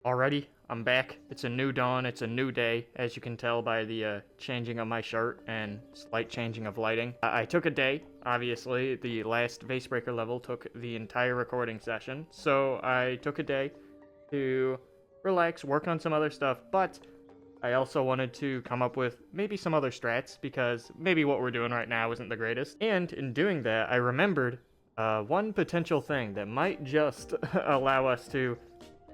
Alrighty, I'm back. It's a new dawn, it's a new day, as you can tell by the changing of my shirt and slight changing of lighting. I took a day, obviously. The last Vasebreaker level took the entire recording session, so I took a day to relax, work on some other stuff, but I also wanted to come up with maybe some other strats, because maybe what we're doing right now isn't the greatest. And in doing that, I remembered one potential thing that might just allow us to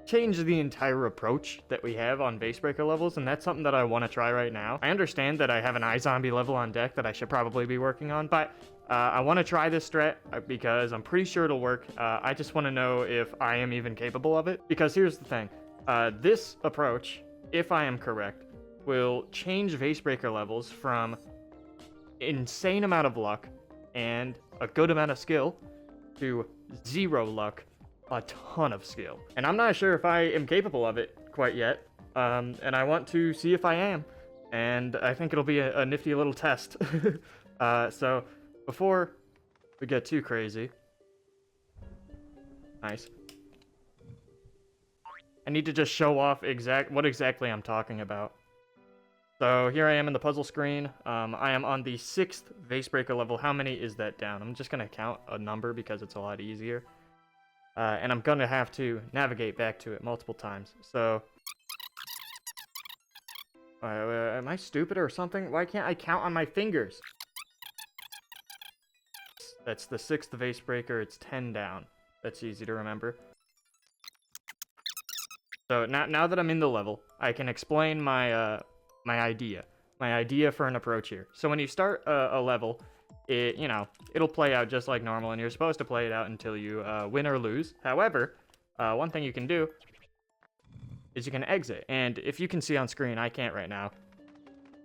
change the entire approach that we have on Vasebreaker levels, and that's something that I want to try right now. I understand that I have an iZombie level on deck that I should probably be working on, but I want to try this strat because I'm pretty sure it'll work. I just want to know if I am even capable of it, because here's the thing. This approach, if I am correct, will change Vasebreaker levels from insane amount of luck and a good amount of skill to 0 luck, a ton of skill. And I'm not sure if I am capable of it quite yet, and I want to see if I am. And I think it'll be a nifty little test. So before we get too crazy, nice. I need to just show off what exactly I'm talking about. So here I am in the puzzle screen. I am on the 6th Vasebreaker level. How many is that down? I'm just gonna count a number because it's a lot easier. And I'm gonna have to navigate back to it multiple times. So, am I stupid or something? Why can't I count on my fingers? That's the 6th Vasebreaker. It's 10 down. That's easy to remember. So now that I'm in the level, I can explain my my idea for an approach here. So when you start a level, it'll play out just like normal, and you're supposed to play it out until you win or lose. However, one thing you can do is you can exit, and if you can see on screen, I can't right now,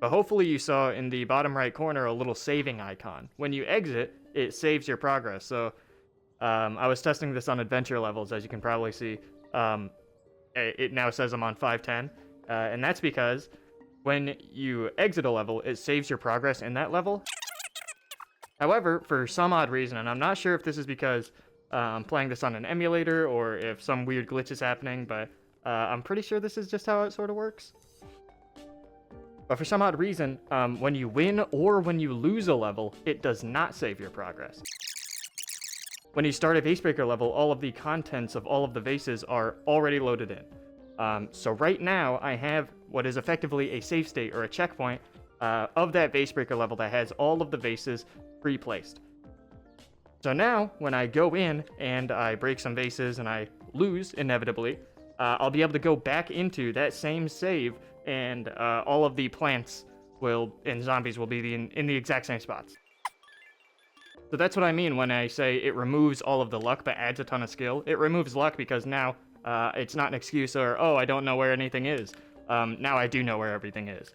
but hopefully you saw in the bottom right corner a little saving icon. When you exit, it saves your progress. So I was testing this on adventure levels, as you can probably see. It now says I'm on 510, and that's because when you exit a level, it saves your progress in that level. However, for some odd reason, and I'm not sure if this is because I'm playing this on an emulator or if some weird glitch is happening, but I'm pretty sure this is just how it sort of works. But for some odd reason, when you win or when you lose a level, it does not save your progress. When you start a Vasebreaker level, all of the contents of all of the vases are already loaded in. So right now, I have what is effectively a save state or a checkpoint of that Vasebreaker level that has all of the vases pre-placed. So now, when I go in and I break some vases and I lose, inevitably, I'll be able to go back into that same save, and all of the plants and zombies will be in the exact same spots. So that's what I mean when I say it removes all of the luck but adds a ton of skill. It removes luck because now it's not an excuse or, oh, I don't know where anything is. Now I do know where everything is.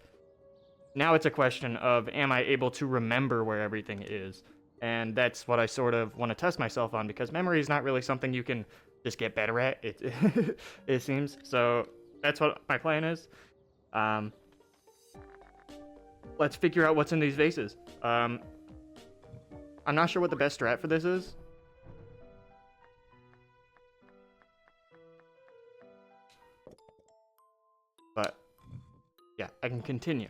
Now it's a question of, am I able to remember where everything is? And that's what I sort of want to test myself on, because memory is not really something you can just get better at, it seems. So that's what my plan is. Let's figure out what's in these vases. I'm not sure what the best strat for this is. But yeah, I can continue.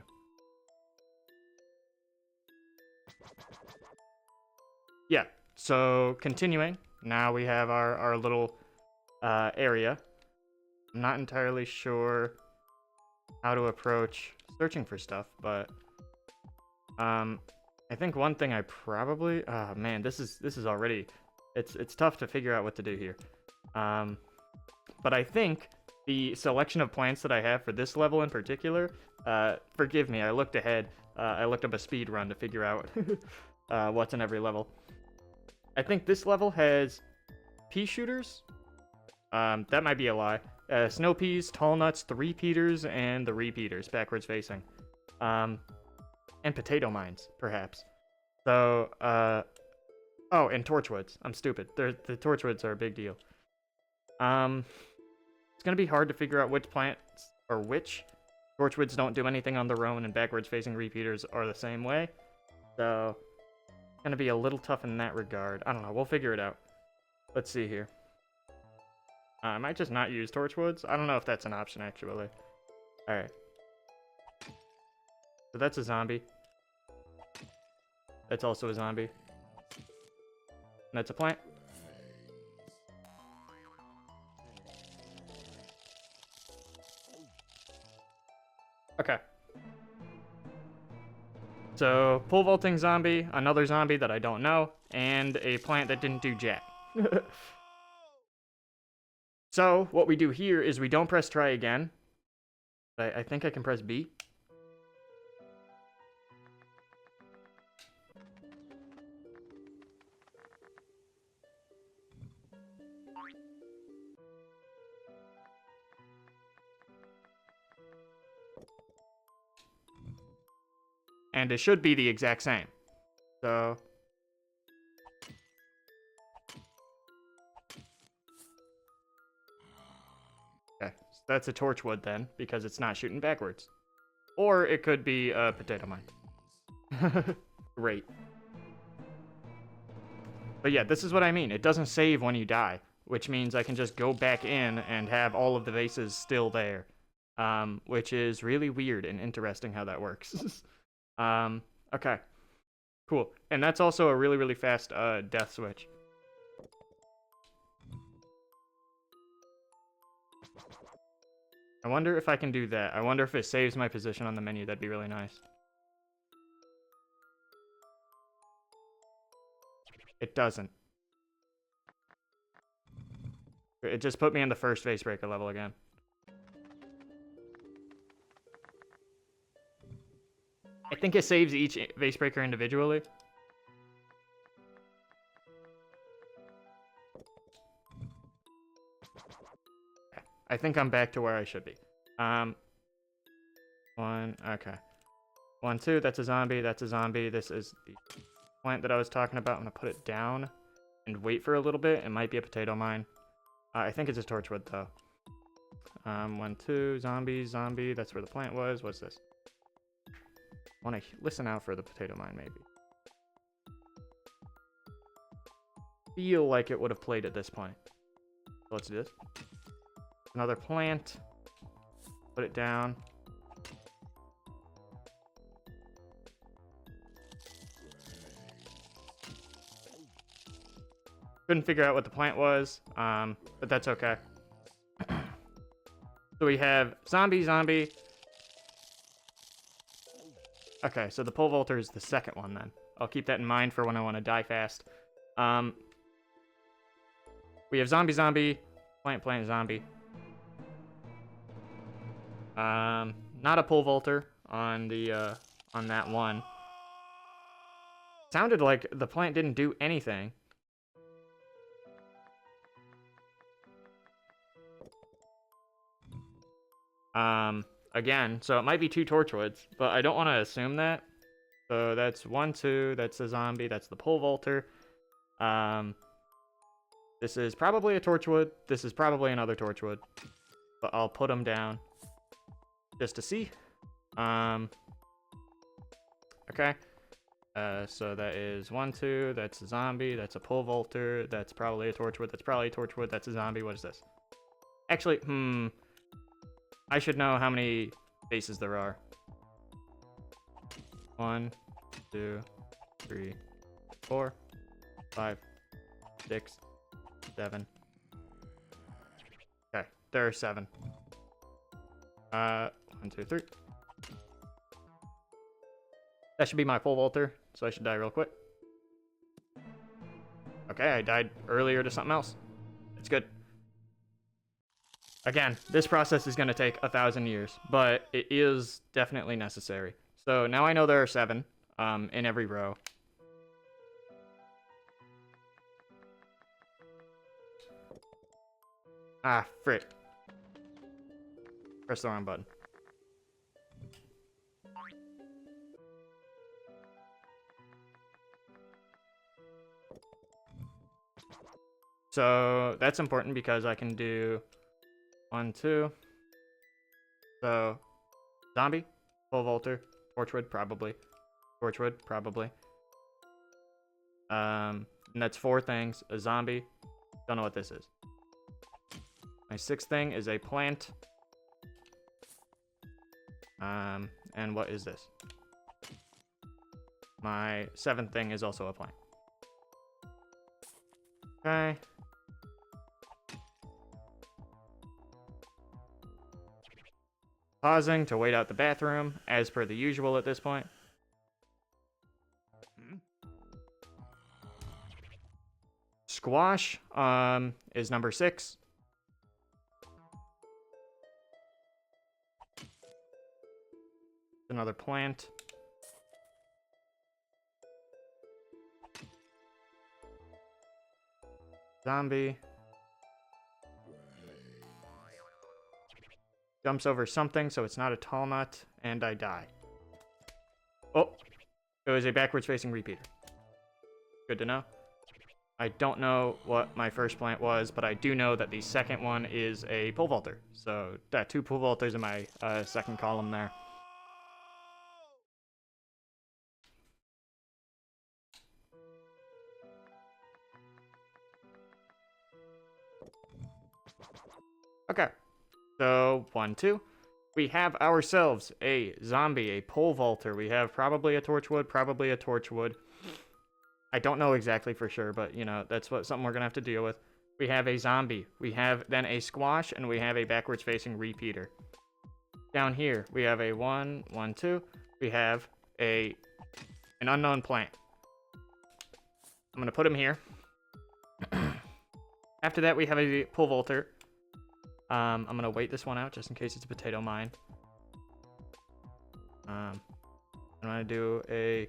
Yeah, so continuing, now we have our little area. I'm not entirely sure how to approach searching for stuff, but I think one thing I probably, man, this is already, it's tough to figure out what to do here. But I think the selection of plants that I have for this level in particular, forgive me, I looked ahead, I looked up a speed run to figure out what's in every level. I think this level has pea shooters. That might be a lie. Snow peas, tall nuts, three-peaters, and the repeaters, backwards facing. And potato mines, perhaps. So, oh, and torchwoods. I'm stupid. The torchwoods are a big deal. It's gonna be hard to figure out which plants or which. Torchwoods don't do anything on their own, and backwards facing repeaters are the same way. So, it's gonna be a little tough in that regard. I don't know, we'll figure it out. Let's see here. I might just not use Torchwoods. I don't know if that's an option, actually. Alright. So that's a zombie. That's also a zombie. And that's a plant. Okay. So, pole vaulting zombie, another zombie that I don't know, and a plant that didn't do jack. So, what we do here is we don't press try again. I think I can press B. And it should be the exact same. So... okay, so that's a Torchwood then, because it's not shooting backwards. Or it could be a potato mine. Great. But yeah, this is what I mean. It doesn't save when you die, which means I can just go back in and have all of the vases still there. Which is really weird and interesting how that works. Okay. Cool. And that's also a really, really fast death switch. I wonder if I can do that. I wonder if it saves my position on the menu. That'd be really nice. It doesn't. It just put me in the first Vasebreaker level again. I think it saves each Vasebreaker individually. I think I'm back to where I should be. Okay. 1, 2, that's a zombie, that's a zombie. This is the plant that I was talking about. I'm gonna put it down and wait for a little bit. It might be a potato mine. I think it's a Torchwood though. 1, 2, zombie, zombie, that's where the plant was. What's this? I want to listen out for the potato mine, maybe. Feel like it would have played at this point. So let's do this. Another plant. Put it down. Couldn't figure out what the plant was, but that's okay. So we have zombie, zombie. Okay, so the pole vaulter is the second one then. I'll keep that in mind for when I want to die fast. We have zombie, zombie, plant, plant, zombie. Not a pole vaulter on the on that one. Sounded like the plant didn't do anything. Again, so it might be 2 Torchwoods, but I don't want to assume that. So that's 1, 2, that's a zombie, that's the pole vaulter. This is probably a Torchwood, this is probably another Torchwood, but I'll put them down just to see. Okay. So that is 1, 2, that's a zombie, that's a pole vaulter, that's probably a Torchwood, that's probably a Torchwood, that's a zombie. What is this? Actually, I should know how many bases there are. 1, 2, 3, 4, 5, 6, 7. Okay, there are 7. 1, 2, 3. That should be my pole vaulter, so I should die real quick. Okay, I died earlier to something else. It's good. Again, this process is going to take 1,000 years, but it is definitely necessary. So now I know there are 7 in every row. Ah, frick. Press the wrong button. So that's important because I can do 1, 2. So zombie, pole vaulter, Torchwood probably, Torchwood probably. And that's 4 things. A zombie, don't know what this is. sixth thing is a plant. And what is this? My seventh thing is also a plant. Okay. Pausing to wait out the bathroom, as per the usual at this point. Squash, is number 6. Another plant. Zombie. Jumps over something, so it's not a tall nut, and I die. Oh, it was a backwards facing repeater. Good to know. I don't know what my first plant was, but I do know that the second one is a pole vaulter. So, 2 pole vaulters in my second column there. Okay, so 1, 2. We have ourselves a zombie, a pole vaulter. We have probably a torchwood. I don't know exactly for sure, but, you know, that's something we're going to have to deal with. We have a zombie. We have then a squash, and we have a backwards-facing repeater. Down here, we have a 1, 1, 2. We have an unknown plant. I'm going to put him here. After that, we have a pole vaulter. I'm going to wait this one out just in case it's a potato mine. I'm going to do a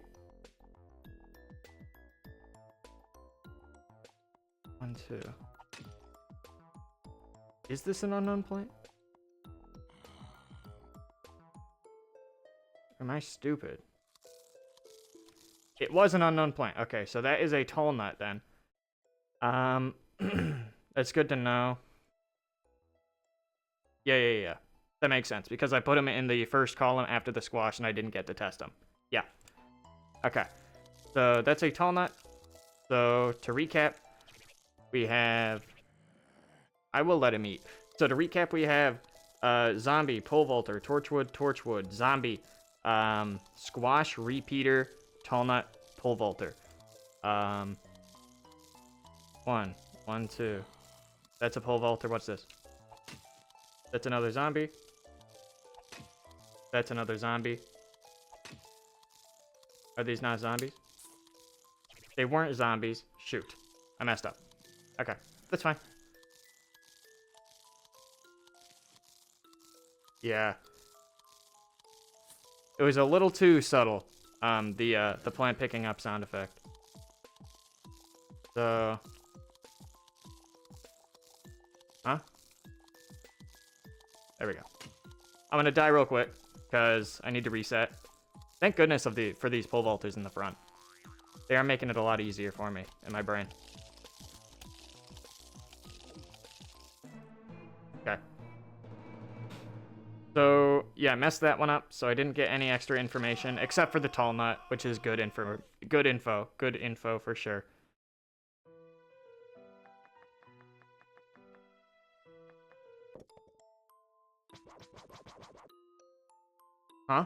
1, 2. Is this an unknown plant? Am I stupid? It was an unknown plant. Okay, so that is a tall nut then. That's good to know. Yeah. That makes sense because I put him in the first column after the squash and I didn't get to test him. Yeah. Okay. So that's a tall nut. So to recap, we have... I will let him eat. So to recap, we have zombie, pole vaulter, torchwood, zombie, squash, repeater, tall nut, pole vaulter. 1, 1, 2. That's a pole vaulter. What's this? That's another zombie. That's another zombie. Are these not zombies? They weren't zombies. Shoot. I messed up. Okay. That's fine. Yeah. It was a little too subtle. The plant picking up sound effect. So... Huh? There we go. I'm gonna die real quick because I need to reset. Thank goodness for these pole vaulters in the front. They are making it a lot easier for me in my brain. Okay. So yeah, I messed that one up. So I didn't get any extra information except for the tall nut, which is good info. Good info for sure. Huh?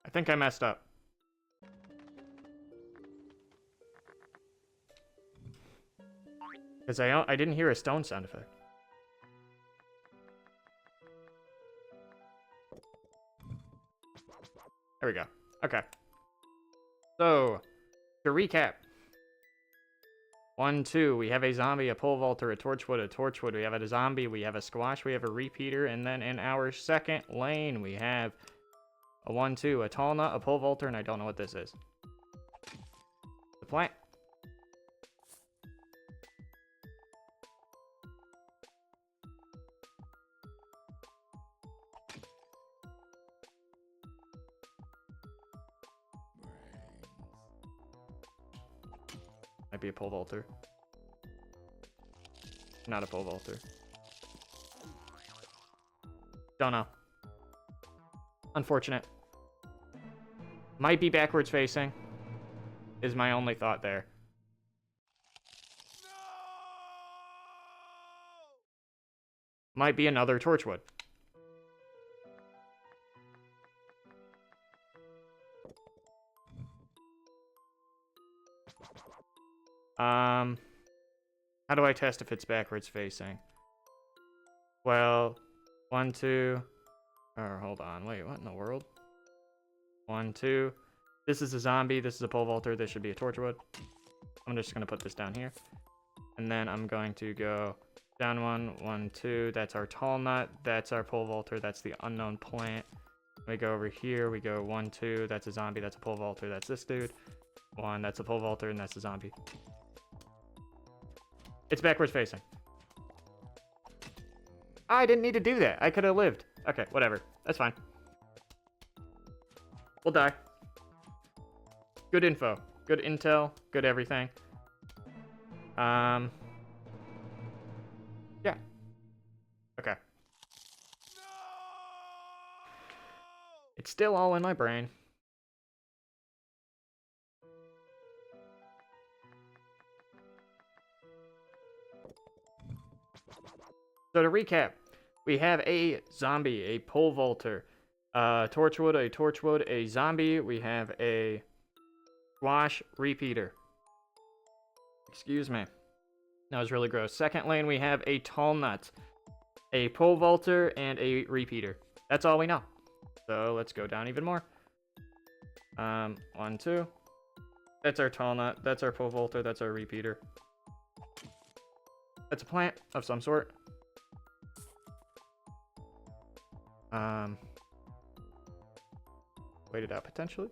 I think I messed up. Because I didn't hear a stone sound effect. There we go. Okay. So, to recap. 1, 2, we have a zombie, a pole vaulter, a torchwood, we have a zombie, we have a squash, we have a repeater, and then in our second lane, we have a 1, 2, a tall nut, a pole vaulter, and I don't know what this is. The plant. Might be a pole vaulter. Not a pole vaulter. Don't know. Unfortunate. Might be backwards facing. Is my only thought there. Might be another Torchwood. How do I test if it's backwards facing? Well, 1, 2. Or hold on, wait, what in the world? 1, 2. This is a zombie, this is a pole vaulter, this should be a Torchwood. I'm just gonna put this down here. And then I'm going to go down 1, 1, 2. That's our tall nut, that's our pole vaulter, that's the unknown plant. We go over here, we go 1, 2, that's a zombie, that's a pole vaulter, that's this dude. 1, that's a pole vaulter, and that's a zombie. It's backwards facing. I didn't need to do that. I could have lived. Okay, whatever. That's fine. We'll die. Good info. Good intel. Good everything. Yeah. Okay. It's still all in my brain. So to recap, we have a zombie, a pole vaulter, Torchwood, a zombie. We have a squash repeater. Excuse me. That was really gross. Second lane, we have a tall nut, a pole vaulter, and a repeater. That's all we know. So let's go down even more. 1, 2. That's our tall nut. That's our pole vaulter. That's our repeater. That's a plant of some sort. Wait it out potentially.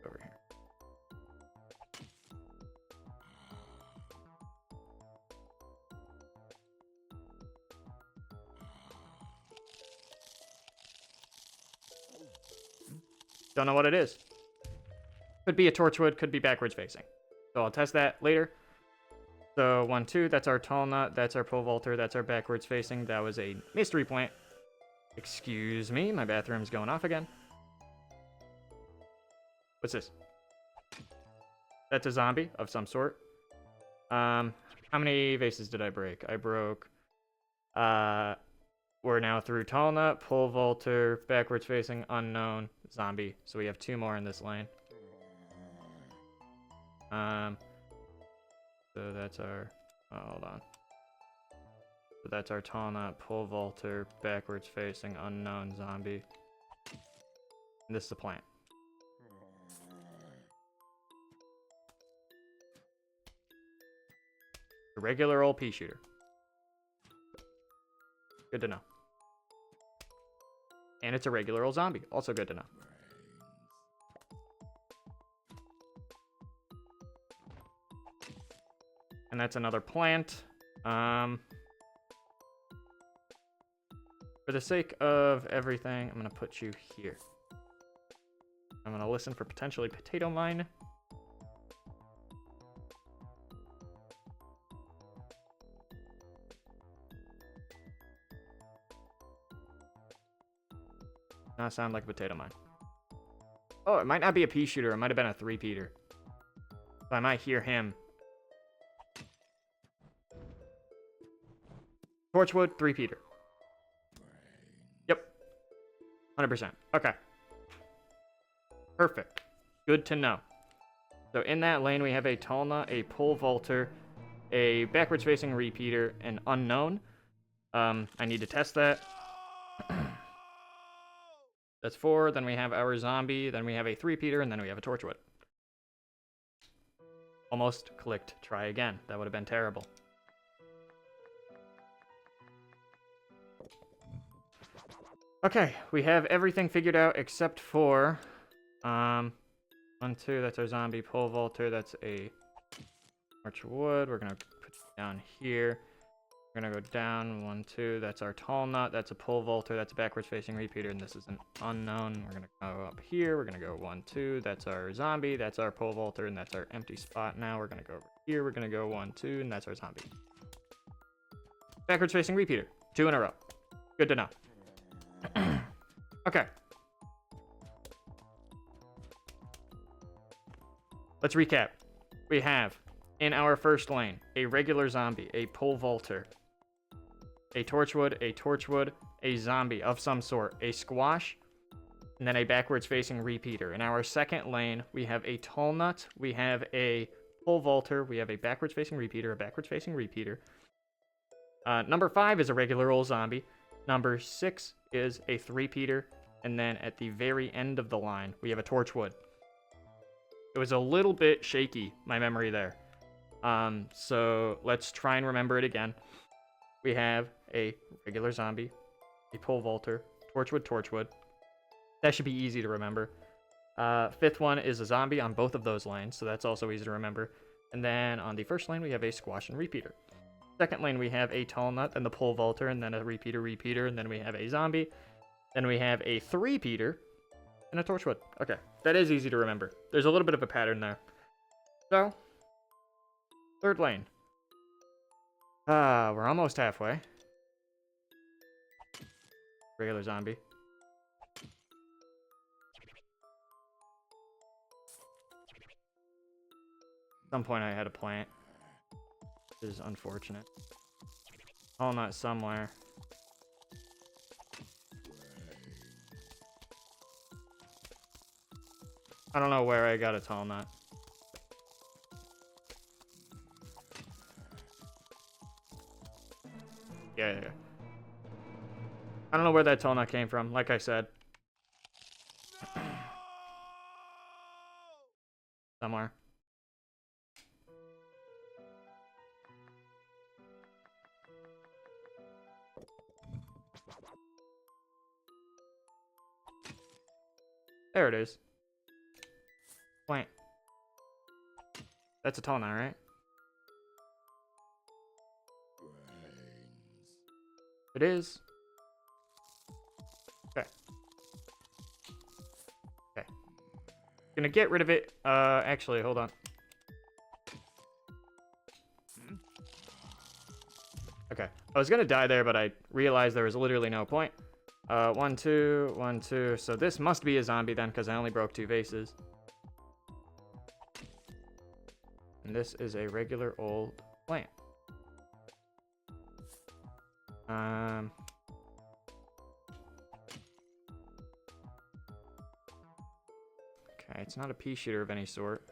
Over here. Don't know what it is. Could be a Torchwood, could be backwards facing. So I'll test that later. So 1, 2, that's our tall nut, that's our pole vaulter, that's our backwards facing. That was a mystery plant. Excuse me, my bathroom's going off again. What's this? That's a zombie of some sort. How many vases did I break? I broke... we're now through tall nut, pole vaulter, backwards facing, unknown, zombie. So we have 2 more in this lane. So that's our... Oh, hold on. So that's our tall nut, pole vaulter, backwards facing, unknown, zombie. And this is a plant. A regular old pea shooter. Good to know. And it's a regular old zombie. Also good to know. And that's another plant. For the sake of everything, I'm going to put you here. I'm going to listen for potentially potato mine. Not sound like a potato mine. Oh, it might not be a pea shooter. It might have been a 3-peater. So I might hear him. Torchwood, 3-peater. Yep. 100%. Okay. Perfect. Good to know. So in that lane, we have a tall nut, a pole vaulter, a backwards facing repeater, an unknown. I need to test that. That's 4. Then we have our zombie. Then we have a 3-peater, and then we have a Torchwood. Almost clicked try again. That would have been terrible. Okay, we have everything figured out except for 1, 2, that's our zombie, pole vaulter, that's a Torchwood. We're gonna put it down here. We're gonna go down 1, 2, that's our tall nut, that's a pole vaulter, that's a backwards facing repeater, and this is an unknown. We're gonna go up here, we're gonna go 1, 2, that's our zombie, that's our pole vaulter, and that's our empty spot. Now we're gonna go over here, we're gonna go 1, 2, and that's our zombie. Backwards facing repeater, 2 in a row. Good to know. Okay. let's recap. We have, in our first lane, a regular zombie, a pole vaulter, a torchwood, a zombie of some sort, a squash, and then a backwards facing repeater. In our second lane, we have a tall nut, we have a pole vaulter, we have a backwards facing repeater, a backwards facing repeater. Number 5 is a regular old zombie. Number 6 is a three-peater. And then at the very end of the line, we have a torchwood. It was a little bit shaky, my memory there. So let's try and remember it again. We have a regular zombie, a pole vaulter, torchwood. That should be easy to remember. 5th one is a zombie on both of those lanes, so that's also easy to remember. And then on the first lane, we have a squash and repeater. Second lane, we have a tall nut, then the pole vaulter, and then a repeater, and then we have a zombie. Then we have a three-peater and a torchwood. Okay, that is easy to remember. There's a little bit of a pattern there. So, third lane. We're almost halfway. Regular zombie. At some point I had a plant. This is unfortunate. Oh, not somewhere. I don't know where I got a tall nut. Yeah. I don't know where that tall nut came from, like I said. Somewhere. There it is. Plant. That's a tall nut, right? It is. Okay. Gonna get rid of it. Actually, hold on. Okay. I was gonna die there, but I realized there was literally no point. 1, 2, 1, 2. So this must be a zombie then, because I only broke 2 vases. And this is a regular old plant. Okay, it's not a pea shooter of any sort.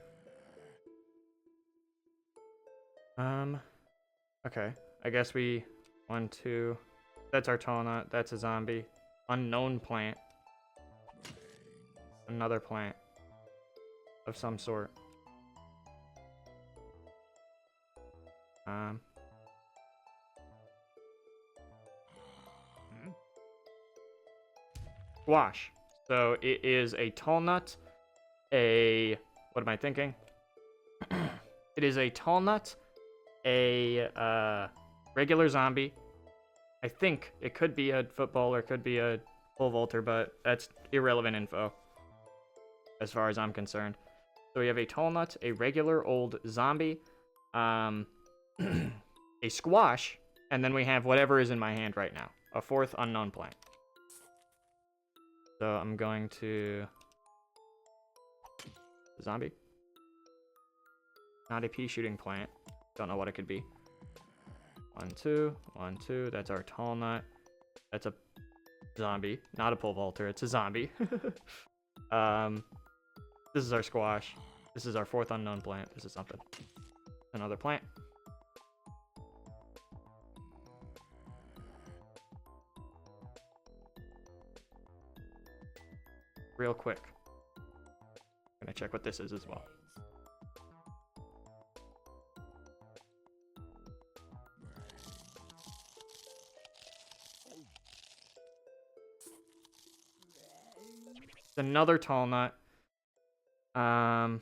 Okay. I guess we 1, 2. That's our tall nut. That's a zombie. Unknown plant. Another plant of some sort. Squash. So it is a tall nut. What am I thinking? It is a tall nut. A regular zombie. I think it could be a football or it could be a pole vaulter, but that's irrelevant info as far as I'm concerned. So we have a tall nut, a regular old zombie, a squash, and then we have whatever is in my hand right now, a 4th unknown plant. So I'm going to zombie. Not a pea shooting plant. Don't know what it could be. 1, 2, 1, 2. That's our tall nut. That's a zombie, not a pole vaulter. It's a zombie. This is our squash. This is our 4th unknown plant. This is something. Another plant. Real quick. I'm gonna check what this is as well. It's another tall nut. I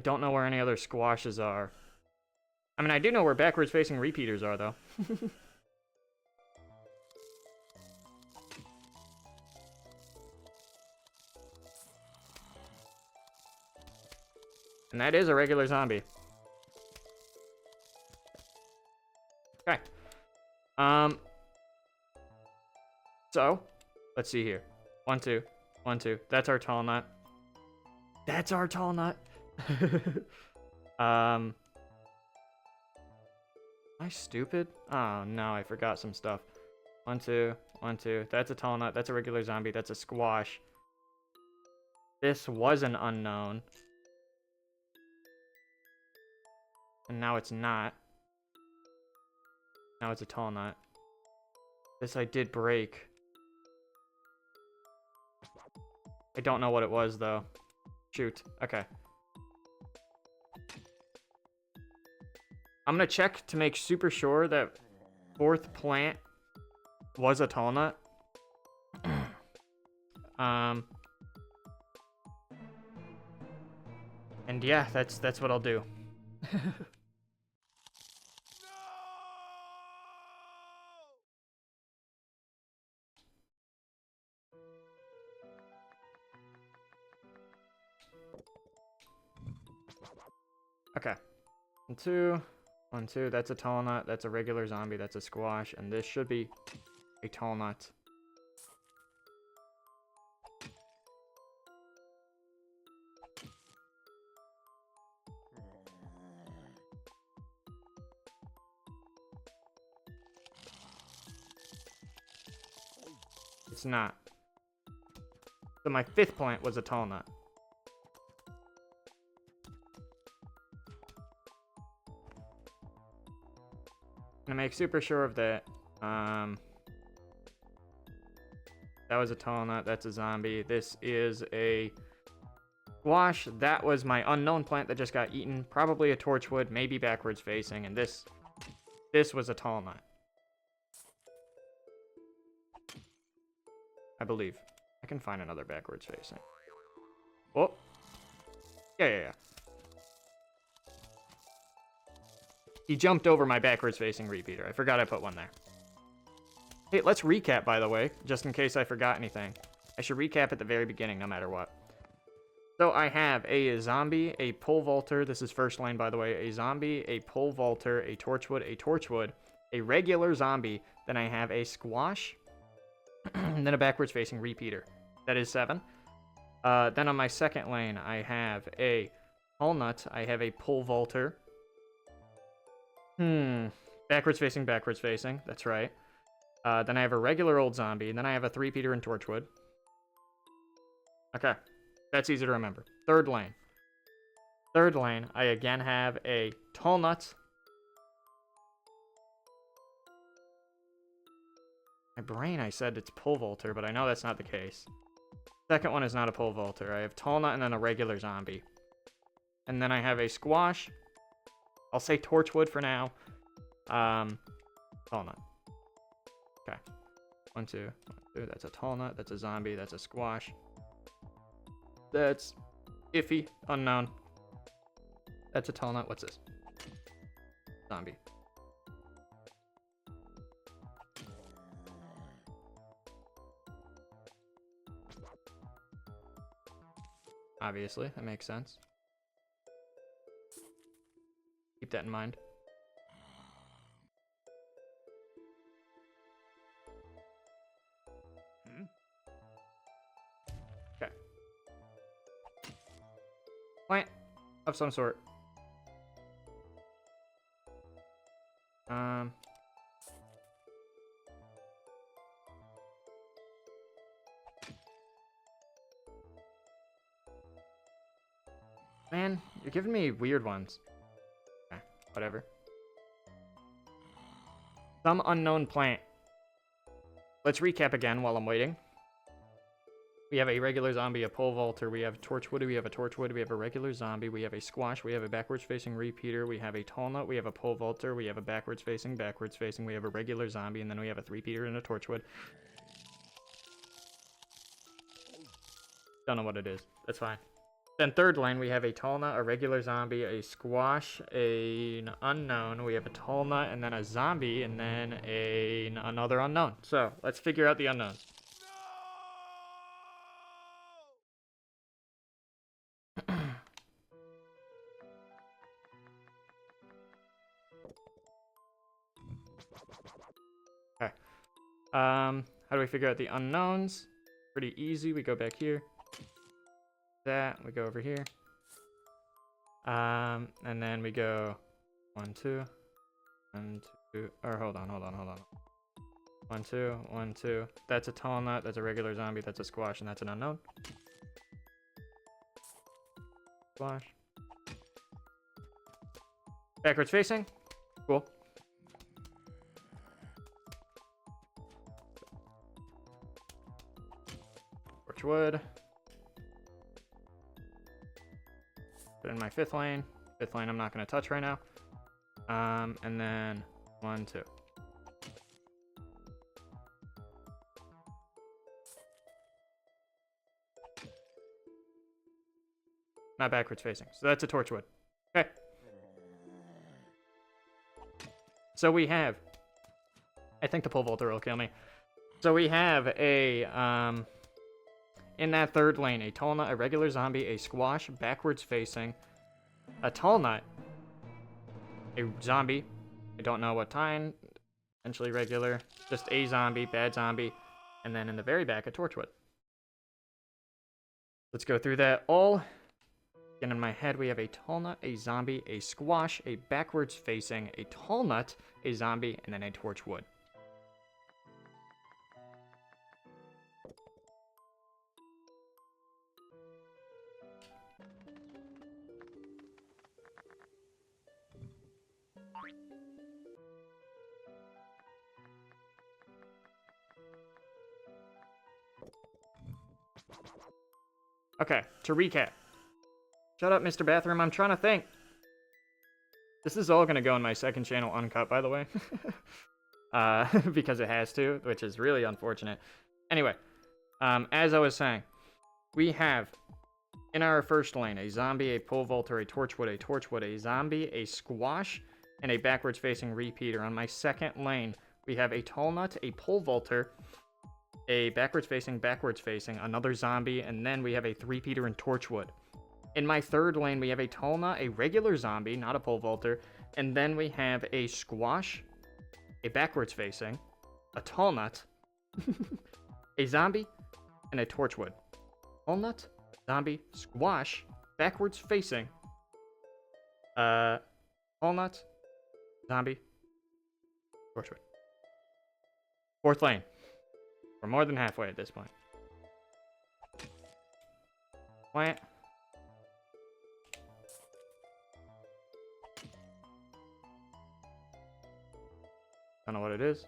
don't know where any other squashes are. I mean, I do know where backwards facing repeaters are, though. And that is a regular zombie. Okay. So, let's see here. 1, 2. 1, 2. That's our tall nut. That's our tall nut. Am I stupid? Oh no, I forgot some stuff. 1, 2, 1, 2. That's a tall nut. That's a regular zombie. That's a squash. This was an unknown. And now it's not. Now it's a tall nut. This I did break. I don't know what it was, though. Shoot. Okay. I'm gonna check to make super sure that fourth plant was a tall nut. And yeah, that's what I'll do. Okay. 1, 2. 1, 2. That's a tall nut. That's a regular zombie. That's a squash. And this should be a tall nut. It's not. So my fifth plant was a tall nut. I'm gonna make super sure of that. That was a tall nut. That's a zombie. This is a squash. That was my unknown plant that just got eaten. Probably a torchwood, maybe backwards facing. And this was a tall nut. I believe. I can find another backwards facing. Oh. Yeah. He jumped over my backwards facing repeater. I forgot I put one there. Hey, let's recap, by the way, just in case I forgot anything. I should recap at the very beginning, no matter what. So I have a zombie, a pole vaulter. This is first lane, by the way. A zombie, a pole vaulter, a torchwood, a regular zombie. Then I have a squash, and then a backwards facing repeater. That is 7. Then on my second lane, I have a tall nut. I have a pole vaulter. Backwards facing. That's right. Then I have a regular old zombie, and then I have a three-peater and torchwood. Okay. That's easy to remember. Third lane, I again have a tall nut. My brain, I said it's pole vaulter, but I know that's not the case. Second one is not a pole vaulter. I have tall nut and then a regular zombie. And then I have a squash. I'll say torchwood for now. Tall nut. Okay. 1, 2, 1, 2. That's a tall nut. That's a zombie. That's a squash. That's iffy. Unknown. That's a tall nut. What's this? Zombie. Obviously, that makes sense. Keep that in mind. Okay. Plant of some sort. Man, you're giving me weird ones. Okay, whatever. Some unknown plant. Let's recap again while I'm waiting. We have a regular zombie, a pole vaulter, we have torchwood, we have a regular zombie, we have a squash, we have a backwards facing repeater, we have a tall nut, we have a pole vaulter, we have a backwards facing, we have a regular zombie, and then we have a three-peater and a torchwood. Don't know what it is. That's fine. Then third lane, we have a tall nut, a regular zombie, a squash, an unknown. We have a tall nut, and then a zombie, and then another unknown. So let's figure out the unknowns. Okay. How do we figure out the unknowns? Pretty easy. We go back here. That, we go over here. And then we go 1, 2, 1, 2, or hold on. 1, 2, 1, 2. That's a tall nut, that's a regular zombie, that's a squash, and that's an unknown. Squash. Backwards facing. Cool. Torch wood. Put in my 5th lane. 5th lane I'm not going to touch right now. And then 1, 2. Not backwards facing. So that's a torch wood. Okay. So we have... I think the pole vaulter will kill me. So we have a... in that 3rd lane, a tall nut, a regular zombie, a squash, backwards facing, a tall nut, a zombie, I don't know what kind, essentially regular, just a zombie, bad zombie, and then in the very back, a torchwood. Let's go through that all. Again, in my head, we have a tall nut, a zombie, a squash, a backwards facing, a tall nut, a zombie, and then a torchwood. Okay, to recap. Shut up, Mr. Bathroom, I'm trying to think. This is all going to go in my 2nd channel uncut, by the way. Because it has to, which is really unfortunate. Anyway, as I was saying, we have in our 1st lane a zombie, a pole vaulter, a torchwood, a zombie, a squash, and a backwards facing repeater. On my 2nd lane, we have a tall nut, a pole vaulter, a backwards facing, another zombie, and then we have a 3-peater and torchwood. In my 3rd lane, we have a tall nut, a regular zombie, not a pole vaulter, and then we have a squash, a backwards facing, a tall nut, a zombie, and a torchwood. Tall nut, zombie, squash, backwards facing, tall nut, zombie, torchwood. 4th lane. We're more than halfway at this point. Plant. Don't know what it is.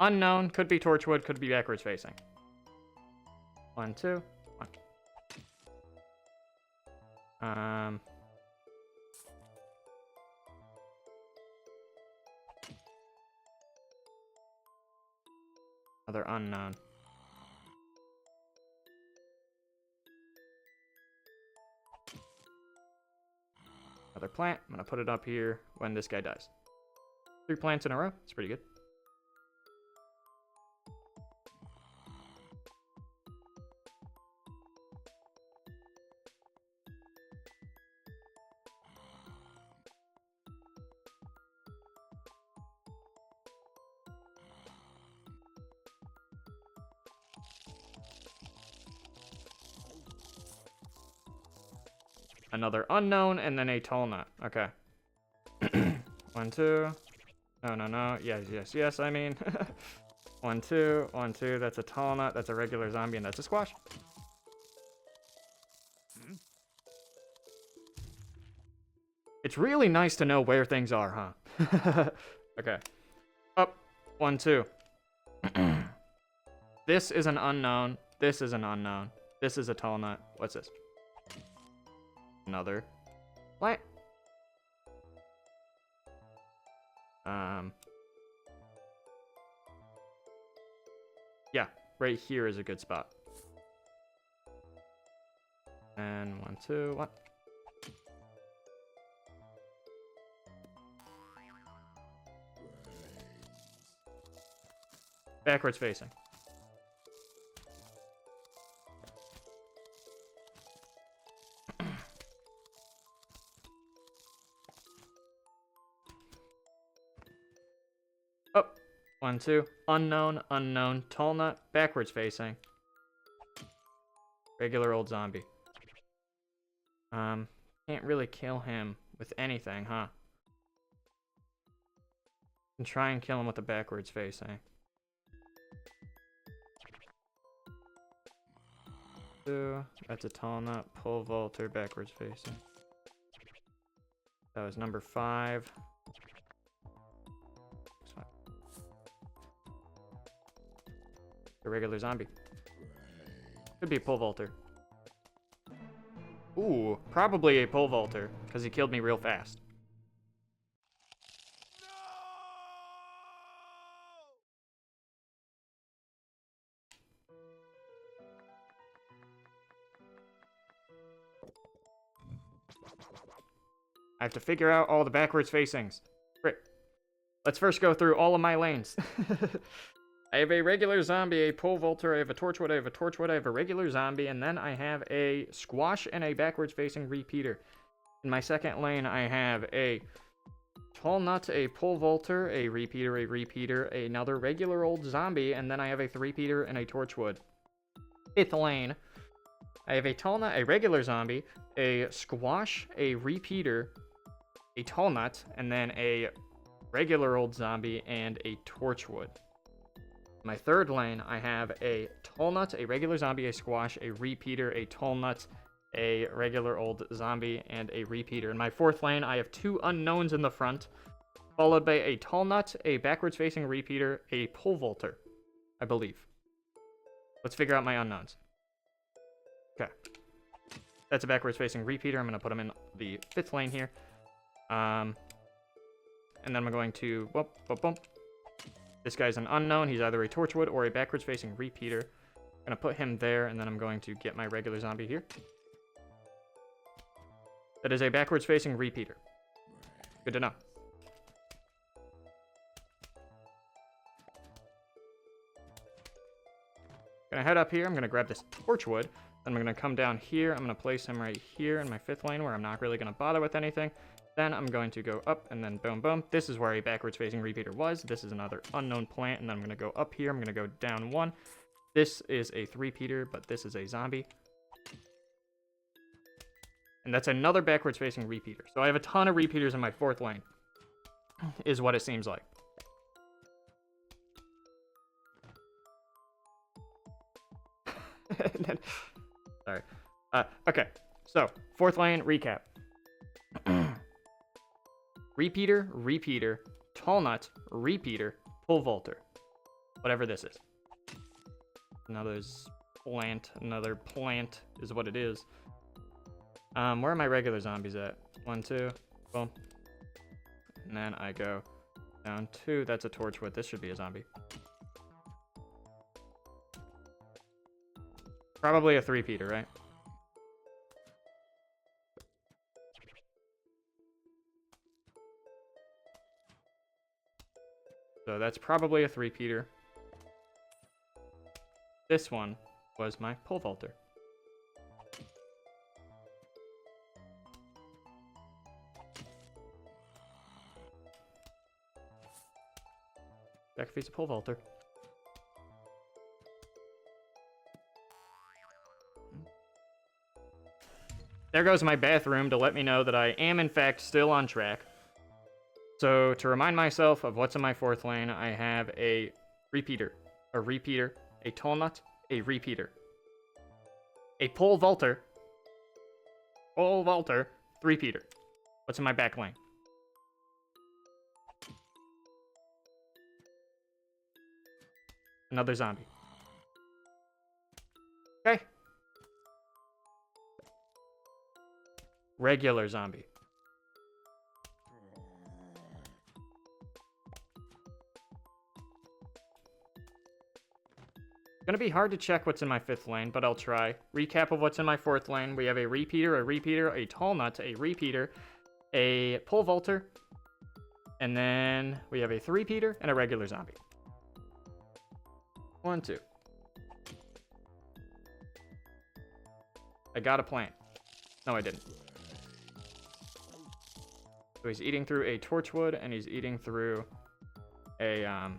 Unknown. Could be torchwood, could be backwards facing. 1, 2, 1. Another unknown. Another plant. I'm gonna put it up here when this guy dies. 3 plants in a row. It's pretty good. Another unknown, and then a tall nut. Okay. 1, 2. No. Yes, I mean. 1, 2, 1, 2. That's a tall nut, that's a regular zombie, and that's a squash. It's really nice to know where things are, huh? Okay. Up. 1, 2. This is an unknown. This is an unknown. This is a tall nut. What's this? Another plant. Yeah, right here is a good spot. And 1, 2, 1. Backwards facing. 1, 2. Unknown, unknown, tall nut, backwards facing. Regular old zombie. Can't really kill him with anything, huh? Can try and kill him with the backwards facing. 2. That's a tall nut, pole vaulter, backwards facing. That was number 5. A regular zombie. Could be a pole vaulter. Ooh, probably a pole vaulter, because he killed me real fast. I have to figure out all the backwards facings. Great. Let's first go through all of my lanes. I have a regular zombie, a pole vaulter, I have a torchwood, I have a torchwood, I have a regular zombie, and then I have a squash and a backwards facing repeater. In my second lane, I have a tall nut, a pole vaulter, a repeater, another regular old zombie, and then I have a three-peater and a torchwood. Fifth lane, I have a tall nut, a regular zombie, a squash, a repeater, a tall nut, and then a regular old zombie and a torchwood. My third lane, I have a tall nut, a regular zombie, a squash, a repeater, a tall nut, a regular old zombie, and a repeater. In my fourth lane, I have 2 unknowns in the front, followed by a tall nut, a backwards facing repeater, a pole vaulter, I believe. Let's figure out my unknowns. Okay. That's a backwards facing repeater. I'm going to put him in the 5th lane here. And then I'm going to... Whoop, whoop, whoop. This guy's an unknown. He's either a torchwood or a backwards facing repeater. I'm going to put him there, and then I'm going to get my regular zombie here. That is a backwards facing repeater. Good to know. Gonna head up here. I'm gonna grab this torchwood. Then I'm gonna come down here. I'm gonna place him right here in my 5th lane where I'm not really gonna bother with anything. Then I'm going to go up and then boom, boom. This is where a backwards facing repeater was. This is another unknown plant. And then I'm going to go up here. I'm going to go down 1. This is a three-peater, but this is a zombie. And that's another backwards facing repeater. So I have a ton of repeaters in my 4th lane, is what it seems like. Sorry. Okay, so 4th lane recap. Repeater, tall nut, repeater, pole vaulter. Whatever this is. Another plant is what it is. Where are my regular zombies at? 1, 2, boom. And then I go down 2. That's a torchwood. This should be a zombie. Probably a three-peater, right? So that's probably a three-peater. This one was my pole vaulter. Sacrifice a pole vaulter. There goes my bathroom to let me know that I am in fact still on track. So to remind myself of what's in my 4th lane, I have a repeater, a tall nut, a repeater, a pole vaulter, three-peater. What's in my back lane? Another zombie. Okay. Regular zombie. Gonna be hard to check what's in my 5th lane, but I'll try. Recap of what's in my 4th lane. We have a repeater, a tall nut, a repeater, a pole vaulter, and then we have a three-peater and a regular zombie. 1, 2. I got a plant. No, I didn't. So he's eating through a torchwood, and he's eating through a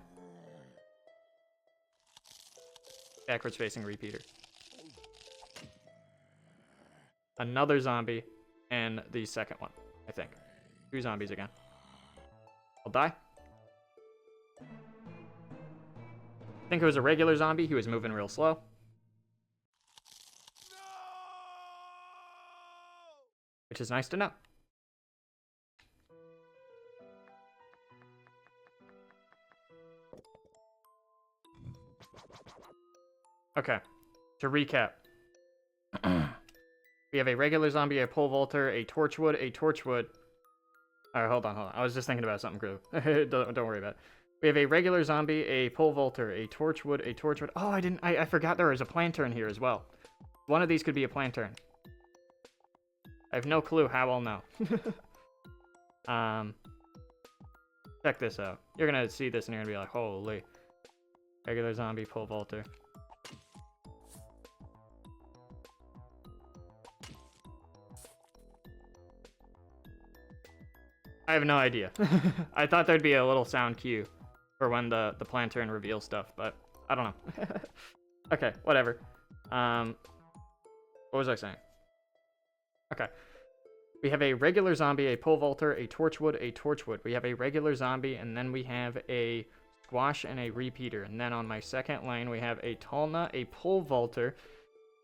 backwards facing repeater. Another zombie, and the second one, I think. 2 zombies again. I'll die. I think it was a regular zombie. He was moving real slow. Which is nice to know. Okay, to recap. We have a regular zombie, a pole vaulter, a torchwood, a torchwood. Alright, hold on. I was just thinking about something, crew. don't worry about it. We have a regular zombie, a pole vaulter, a torchwood, a torchwood. Oh, I forgot there was a planter in here as well. One of these could be a planter. I have no clue how I'll know. Check this out. You're gonna see this and you're gonna be like, holy. Regular zombie, pole vaulter. I have no idea. I thought there'd be a little sound cue for when the planter and reveal stuff, but I don't know. Okay, whatever. What was I saying? Okay. We have a regular zombie, a pole vaulter, a torchwood, a torchwood. We have a regular zombie, and then we have a squash and a repeater. And then on my second lane, we have a tall nut, a pole vaulter,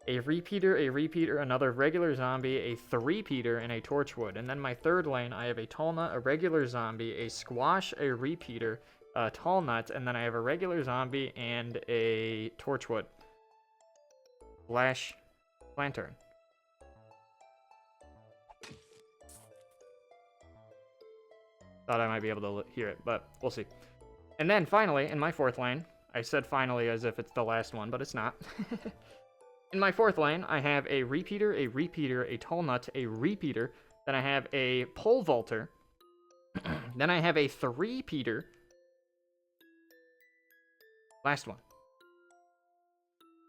a repeater, another regular zombie, a three-peater, and a torchwood. And then my third lane, I have a tall nut, a regular zombie, a squash, a repeater, a tall nut, and then I have a regular zombie and a torchwood. Slash lantern. Thought I might be able to hear it, but we'll see. And then finally, in my fourth lane, I said finally as if it's the last one, but it's not. In my fourth lane, I have a repeater, a tall nut, a repeater. Then I have a pole vaulter. Then I have a three-peater. Last one.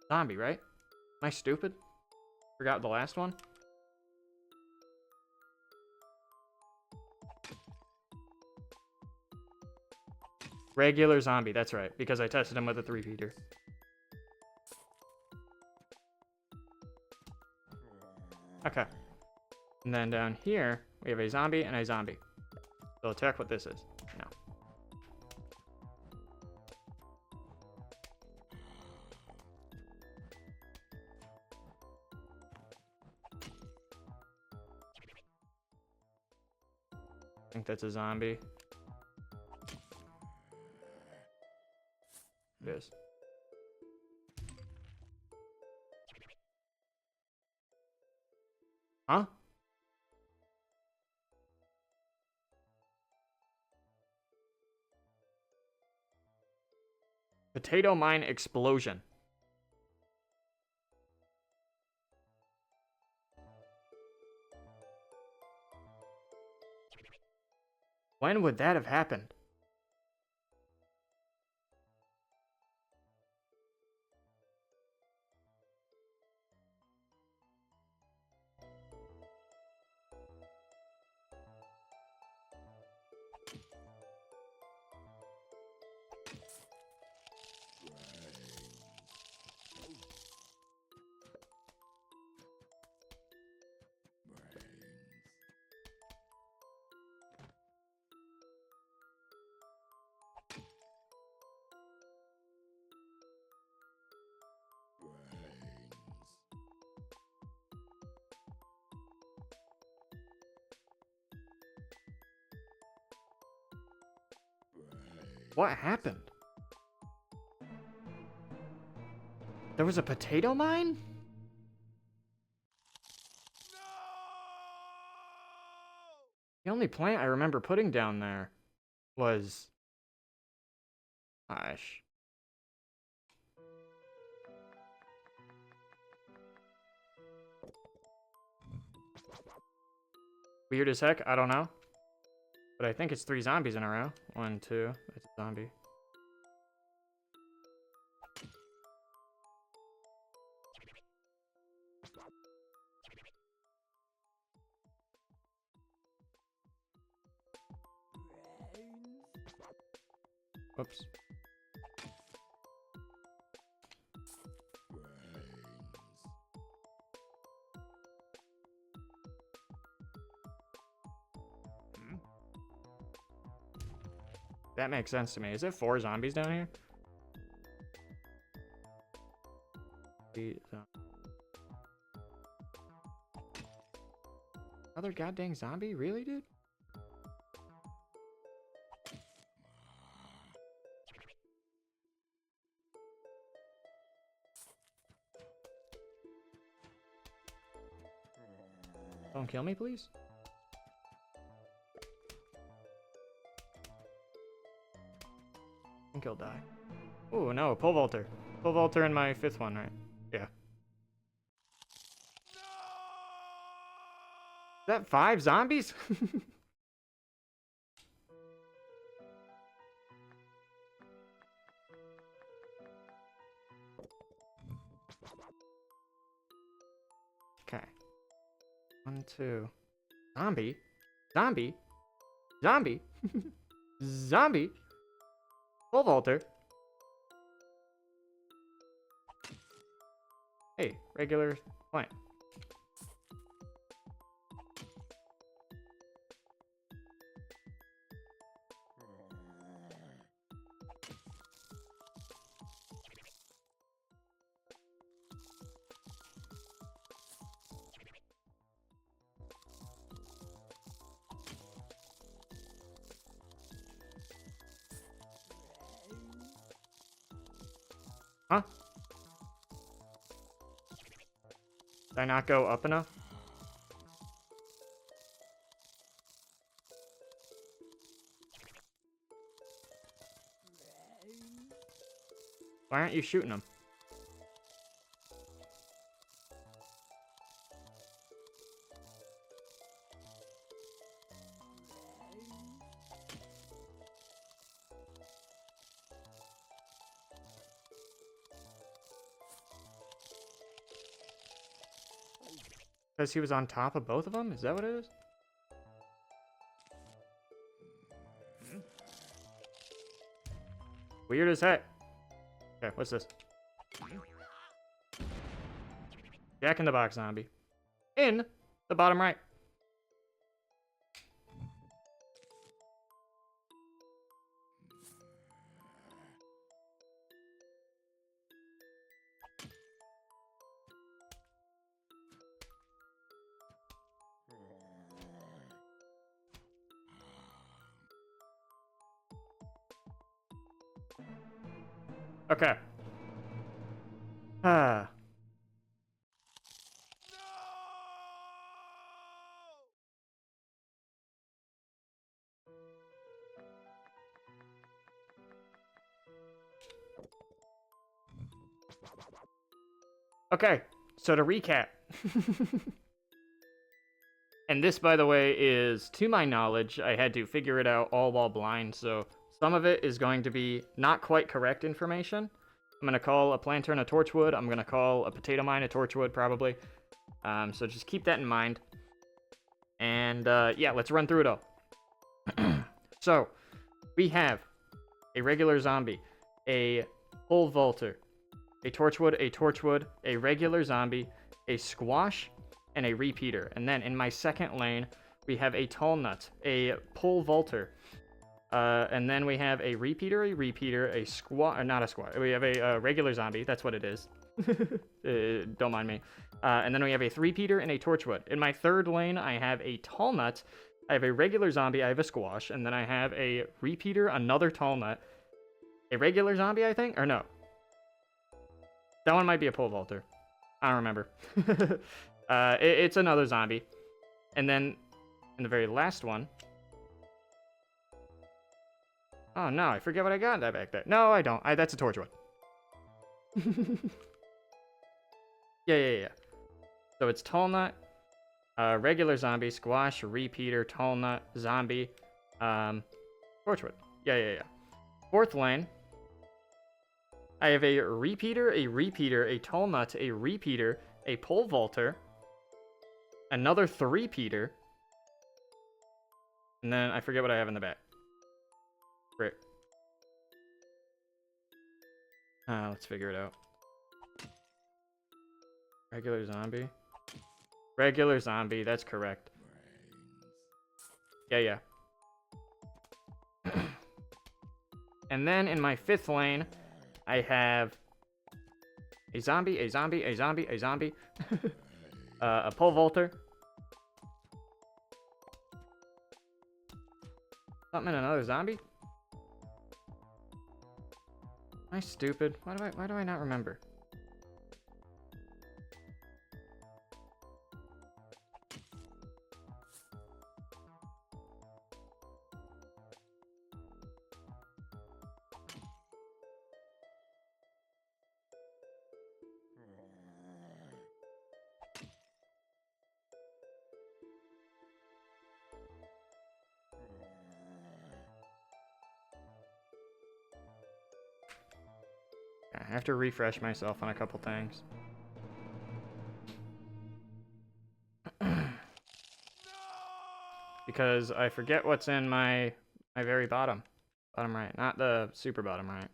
Zombie, right? Am I stupid? Forgot the last one? Regular zombie, that's right, because I tested him with a three-peater. Okay. And then down here, we have a zombie and a zombie. So check what this is. No. I think that's a zombie. It is. Huh? Potato mine explosion. When would that have happened? What happened? There was a potato mine? No! The only plant I remember putting down there was... Gosh. Weird as heck, I don't know. But I think it's 3 zombies in a row. 1, 2, it's a zombie. Whoops. That makes sense to me. Is it 4 zombies down here? Another goddamn zombie? Really, dude? Don't kill me, please. I think he'll die. Oh no, pole vaulter. Pole vaulter in my 5th one, right? Yeah. Is that 5 zombies? Okay. 1, 2. Zombie? Zombie? Zombie? Zombie? Pole vaulter? Hey, regular plant. Huh? Did I not go up enough? Why aren't you shooting them? Because he was on top of both of them? Is that what it is? Weird as heck. Okay, what's this? Jack in the Box zombie. In the bottom right. Okay. Ah. Okay, so to recap. And this, by the way, is, to my knowledge, I had to figure it out all while blind, so some of it is going to be not quite correct information. I'm going to call a planter and a torchwood. I'm going to call a potato mine a torchwood, probably. So just keep that in mind. And, yeah, let's run through it all. So, we have a regular zombie, a pole vaulter, a torchwood, a regular zombie, a squash, and a repeater. And then in my second lane, we have a tall nut, a pole vaulter, and then we have a repeater, a squash, not a squash. We have a regular zombie. That's what it is. Don't mind me. And then we have a three-peater and a torchwood. In my third lane, I have a tall nut. I have a regular zombie. I have a squash, and then I have a repeater, another tall nut, a regular zombie, I think, or no. That one might be a pole vaulter. I don't remember. It's another zombie. And then in the very last one... Oh, no, I forget what I got that back there. No, I don't. That's a torchwood. Yeah. So it's tall nut, regular zombie, squash, repeater, tall nut, zombie, torchwood. Yeah. Fourth lane, I have a repeater, a tall nut, a repeater, a pole vaulter, another three-peater, and then I forget what I have in the back. Great. Let's figure it out. Regular zombie. Regular zombie, that's correct. Yeah. And then in my 5th lane, I have a zombie, a zombie, a zombie, a zombie, a pole vaulter. Something and another zombie? Am I stupid? Why do I not remember? I have to refresh myself on a couple things. Because I forget what's in my very bottom right, not the super bottom right.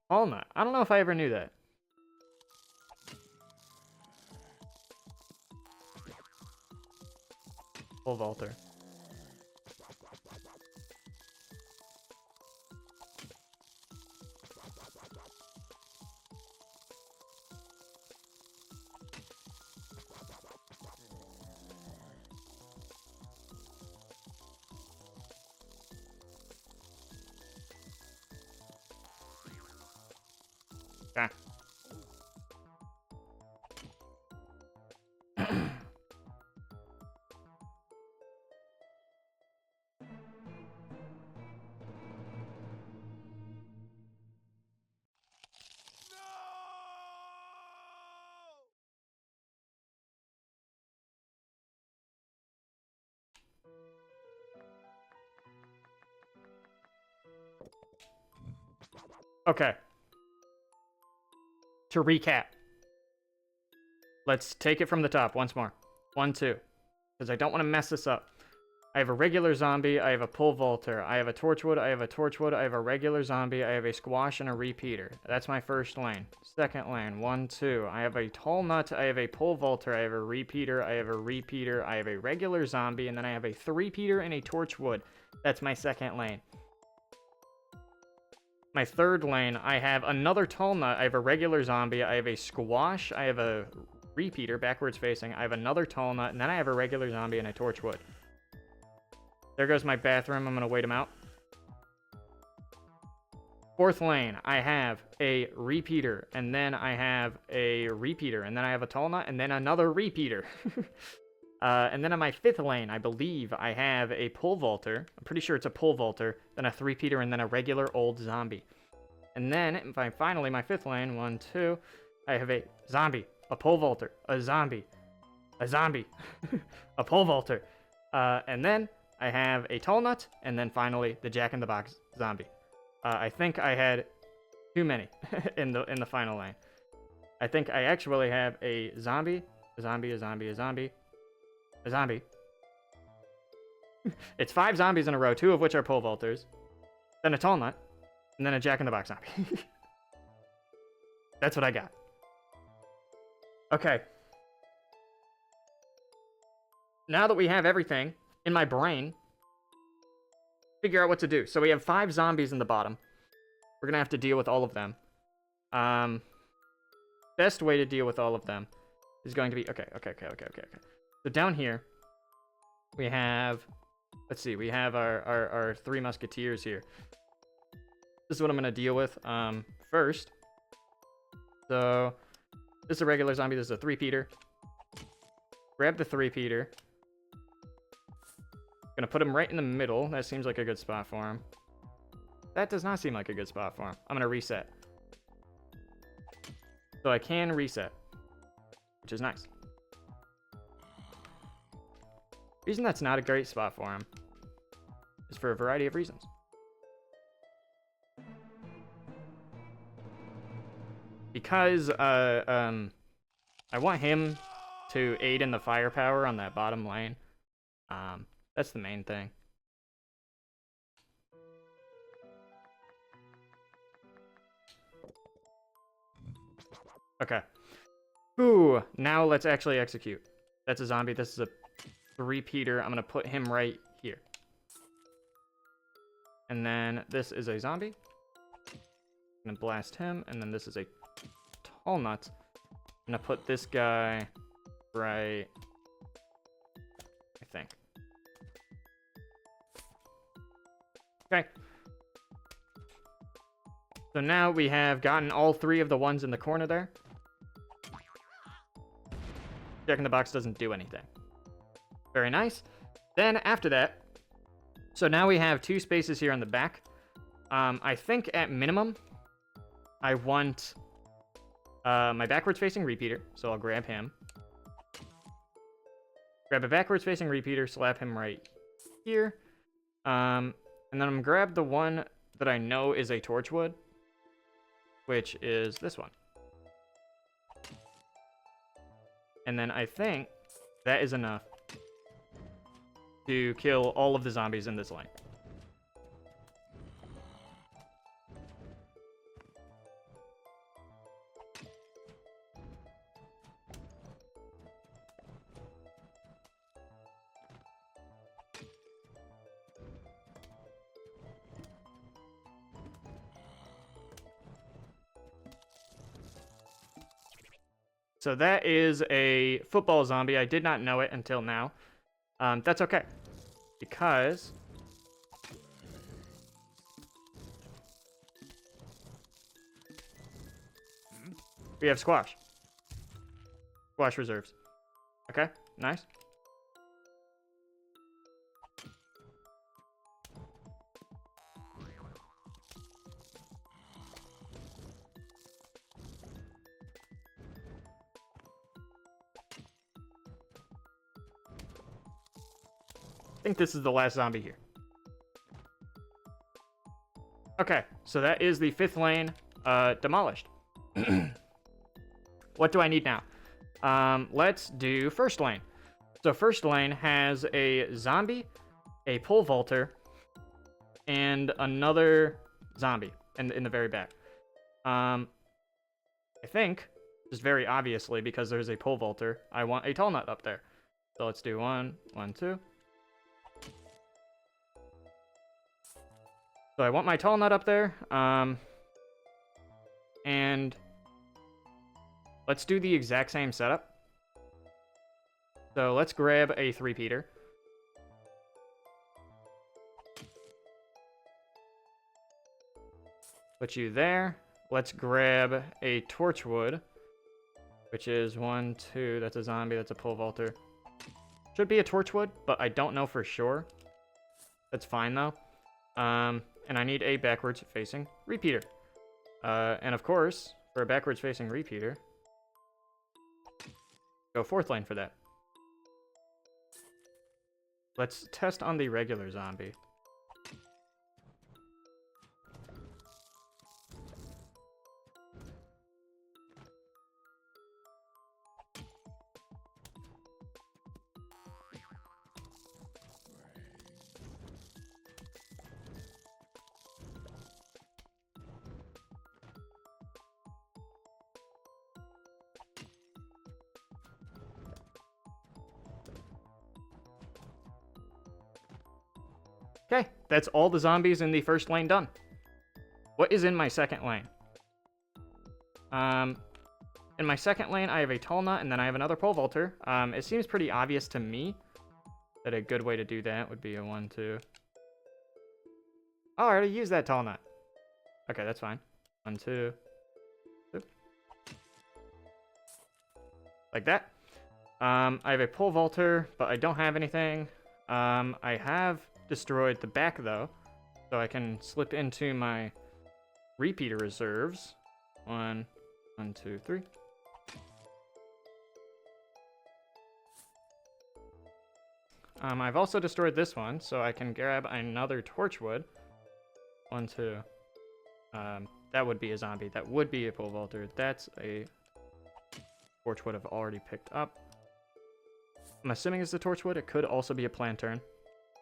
Walnut. I don't know if I ever knew that. Pole vaulter. Okay. Okay. To recap. Let's take it from the top once more. 1, 2. Because I don't want to mess this up. I have a regular zombie, I have a pole vaulter, I have a torchwood, I have a torchwood, I have a regular zombie, I have a squash and a repeater. That's my first lane. Second lane, 1, 2. I have a tall nut, I have a pole vaulter, I have a repeater, I have a repeater, I have a regular zombie, and then I have a three-peater and a torchwood. That's my second lane. My third lane, I have another tall nut, I have a regular zombie, I have a squash, I have a repeater, backwards facing, I have another tall nut, and then I have a regular zombie and a torchwood. There goes my bathroom, I'm going to wait him out. Fourth lane, I have a repeater, and then I have a repeater, and then I have a tall nut, and then another repeater. And then on my fifth lane, I believe I have a pole vaulter. I'm pretty sure it's a pole vaulter, then a three-peater, and then a regular old zombie. And then, finally, my fifth lane, 1, 2, I have a zombie, a pole vaulter, a zombie, a pole vaulter. And then I have a tall nut, and then finally the Jack-in-the-Box zombie. I think I had too many in the final lane. I think I actually have a zombie, a zombie, a zombie, a zombie, a zombie. It's 5 zombies in a row, 2 of which are pole vaulters, then a tall nut, and then a Jack-in-the-Box zombie. That's what I got. Okay. Now that we have everything in my brain, figure out what to do. So we have 5 zombies in the bottom. We're gonna have to deal with all of them. Best way to deal with all of them is going to be okay. So down here, we have, let's see, we have our 3 musketeers here. This is what I'm gonna deal with first. So this is a regular zombie. This is a three-peater. Grab the three-peater. Gonna put him right in the middle. That seems like a good spot for him. That does not seem like a good spot for him. I'm gonna reset. So I can reset, which is nice. The reason that's not a great spot for him is for a variety of reasons. Because I want him to aid in the firepower on that bottom lane. That's the main thing. Okay. Ooh, now let's actually execute. That's a zombie. This is a repeater. I'm going to put him right here. And then this is a zombie. I'm going to blast him. And then this is a tall nut. I'm going to put this guy right, I think. Okay. So now we have gotten all 3 of the ones in the corner there. Jack in the Box doesn't do anything. Very nice. Then after that, so now we have 2 spaces here on the back. I think at minimum, I want my backwards facing repeater. So I'll grab him. Grab a backwards facing repeater, slap him right here. And then I'm going to grab the one that I know is a torchwood, which is this one. And then I think that is enough to kill all of the zombies in this lane. So that is a football zombie. I did not know it until now. That's okay, because we have squash. Squash reserves. Okay, nice. I think this is the last zombie here. Okay, so that is the 5th lane demolished. What do I need now? Let's do first lane. So first lane has a zombie, a pole vaulter, and another zombie in the very back. I think, just very obviously, because there's a pole vaulter, I want a tall nut up there. So let's do 1, 1, 2. So I want my tall nut up there, and let's do the exact same setup. So let's grab a 3-peater. Put you there. Let's grab a torchwood, which is 1, 2, that's a zombie, that's a pole vaulter. Should be a torchwood, but I don't know for sure. That's fine though. And I need a backwards facing repeater. And of course, for a backwards facing repeater, go 4th lane for that. Let's test on the regular zombie. Okay, that's all the zombies in the first lane done. What is in my second lane? In my second lane, I have a tall nut, and then I have another pole vaulter. It seems pretty obvious to me that a good way to do that would be a 1, 2. Oh, I already used that tall nut. Okay, that's fine. 1, 2. Oop. Like that. I have a pole vaulter, but I don't have anything. I have destroyed the back though, so I can slip into my repeater reserves. 1, 1, 2, 3. I've also destroyed this one, so I can grab another torchwood. 1, 2. That would be a zombie. That would be a pole vaulter. That's a torchwood I've already picked up. I'm assuming it's the torchwood. It could also be a plantern,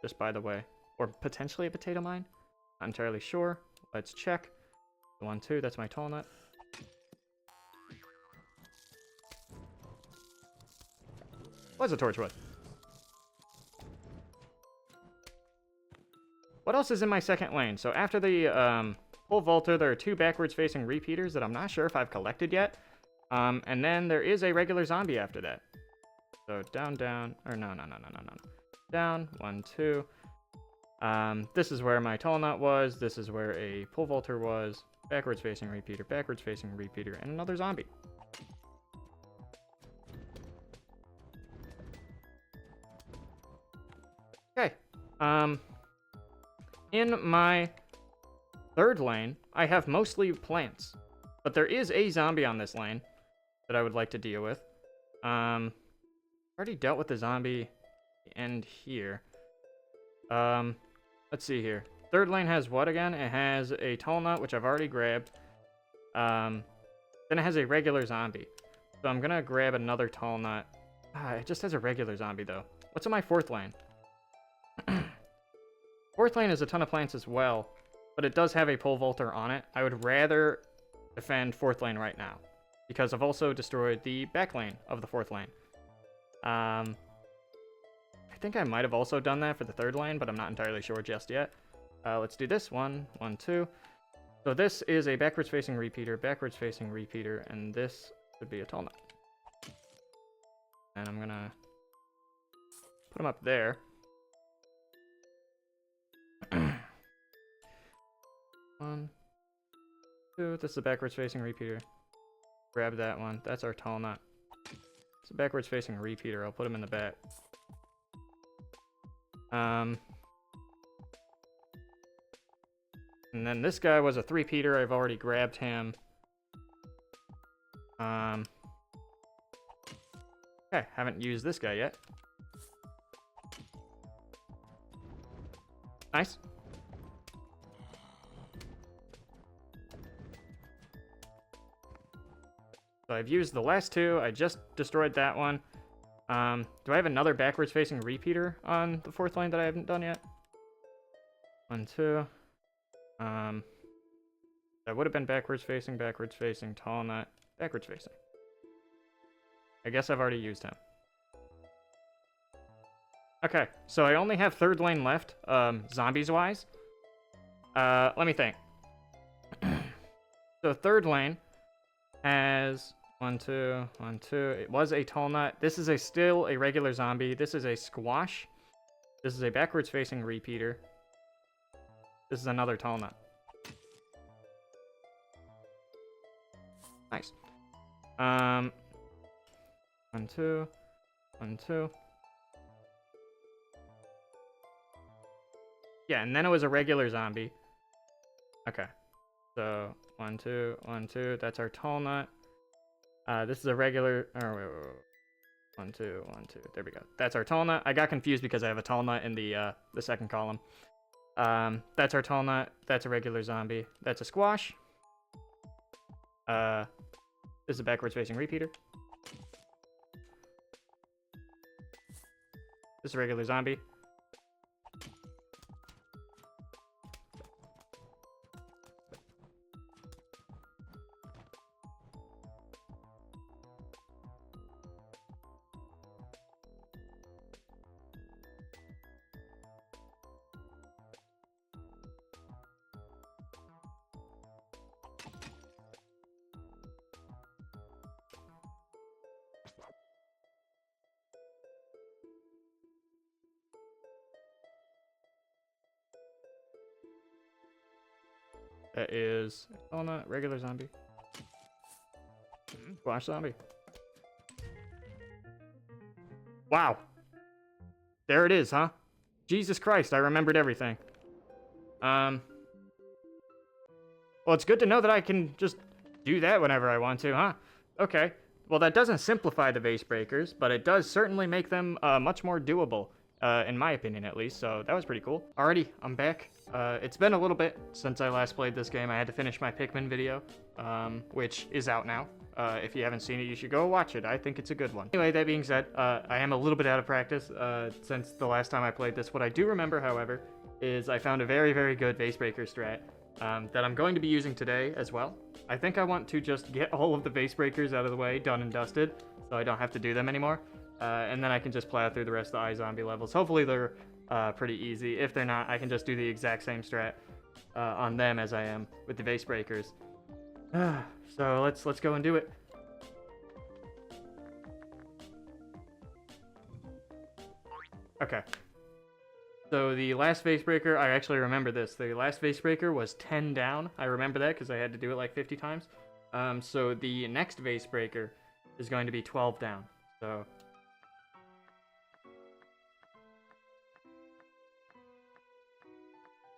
just by the way. Or potentially a potato mine. Not entirely sure. Let's check. 1, 2, that's my tall nut. Was a Torchwood. What else is in my second lane? So after the Pole Vaulter, there are 2 backwards-facing repeaters that I'm not sure if I've collected yet. And then there is a regular zombie after that. So down, down, or no. Down, 1, 2. This is where my Tall Nut was. This is where a Pole Vaulter was. Backwards-facing repeater, and another zombie. Okay. In my third lane, I have mostly plants. But there is a zombie on this lane that I would like to deal with. Already dealt with the zombie at the end here. Let's see here. Third lane has what again? It has a Tall Nut, which I've already grabbed. Then it has a regular zombie. So I'm gonna grab another Tall Nut. It just has a regular zombie, though. What's in my fourth lane? Fourth lane is a ton of plants as well, but it does have a Pole Vaulter on it. I would rather defend fourth lane right now, because I've also destroyed the back lane of the fourth lane. I think I might have also done that for the third lane, but I'm not entirely sure just yet. Let's do this. 1, 1, 2. So this is a backwards-facing repeater, and this would be a Tall Nut. And I'm gonna put him up there. 1, 2. This is a backwards-facing repeater. Grab that one. That's our Tall Nut. It's a backwards-facing repeater. I'll put him in the back. And then this guy was a 3-peater. I've already grabbed him. Okay, haven't used this guy yet. Nice. So I've used the last 2. I just destroyed that one. Do I have another backwards-facing repeater on the fourth lane that I haven't done yet? 1, 2. That would have been backwards-facing, Tall Nut, backwards-facing. I guess I've already used him. Okay, so I only have third lane left, zombies-wise. Let me think. So third lane has 1, 2, 1, 2. It was a Tall Nut. This is still a regular zombie. This is a squash. This is a backwards-facing repeater. This is another Tall Nut. Nice. 1, 2, 1, 2. Yeah, and then it was a regular zombie. Okay. So 1, 2, 1, 2. That's our Tall Nut. This is a regular. Oh, wait. 1, 2, 1, 2. There we go. That's our Tall Nut. I got confused because I have a Tall Nut in the second column. That's our Tall Nut. That's a regular zombie. That's a squash. This is a backwards-facing repeater. This is a regular zombie. That is, oh no, regular zombie. Squash zombie. Wow. There it is, huh? Jesus Christ, I remembered everything. Well, it's good to know that I can just do that whenever I want to, huh? Okay. Well, that doesn't simplify the Vasebreakers, but it does certainly make them much more doable, in my opinion at least, so that was pretty cool. Alrighty, I'm back. It's been a little bit since I last played this game. I had to finish my Pikmin video, which is out now. If you haven't seen it, you should go watch it. I think it's a good one. Anyway, that being said, I am a little bit out of practice since the last time I played this. What I do remember, however, is I found a very, very good Vasebreaker strat that I'm going to be using today as well. I think I want to just get all of the Vasebreakers out of the way, done and dusted, so I don't have to do them anymore. and then I can just plow through the rest of the iZombie levels. Hopefully they're pretty easy. If they're not, I can just do the exact same strat on them as I am with the Vasebreakers. So let's go and do it. Okay. So the last Vasebreaker, I actually remember this. The last Vasebreaker was 10 down. I remember that because I had to do it like 50 times. So the next Vasebreaker is going to be 12 down. So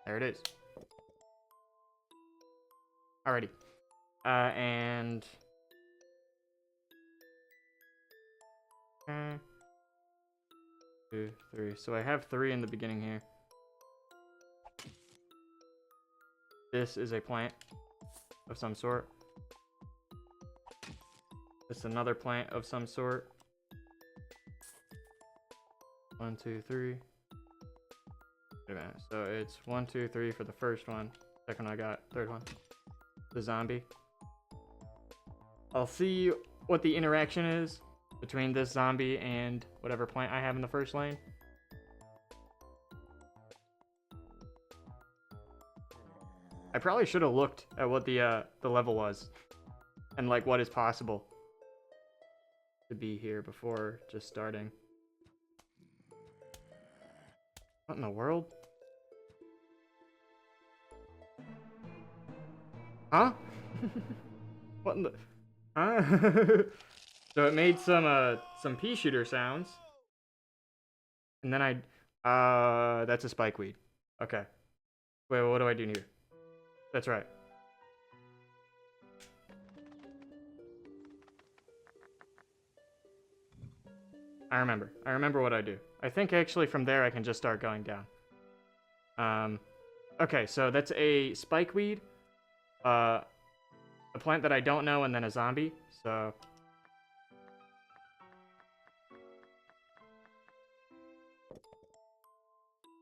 there it is. Alrighty. And 2, 3. So I have 3 in the beginning here. This is a plant of some sort. This is another plant of some sort. 1, 2, 3. Wait a minute. So it's 1, 2, 3 for the first one. Second one I got. Third one. The zombie. I'll see what the interaction is between this zombie and whatever plant I have in the first lane. I probably should have looked at what the level was and like what is possible to be here before just starting. What in the world? Huh? What in the... Huh? So it made some pea shooter sounds. And then that's a spikeweed. Okay. Wait, what do I do here? That's right. I remember what I do. I think actually from there I can just start going down. Okay, so that's a spikeweed, a plant that I don't know, and then a zombie, so...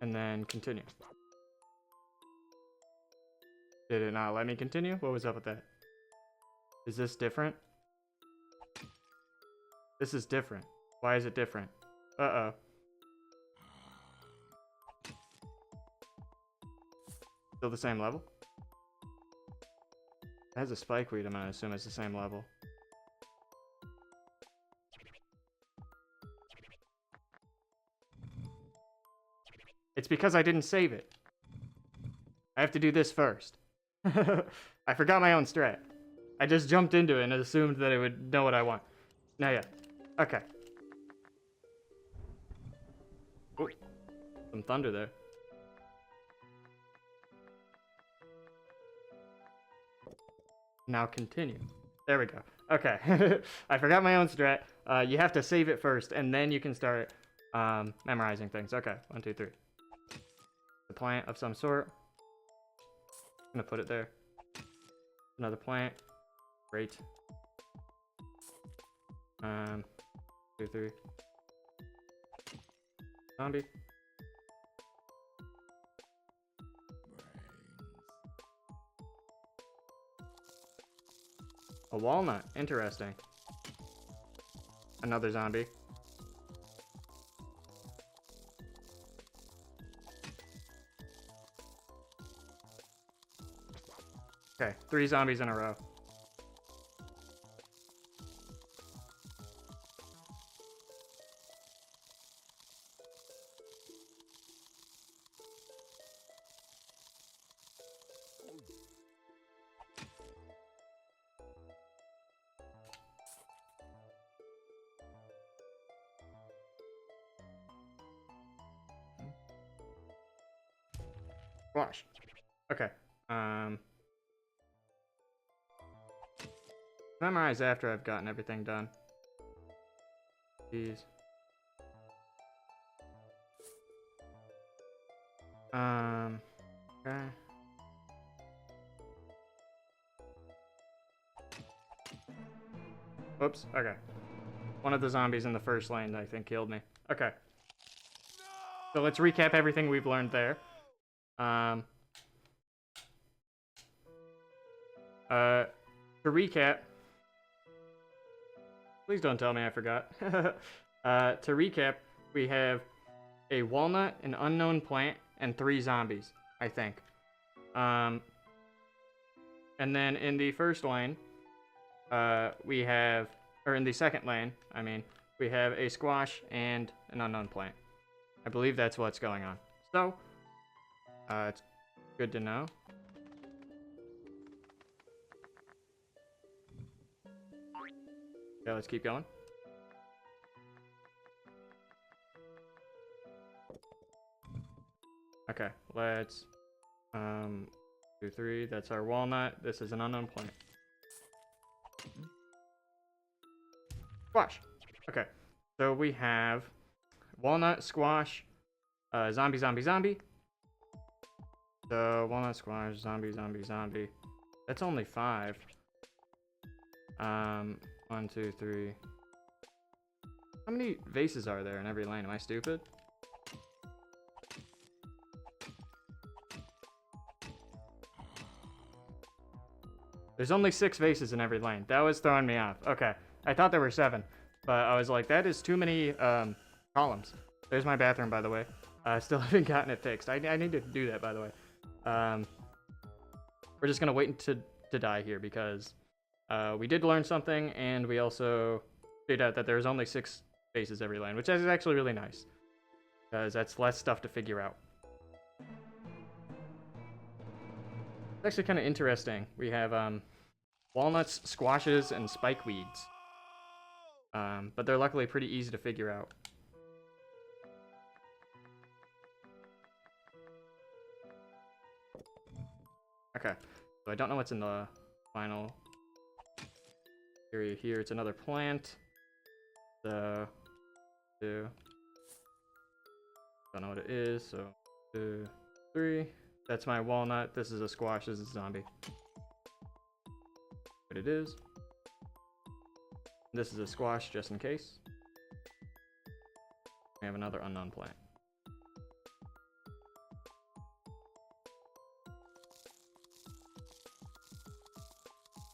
And then continue. Did it not let me continue? What was up with that? Is this different? This is different. Why is it different? Uh-oh. Still the same level? It has a spikeweed, I'm gonna assume it's the same level. It's because I didn't save it. I have to do this first. I forgot my own strat. I just jumped into it and assumed that it would know what I want. No, yeah. Okay. Ooh, some thunder there. Now continue. There we go. Okay. I forgot my own strat. You have to save it first, and then you can start memorizing things. Okay, 1, 2, 3. A plant of some sort. I'm gonna put it there. Another plant. Great. 2, 3. Zombie. A walnut. Interesting. Another zombie. Okay, 3 zombies in a row. Wash. Okay. Memorize after I've gotten everything done. Jeez. Okay. Whoops, okay. One of the zombies in the first lane, I think, killed me. Okay. So let's recap everything we've learned there. To recap, please don't tell me I forgot. To recap, we have a walnut, an unknown plant, and 3 zombies, I think. And then in the first lane, we have, or in the second lane, I mean, we have a squash and an unknown plant. I believe that's what's going on. So, it's good to know. Okay, let's keep going. Okay, let's 2, 3. That's our walnut. This is an unknown plant. Squash. Okay, so we have walnut, squash, zombie, zombie, zombie. So walnut, squash, zombie, zombie, zombie. That's only 5. 1, 2, 3. How many vases are there in every lane? Am I stupid? There's only 6 vases in every lane. That was throwing me off. Okay, I thought there were 7, but I was like, that is too many columns. There's my bathroom, by the way. I still haven't gotten it fixed. I need to do that, by the way. We're just gonna wait to die here because we did learn something, and we also figured out that there's only 6 vases every lane, which is actually really nice because that's less stuff to figure out. It's actually kind of interesting. We have walnuts, squashes, and spikeweeds. But they're luckily pretty easy to figure out. Okay, so I don't know what's in the final area here. It's another plant. So, 2. Don't know what it is, so 2, 3. That's my walnut. This is a squash. This is a zombie. But it is. This is a squash, just in case. We have another unknown plant.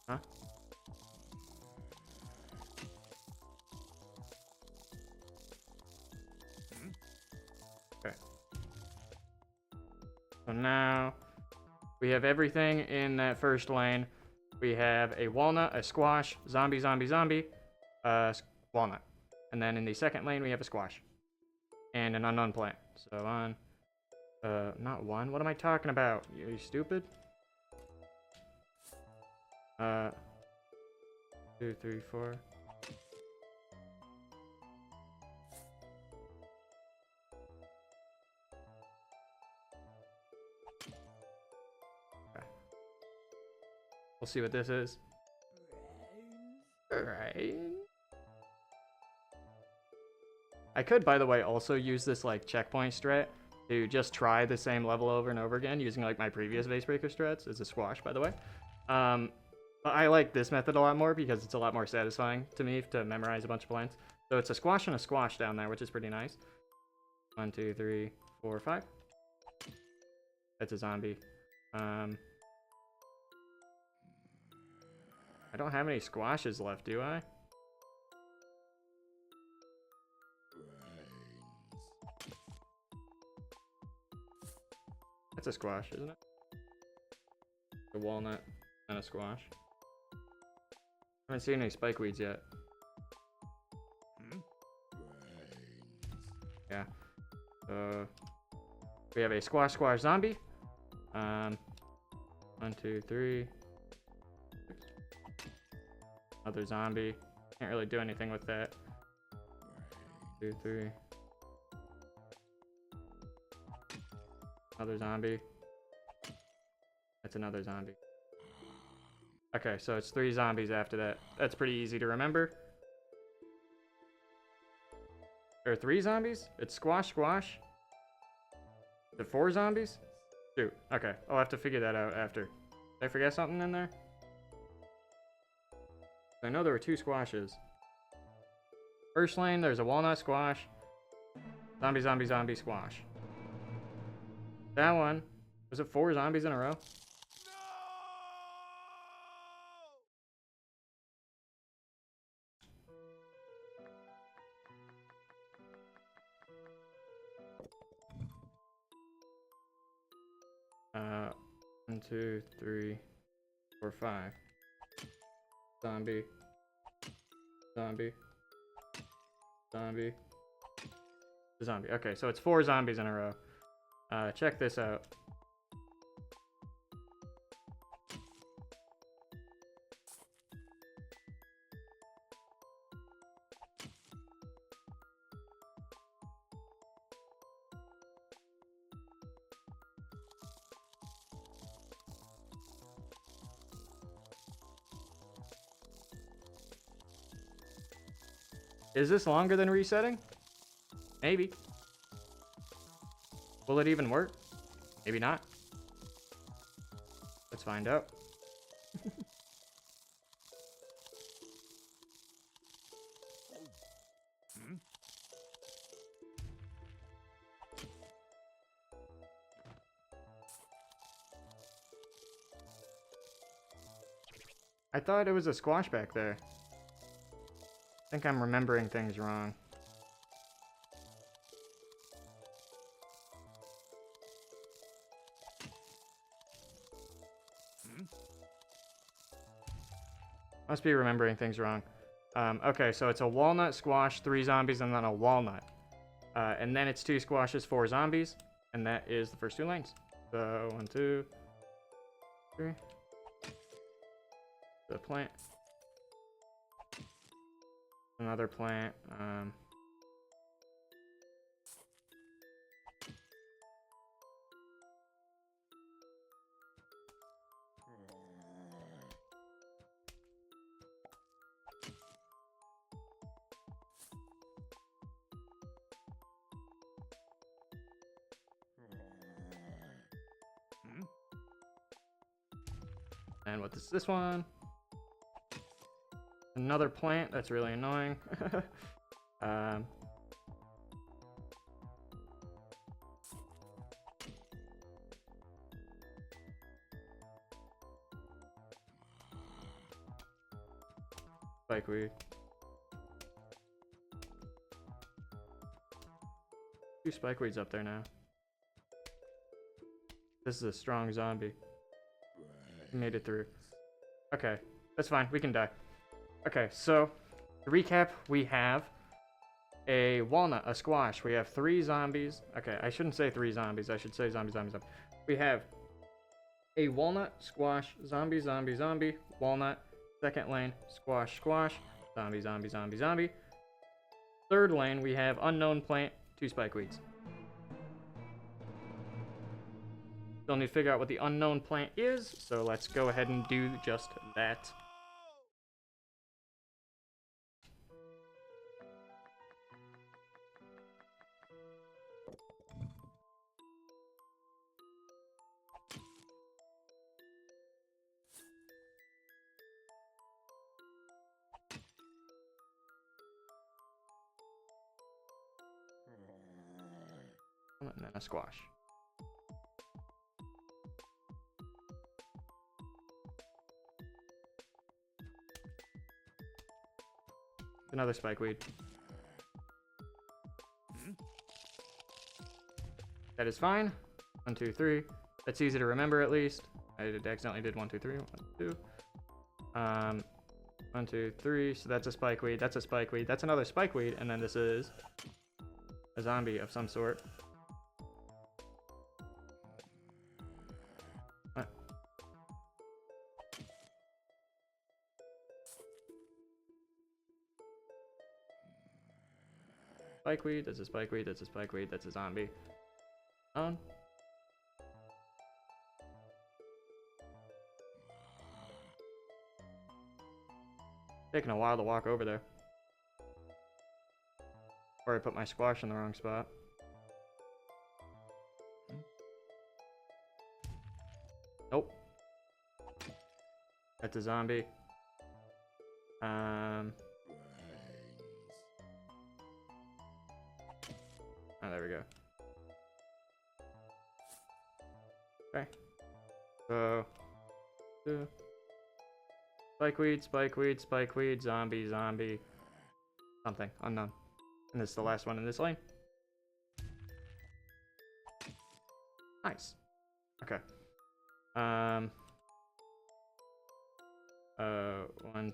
Huh? Okay. So now we have everything in that first lane. We have a walnut, a squash, zombie, zombie, zombie, walnut. And then in the second lane, we have a squash and an unknown plant. So on, not 1. What am I talking about? Are you stupid? 2, 3, 4. Okay. We'll see what this is. Alright. I could, by the way, also use this like checkpoint strat to just try the same level over and over again using like my previous Vasebreaker strats. It's a squash, by the way. But I like this method a lot more because it's a lot more satisfying to me to memorize a bunch of plants. So it's a squash and a squash down there, which is pretty nice. 1, 2, 3, 4, 5. That's a zombie. I don't have any squashes left, do I? That's a squash, isn't it? A walnut and a squash. I haven't seen any spikeweeds yet. Yeah. So we have a squash, squash, zombie. 1, 2, 3. Another zombie. Can't really do anything with that. 2, 3. Another zombie. That's another zombie. Okay, so it's 3 zombies after that. That's pretty easy to remember. There are 3 zombies? It's squash, squash. Is it 4 zombies? Shoot. Okay, I'll have to figure that out after. Did I forget something in there? I know there were 2 squashes. First lane, there's a walnut squash. Zombie, zombie, zombie, squash. That one. Was it 4 zombies in a row? 1, 2, 3, 4, 5. Zombie. Zombie. Zombie. Zombie. Okay, so it's 4 zombies in a row. Check this out. Is this longer than resetting? Maybe. Will it even work? Maybe not. Let's find out. I thought it was a squash back there. I think I'm remembering things wrong. Must be remembering things wrong. Okay, so it's a walnut, squash, 3 zombies, and then a walnut. And then it's 2 squashes, 4 zombies. And that is the first 2 lanes. So 1, 2, 3. The plant. Another plant. And what is this one? Another plant. That's really annoying. Spikeweed. 2 spikeweeds up there now. This is a strong zombie. He made it through. Okay, that's fine. We can die. Okay, so to recap, we have a walnut, a squash. We have 3 zombies. Okay, I shouldn't say 3 zombies. I should say zombie, zombie, zombie. We have a walnut, squash, zombie, zombie, zombie, walnut. Second lane, squash, squash, zombie, zombie, zombie, zombie. Third lane, we have unknown plant, 2 spikeweeds. Still need to figure out what the unknown plant is, so let's go ahead and do just that. And then a squash. Another spikeweed. That is fine. 1, 2, 3. That's easy to remember at least. I accidentally did 1, 2, 3. 1, 2. 1, 2, 3. So that's a spikeweed. That's a spikeweed. That's another spikeweed. And then this is a zombie of some sort. What? Spikeweed. That's a spikeweed. That's a spikeweed. That's a zombie. On. Taking a while to walk over there. Or I put my squash in the wrong spot. Nope. That's a zombie. Oh, there we go. Okay. So, spikeweed, spikeweed, spikeweed, zombie, zombie, something unknown. And this is the last one in this lane. Nice. Okay. 1,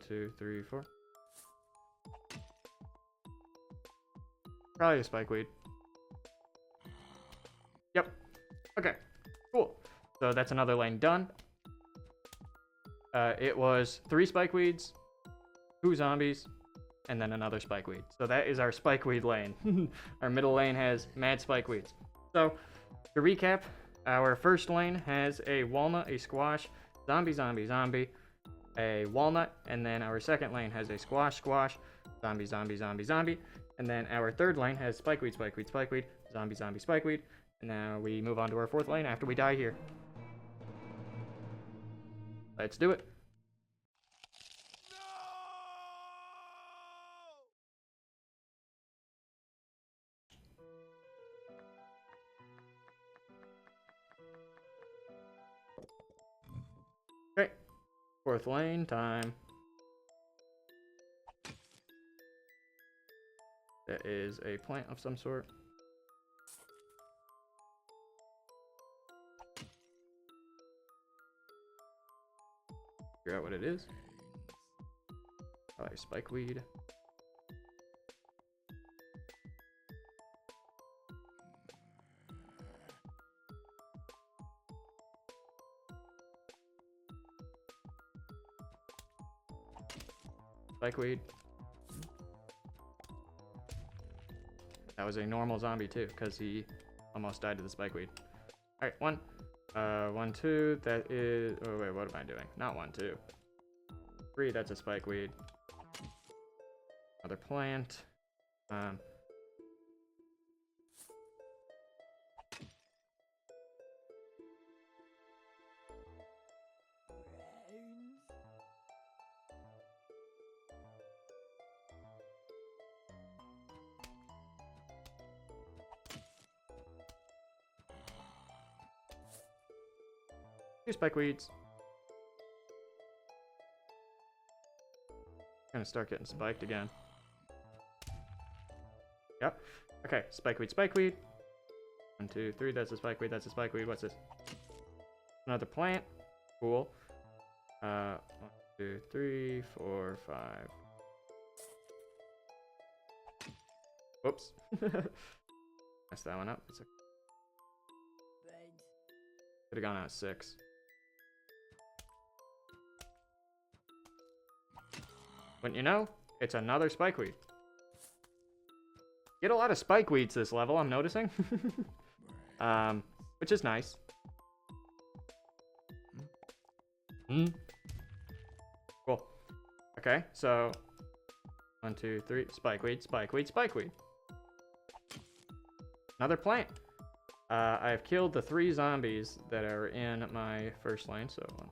2, 3, 4. Probably a spikeweed. Yep. Okay. Cool. So that's another lane done. It was 3 spikeweeds, 2 zombies, and then another spikeweed. So that is our spikeweed lane. Our middle lane has mad spikeweeds. So to recap, our first lane has a walnut, a squash, zombie, zombie, zombie, a walnut, and then our second lane has a squash, squash, zombie, zombie, zombie, zombie, and then our third lane has spikeweed, spikeweed, spikeweed, zombie, zombie, spikeweed, and now we move on to our fourth lane after we die here. Let's do it. Okay, fourth lane time. That is a plant of some sort. Figure out what it is. Probably spikeweed. Spikeweed. That was a normal zombie too, because he almost died to the spikeweed. Alright, 1, 1, 2, that is, oh wait, what am I doing? Not 1, 2. 3, that's a spikeweed. Another plant. Two spikeweeds. Gonna start getting spiked again. Yep. Okay, spikeweed, spikeweed. 1, 2, 3, that's a spikeweed, that's a spikeweed. What's this? Another plant. Cool. 1, 2, 3, 4, 5. Whoops. Messed that one up. Could have gone out 6. Wouldn't you know? It's another spikeweed. Get a lot of spikeweeds this level, I'm noticing. Which is nice. Cool. Okay, so 1, 2, 3, spikeweed, spikeweed, spikeweed. Another plant. I've killed the 3 zombies that are in my first lane, so 1,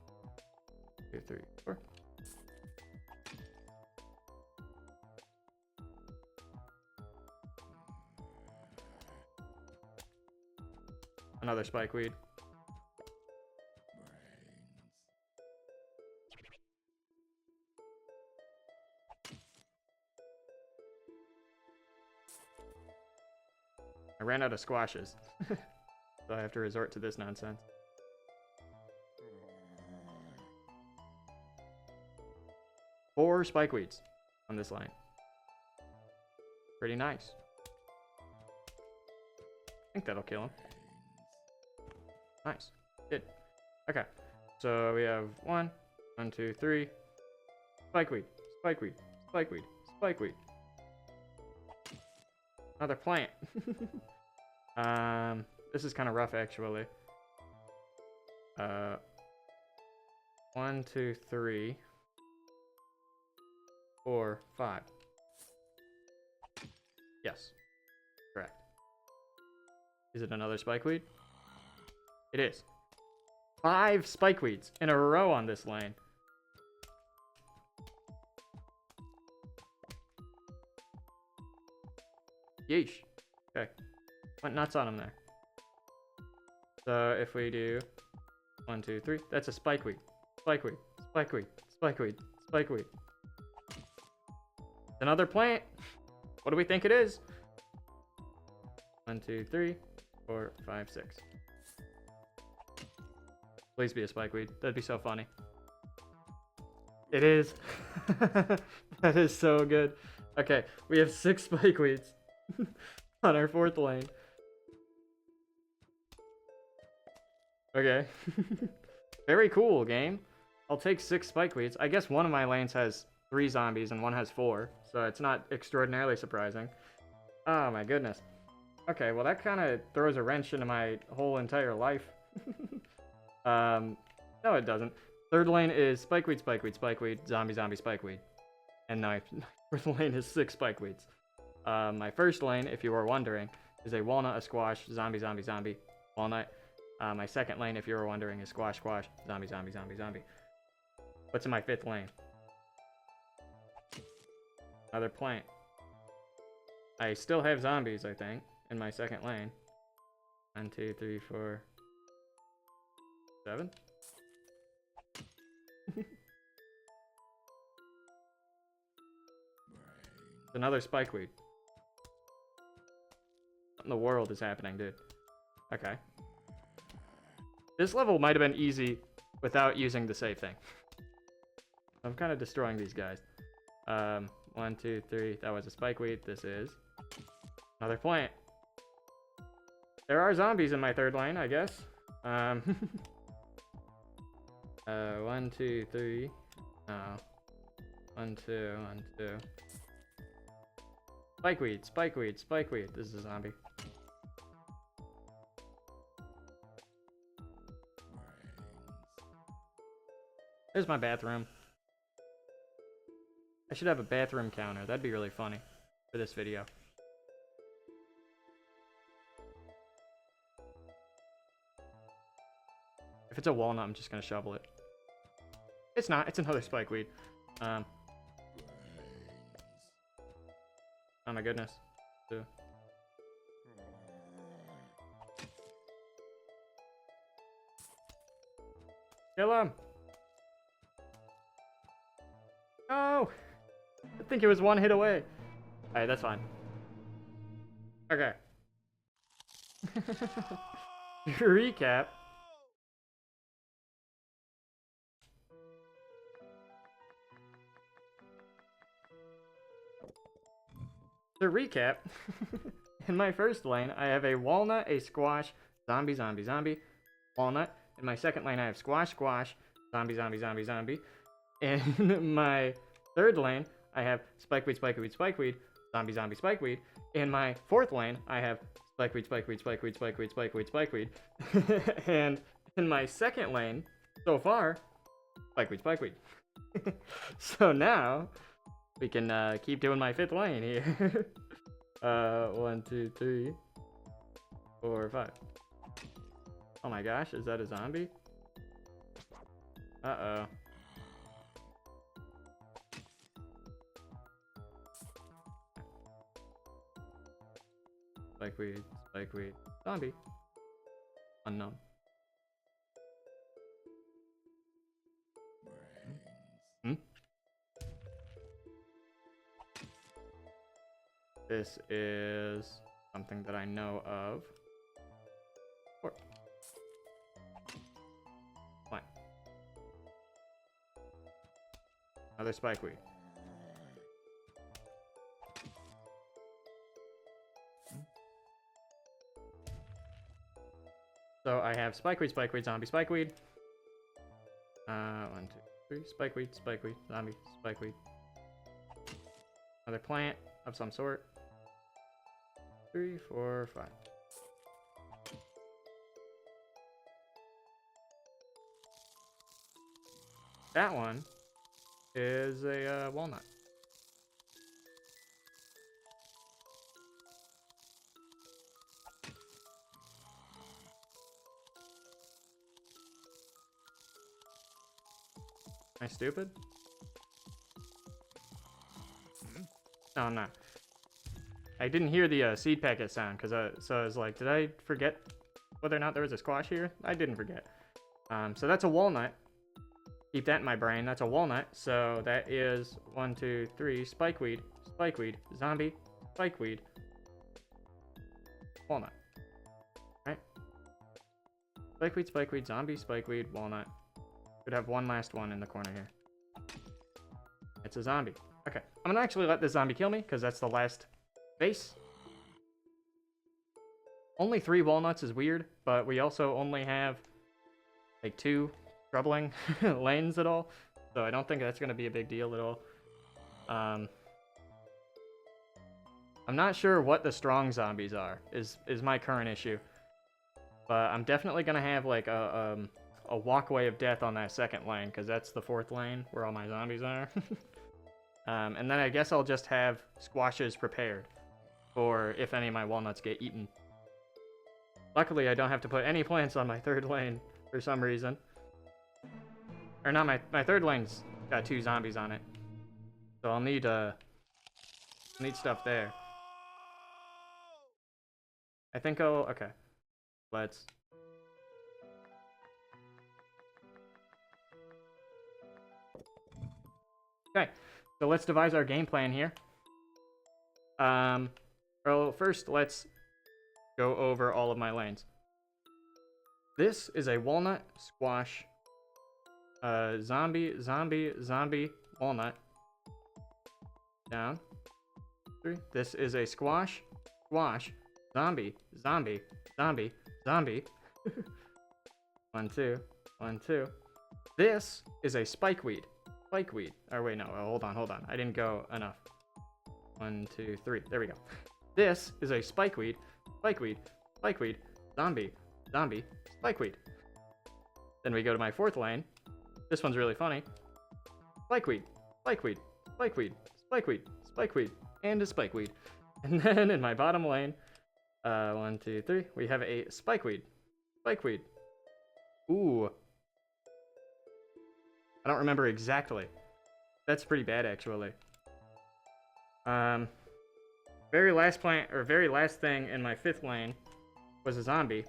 2, 3, 4. Another spikeweed. I ran out of squashes, so I have to resort to this nonsense. Four spikeweeds on this line. Pretty nice. I think that'll kill him. Nice. Good. Okay. So we have 1, 2, 3. Spikeweed. Spikeweed. Spikeweed. Spikeweed. Another plant. This is kind of rough actually. 1, 2, 3, 4, 5. Yes. Correct. Is it another spikeweed? It is. 5 spikeweeds in a row on this lane. Yeesh. Okay. Went nuts on him there. So if we do 1, 2, 3, that's a spikeweed. Spikeweed. Spikeweed. Spikeweed. Spikeweed. Another plant. What do we think it is? 1, 2, 3, 4, 5, 6. Please be a spikeweed. That'd be so funny. It is. That is so good. Okay, we have 6 spikeweeds on our 4th lane. Okay. Very cool, game. I'll take 6 spikeweeds. I guess one of my lanes has 3 zombies and one has 4, so it's not extraordinarily surprising. Oh my goodness. Okay, well that kind of throws a wrench into my whole entire life. No it doesn't. 3rd lane is spikeweed, spikeweed, spikeweed, zombie, zombie, spikeweed. And my 4th lane is 6 spikeweeds. My 1st lane, if you were wondering, is a walnut, a squash, zombie, zombie, zombie, walnut. My 2nd lane, if you were wondering, is squash, squash, zombie, zombie, zombie, zombie. What's in my 5th lane? Another plant. I still have zombies, I think, in my 2nd lane. 1, 2, 3, 4, 7. Another spikeweed. What in the world is happening, dude? Okay. This level might have been easy without using the save thing. I'm kind of destroying these guys. 1, 2, 3. That was a spikeweed. This is another plant. There are zombies in my 3rd lane, I guess. 1, 2, 3. No. 1, 2, 1, 2. Spikeweed, spikeweed, spikeweed. This is a zombie. There's my bathroom. I should have a bathroom counter. That'd be really funny for this video. If it's a walnut, I'm just gonna shovel it. It's not. It's another spikeweed. Oh my goodness. Two. Kill him! No! I think it was 1 hit away. Alright, that's fine. Okay. To recap. In my 1st lane, I have a walnut, a squash, zombie, zombie, zombie, walnut. In my 2nd lane, I have squash, squash, zombie, zombie, zombie, zombie. In my 3rd lane, I have spikeweed, spikeweed, spikeweed, zombie, zombie, spikeweed. In my 4th lane, I have spikeweed, spikeweed, spikeweed, spikeweed, spikeweed, spikeweed. And in my 2nd lane, so far, spikeweed, spikeweed. So now, we can keep doing my 5th lane here. 1, 2, 3, 4, 5. Oh my gosh, is that a zombie? Uh-oh. Spikeweed, spikeweed, zombie. Unknown. Hmm? This is something that I know of. Or fine. Another spikeweed. So I have spikeweed, spikeweed, zombie, spikeweed. 1, 2, 3. Spikeweed, spikeweed, zombie, spikeweed. Another plant of some sort. 3, 4, 5. That one is a walnut. Am I stupid? No, I'm not. I didn't hear the seed packet sound, so I was like, did I forget whether or not there was a squash here? I didn't forget. So that's a walnut. Keep that in my brain. That's a walnut. So that is 1, 2, 3. Spikeweed, spikeweed, zombie, spikeweed, walnut. Right? Spikeweed, spikeweed, zombie, spikeweed, walnut. Could have one last one in the corner here. It's a zombie. Okay, I'm gonna actually let this zombie kill me, because that's the last vase. Only 3 walnuts is weird, but we also only have, like, 2 troubling lanes at all. So I don't think that's gonna be a big deal at all. I'm not sure what the strong zombies are, is my current issue. But I'm definitely gonna have, like, a walkway of death on that second lane, because that's the 4th lane where all my zombies are. And then I guess I'll just have squashes prepared for if any of my walnuts get eaten. Luckily, I don't have to put any plants on my 3rd lane for some reason. Or not, my 3rd lane's got 2 zombies on it. So I'll need stuff there. I think I'll, okay. Let's... Okay, so let's devise our game plan here. Well, first let's go over all of my lanes. This is a walnut, squash, zombie, zombie, zombie, walnut. Down. 3. This is a squash, squash, zombie, zombie, zombie, zombie. 1, 2, 1, 2. This is a spikeweed. Spikeweed. Oh, wait, no. Oh, hold on. I didn't go enough. 1, 2, 3. There we go. This is a spikeweed. Spikeweed. Spikeweed. Zombie. Zombie. Spikeweed. Then we go to my 4th lane. This one's really funny. Spikeweed. Spikeweed. Spikeweed. Spikeweed. Spikeweed. And a spikeweed. And then in my bottom lane, 1, 2, 3, we have a spikeweed. Spikeweed. Ooh. I don't remember exactly. That's pretty bad, actually. Very last plant, or very last thing in my 5th lane was a zombie.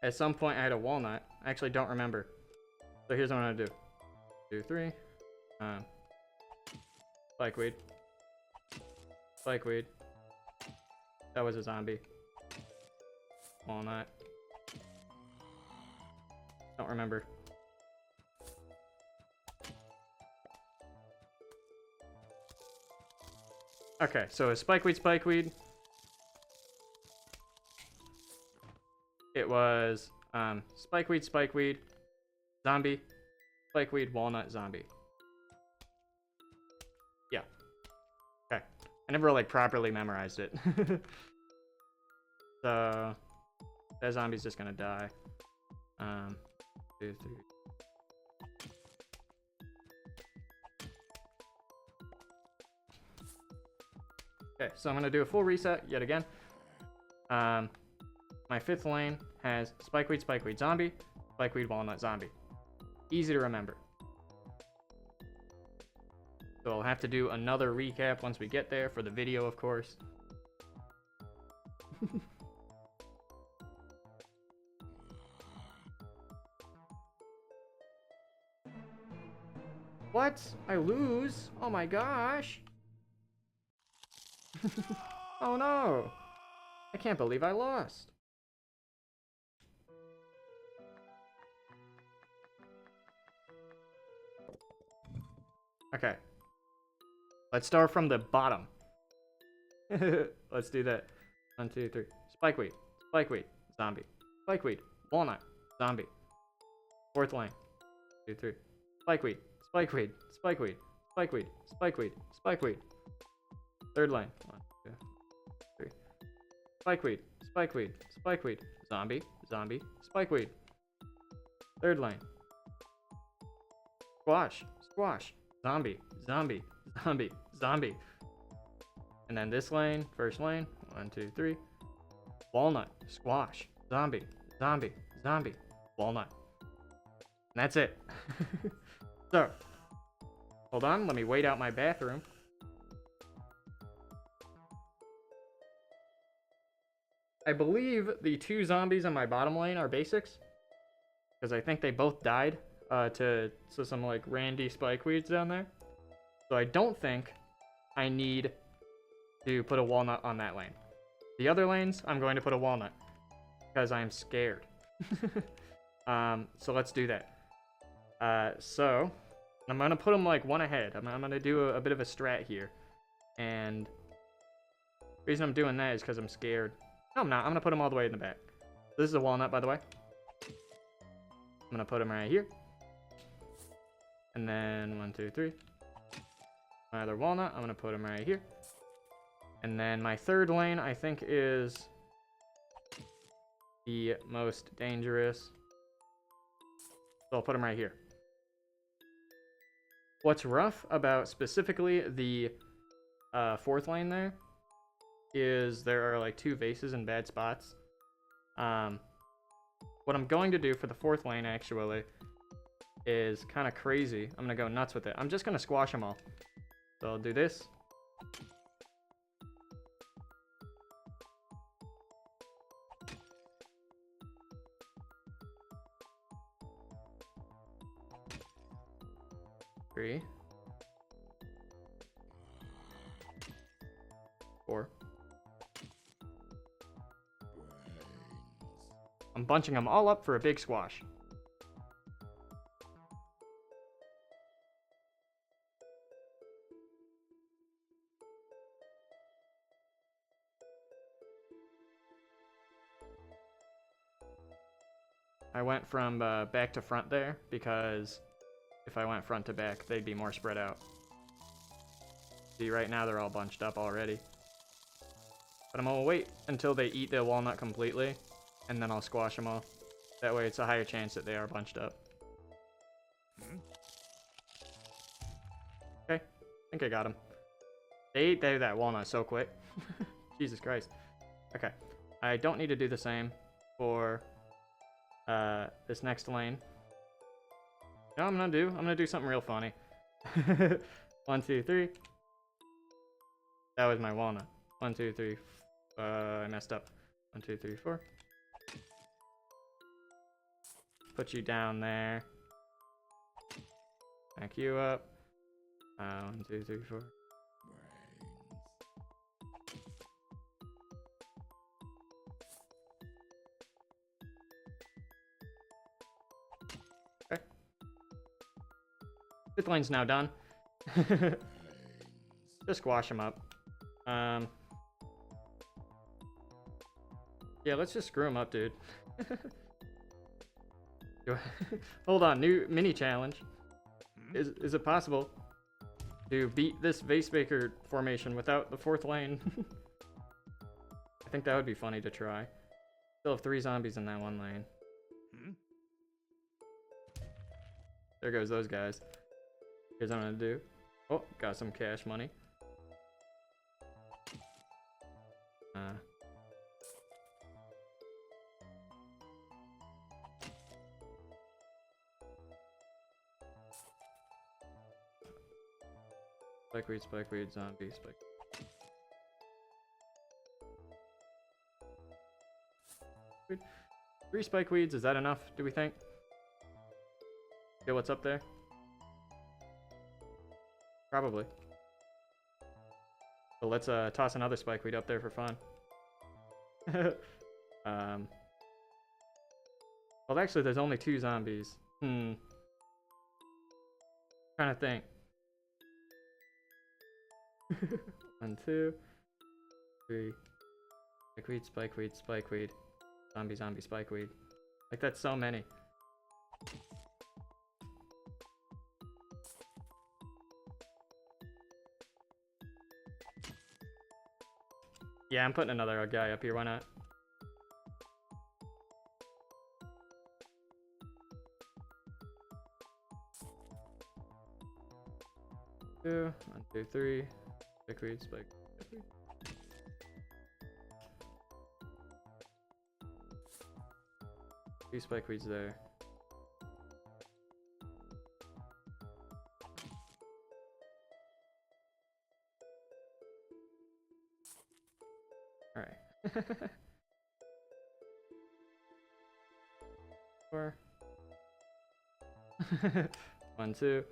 At some point, I had a walnut. I actually don't remember. So here's what I'm gonna do. 2, 3. Spikeweed. Spikeweed. That was a zombie. Walnut. Don't remember. Okay, so a spikeweed, spikeweed. It was spikeweed, spikeweed, zombie, spikeweed, walnut, zombie. Yeah. Okay. I never like properly memorized it. So that zombie's just gonna die. 2, 3. Okay, so I'm gonna do a full reset yet again. My 5th lane has spikeweed, spikeweed, zombie, spikeweed, walnut, zombie. Easy to remember. So I'll have to do another recap once we get there for the video, of course. What? I lose? Oh my gosh. Oh no. I can't believe I lost. Okay. Let's start from the bottom. Let's do that. 1, 2, 3. Spikeweed. Spikeweed. Zombie. Spikeweed. Walnut. Zombie. 4th lane. 2, 3. Spikeweed. Spikeweed. Spikeweed. Spikeweed. Spikeweed. Spikeweed. 3rd lane. 1, 2, 3. Spikeweed. Spikeweed. Spikeweed. Zombie. Zombie. Spikeweed. 3rd lane. Squash. Squash. Zombie. Zombie. Zombie. Zombie. And then this lane. 1st lane. 1, 2, 3. Walnut. Squash. Zombie. Zombie. Zombie. Walnut. And that's it. So, hold on. Let me wait out my bathroom. I believe the 2 zombies in my bottom lane are basics, because I think they both died to some like randy spikeweeds down there. So I don't think I need to put a walnut on that lane. The other lanes, I'm going to put a walnut. because I am scared. So let's do that. So I'm gonna put them like one ahead. I'm gonna do a bit of a strat here, and the reason I'm doing that is because I'm scared. No, I'm not. I'm gonna put them all the way in the back. This is a walnut, by the way. I'm gonna put them right here, and then 1, 2, 3. My other walnut, I'm gonna put them right here, and then my third lane I think is the most dangerous. So I'll put them right here. What's rough about specifically the fourth lane there is there are like 2 vases in bad spots. What I'm going to do for the fourth lane actually is kind of crazy. I'm gonna go nuts with it. I'm just gonna squash them all. So I'll do this. Three. 4. I'm bunching them all up for a big squash. I went from back to front there because if I went front to back, they'd be more spread out. See, right now they're all bunched up already. But I'm gonna wait until they eat the walnut completely, and then I'll squash them all. That way it's a higher chance that they are bunched up. Okay, I think I got them. They ate that walnut so quick. Jesus Christ. Okay, I don't need to do the same for this next lane. You know what I'm gonna do something real funny. 1, 2, 3. That was my walnut. 1, 2, 3. I messed up. 1, 2, 3, 4. Put you down there. Back you up. 1, 2, 3, 4. Okay. Fifth lane's now done. Just squash them up. Yeah, let's just screw them up, dude. Hold on, new mini challenge. Is it possible to beat this Vasebreaker formation without the fourth lane? I think that would be funny to try. Still have 3 zombies in that one lane. There goes those guys. Here's what I'm gonna do. Oh, got some cash money. Spikeweed, zombie, spike. 3 spikeweeds, is that enough, do we think? Get what's up there? Probably. But let's toss another spikeweed up there for fun. Well, actually, there's only 2 zombies. Trying to think. 1, 2, 3. Spikeweed. Zombie, spikeweed. Like, that's so many. Yeah, I'm putting another guy up here, why not? Two, 1, 2, 3. Spikeweed. 2 spikeweeds there. Alright. 4. 1, 2,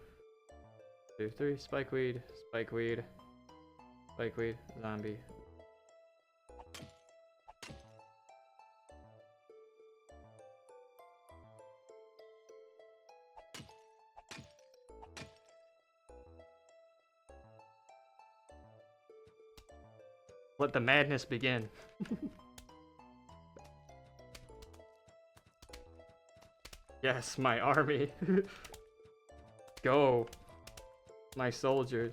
2, 3. Spikeweed. Zombie. Let the madness begin. Yes, my army. Go, my soldiers.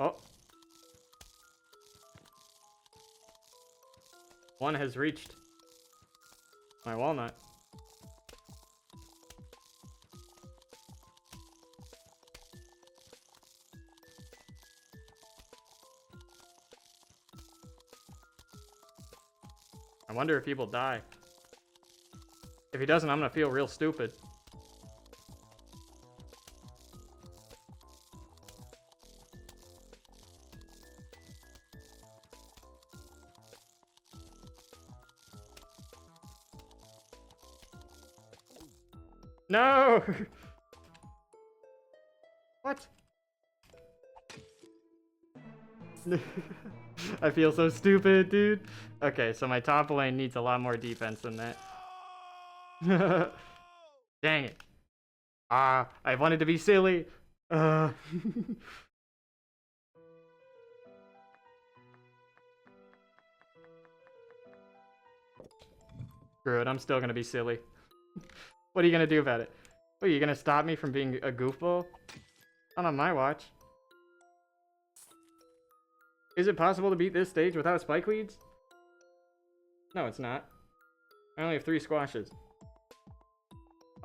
Oh. One has reached my walnut. I wonder if he will die. If he doesn't, I'm gonna feel real stupid. No! What? I feel so stupid, dude. Okay, so my top lane needs a lot more defense than that. Dang it. I wanted to be silly. Screw it, I'm still gonna be silly. What are you gonna do about it? What, are you gonna stop me from being a goofball? Not on my watch. Is it possible to beat this stage without spikeweeds? No, it's not. I only have 3 squashes.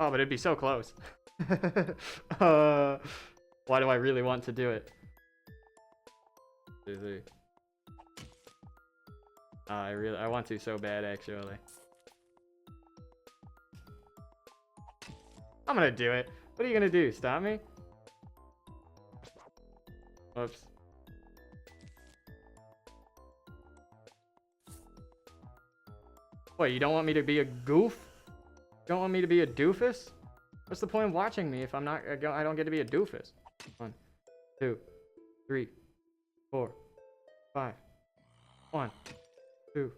Oh, but it'd be so close. Why do I really want to do it? I want to so bad, actually. I'm gonna do it. What are you gonna do? Stop me? Whoops. What, you don't want me to be a goof? You don't want me to be a doofus? What's the point of watching me if I'm not, I don't get to be a doofus? 1, 2, 3, 4, 5. 1, 2,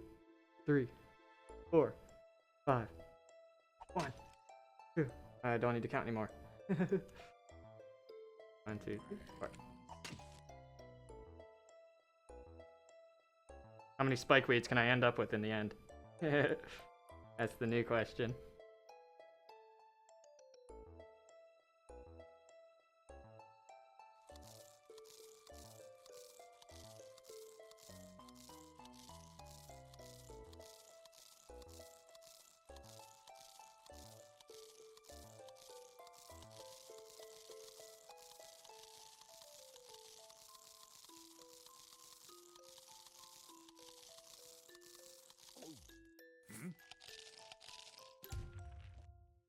3, 4, 5. 1, 2. I don't need to count anymore. 1, 2, 3, 4. How many spikeweeds can I end up with in the end? That's the new question.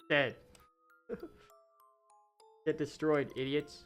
Dead. Get destroyed, idiots.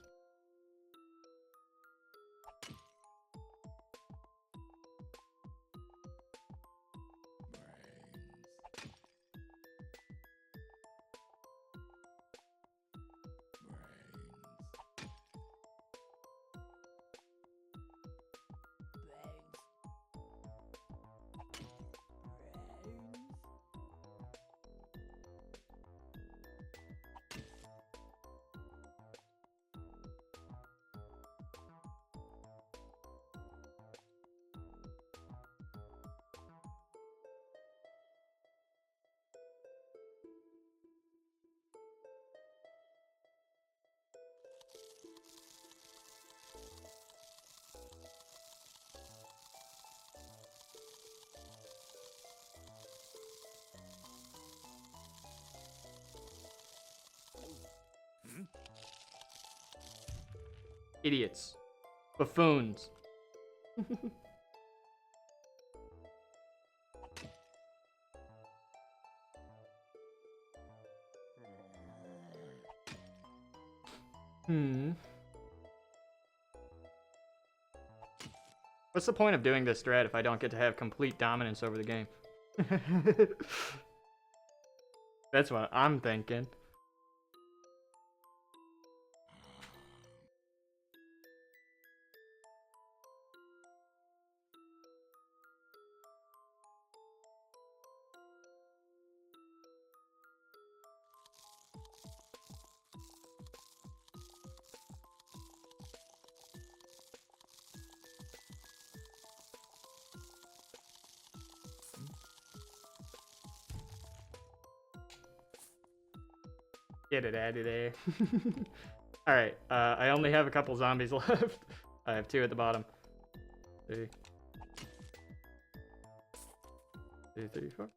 Idiots. Buffoons. What's the point of doing this strat if I don't get to have complete dominance over the game? That's what I'm thinking. Get it out of there. Alright, I only have a couple zombies left. I have 2 at the bottom. 3. 2, 3, 4.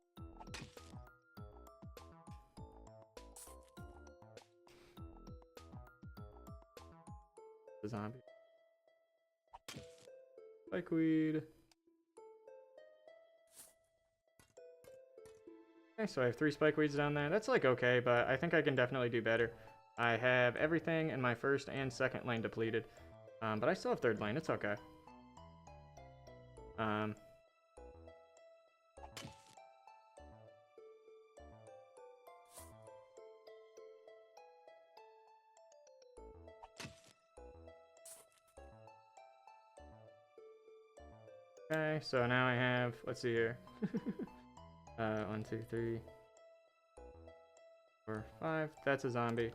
The zombie. Spikeweed. Okay, so I have 3 spikeweeds down there. That's like okay, but I think I can definitely do better. I have everything in my first and second lane depleted. But I still have third lane. It's okay. Okay, so now I have, let's see here. 1, 2, 3, 4, 5. That's a zombie.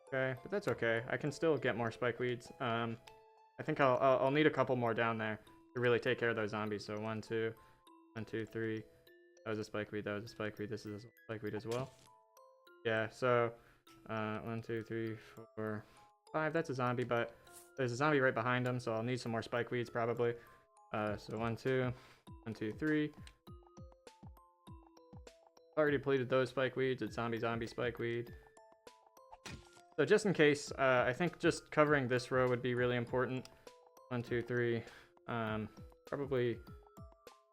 Okay, but that's okay. I can still get more spikeweeds. I think I'll need a couple more down there to really take care of those zombies. So 1, 2, 1, 2, 3. That was a spikeweed. That was a spikeweed. This is a spikeweed as well. Yeah. So 1, 2, 3, 4, 5. That's a zombie, but there's a zombie right behind him, so I'll need some more spikeweeds probably. So 1, 2, 1, 2, 3. Already depleted those spikeweeds. It's zombie, spikeweed. So just in case, I think just covering this row would be really important. 1, 2, 3. Probably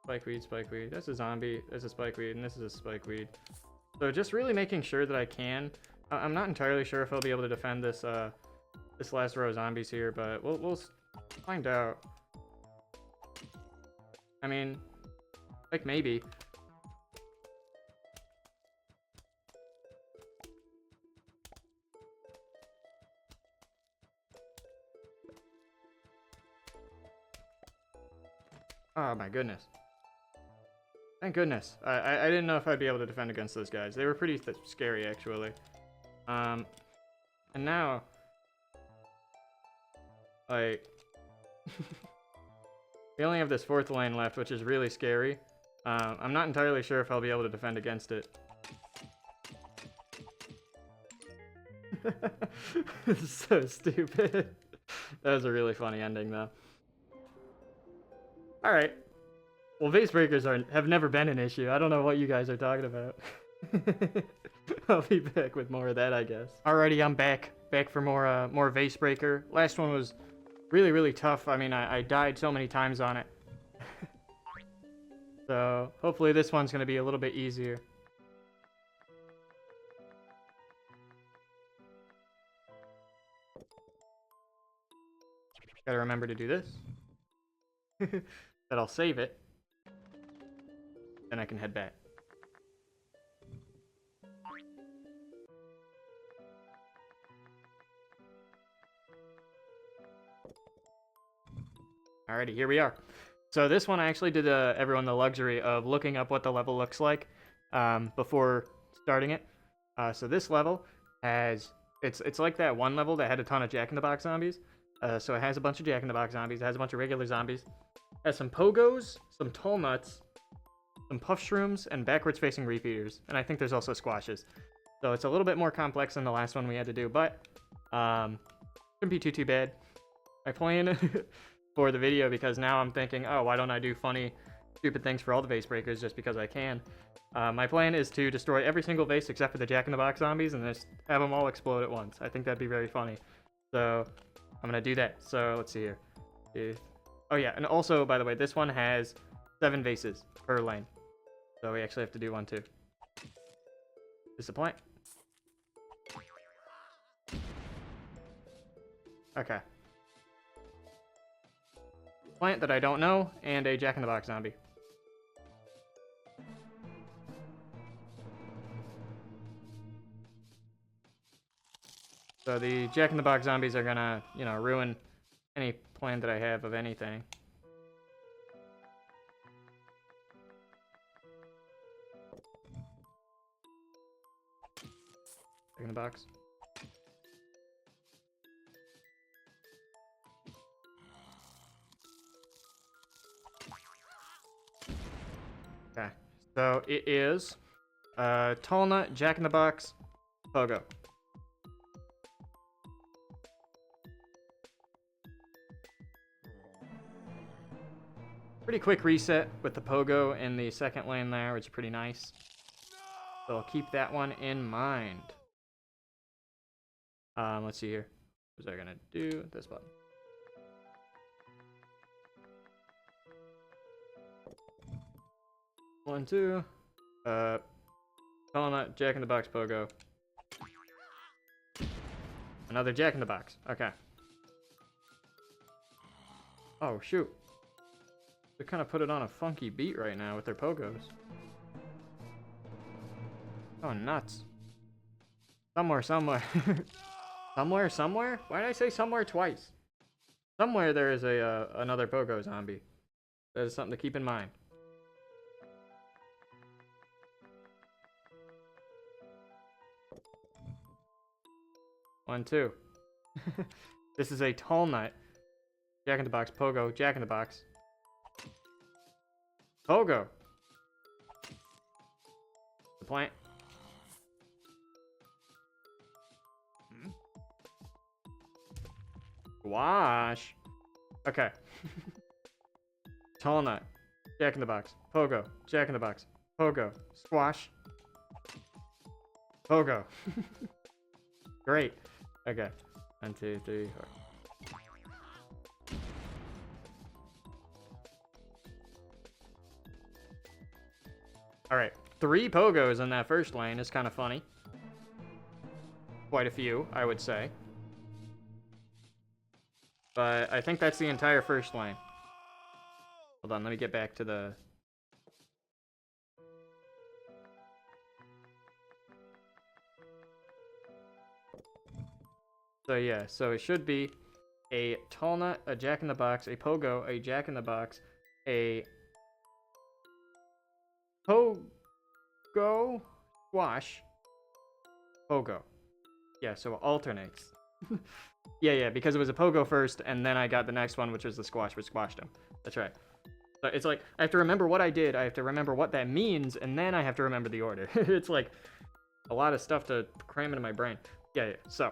spikeweed. That's a zombie. That's a spikeweed, and this is a spikeweed. So just really making sure that I can. I'm not entirely sure if I'll be able to defend this this last row of zombies here, but we'll find out. I mean, like maybe. Oh my goodness. Thank goodness. I didn't know if I'd be able to defend against those guys. They were pretty scary, actually. And now, like, we only have this 4th lane left, which is really scary. I'm not entirely sure if I'll be able to defend against it. This is so stupid. That was a really funny ending, though. Alright. Well, Vasebreakers have never been an issue. I don't know what you guys are talking about. I'll be back with more of that, I guess. Alrighty, I'm back. Back for more Vasebreaker. Last one was really, really tough. I mean, I died so many times on it. So, hopefully this one's going to be a little bit easier. Gotta remember to do this. That I'll save it. Then I can head back. Alrighty, here we are. So this one I actually did everyone the luxury of looking up what the level looks like before starting it. So this level has it's like that one level that had a ton of Jack-in-the-Box zombies. So it has a bunch of Jack-in-the-Box zombies. It has a bunch of regular zombies. It has some pogos, some tall nuts, some puff shrooms, and backwards facing repeaters. And I think there's also squashes. So it's a little bit more complex than the last one we had to do, but shouldn't be too bad. My plan for the video, because now I'm thinking, oh, why don't I do funny, stupid things for all the Vasebreakers just because I can. My plan is to destroy every single vase except for the Jack-in-the-Box zombies and just have them all explode at once. I think that'd be very funny. So I'm going to do that. So let's see here. Oh yeah, and also, by the way, this one has 7 vases per lane. So we actually have to do 1 too. This a plant? Okay. Plant that I don't know, and a Jack-in-the-Box zombie. So the Jack-in-the-Box zombies are gonna, you know, ruin any plan that I have of anything. Jack-in-the-Box. Okay, so it is Tall Nut, Jack-in-the-Box, Pogo. Pretty quick reset with the Pogo in the second lane there, which is pretty nice. So I'll keep that one in mind. Let's see here. What was I gonna do? This button. One, two. Calling out Jack in the Box Pogo. Another Jack in the Box. Okay. Oh, shoot. They kind of put it on a funky beat right now with their pogos. Oh, nuts. Somewhere. Somewhere? Why did I say somewhere twice? Somewhere there is a another pogo zombie. That is something to keep in mind. One, two. This is a tall nut. Jack in the Box, Pogo, Jack in the Box. Pogo. The plant. Squash. Okay. Tall nut. Jack in the Box. Pogo. Jack in the Box. Pogo. Squash. Pogo. Great. Okay. 1, 2, 3, 4. Alright. 3 pogos in that first lane is kind of funny. Quite a few, I would say. But I think that's the entire first lane. Hold on, let me get back to the... So yeah, so it should be a tall nut, a Jack in the Box, a Pogo, a Jack in the Box, a Pogo, Squash, Pogo. Yeah, so it alternates. Yeah, because it was a Pogo first, and then I got the next one, which was the Squash, which squashed him. That's right. So it's like, I have to remember what I did, I have to remember what that means, and then I have to remember the order. It's like a lot of stuff to cram into my brain. Yeah, so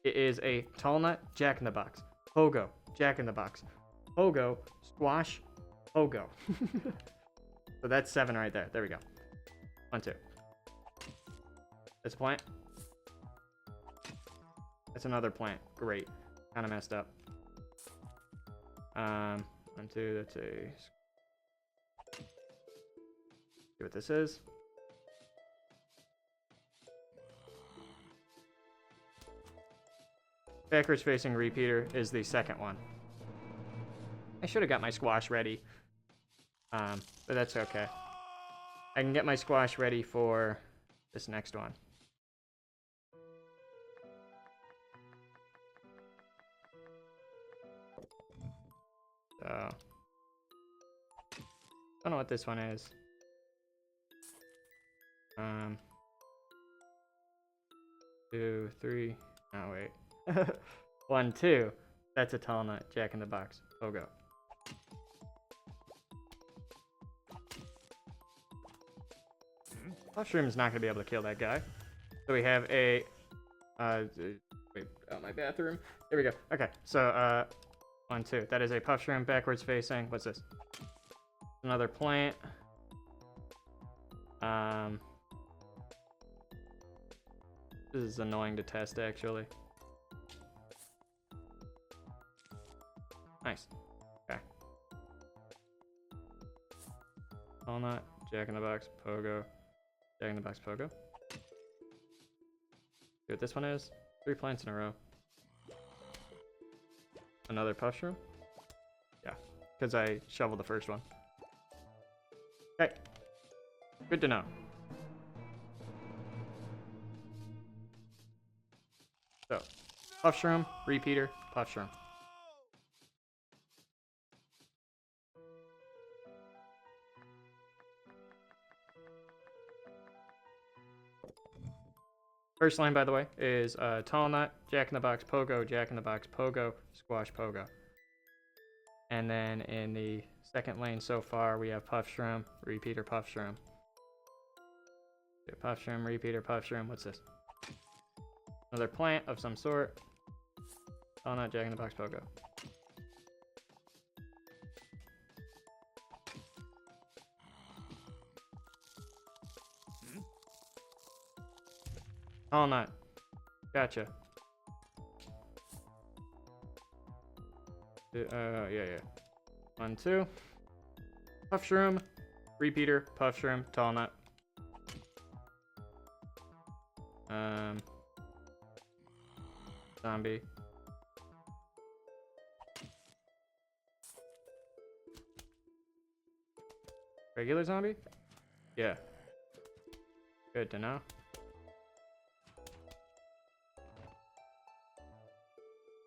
it is a tall nut, Jack in the Box, Pogo, Jack in the Box, Pogo, Squash, Pogo. So that's 7 right there. There we go. 1, 2. That's a plant. That's another plant. Great. Kind of messed up. 1, 2. That's a... See what this is. Backwards facing repeater is the second one. I should have got my squash ready. But that's okay. I can get my squash ready for this next one. So, don't know what this one is. 2, 3. Oh wait. 1, 2. That's a tall nut. Jack in the Box. Pogo. Mushroom's not gonna be able to kill that guy. So we have a wait, out my bathroom. There we go. Okay, so 1, 2. That is a puff shroom backwards facing. What's this? Another plant. This is annoying to test actually. Nice. Okay. Walnut, Jack in the Box, Pogo. Jack in the Box, Pogo. See what this one is? 3 plants in a row. Another puff shroom? Yeah, because I shoveled the first one. Okay. Good to know. So, puff shroom, repeater, puff shroom. First line, by the way, is Tall Nut, Jack in the Box, Pogo, Jack in the Box, Pogo, Squash, Pogo. And then in the second lane so far, we have Puff Shroom, Repeater, Puff Shroom. Puff Shroom, Repeater, Puff Shroom. What's this? Another plant of some sort. Oh, not Jack in the Box Pogo. Oh, not. Gotcha. Yeah. 1, 2. Puff Shroom, Repeater, Puff Shroom, Tall Nut. Zombie. Regular zombie? Yeah. Good to know.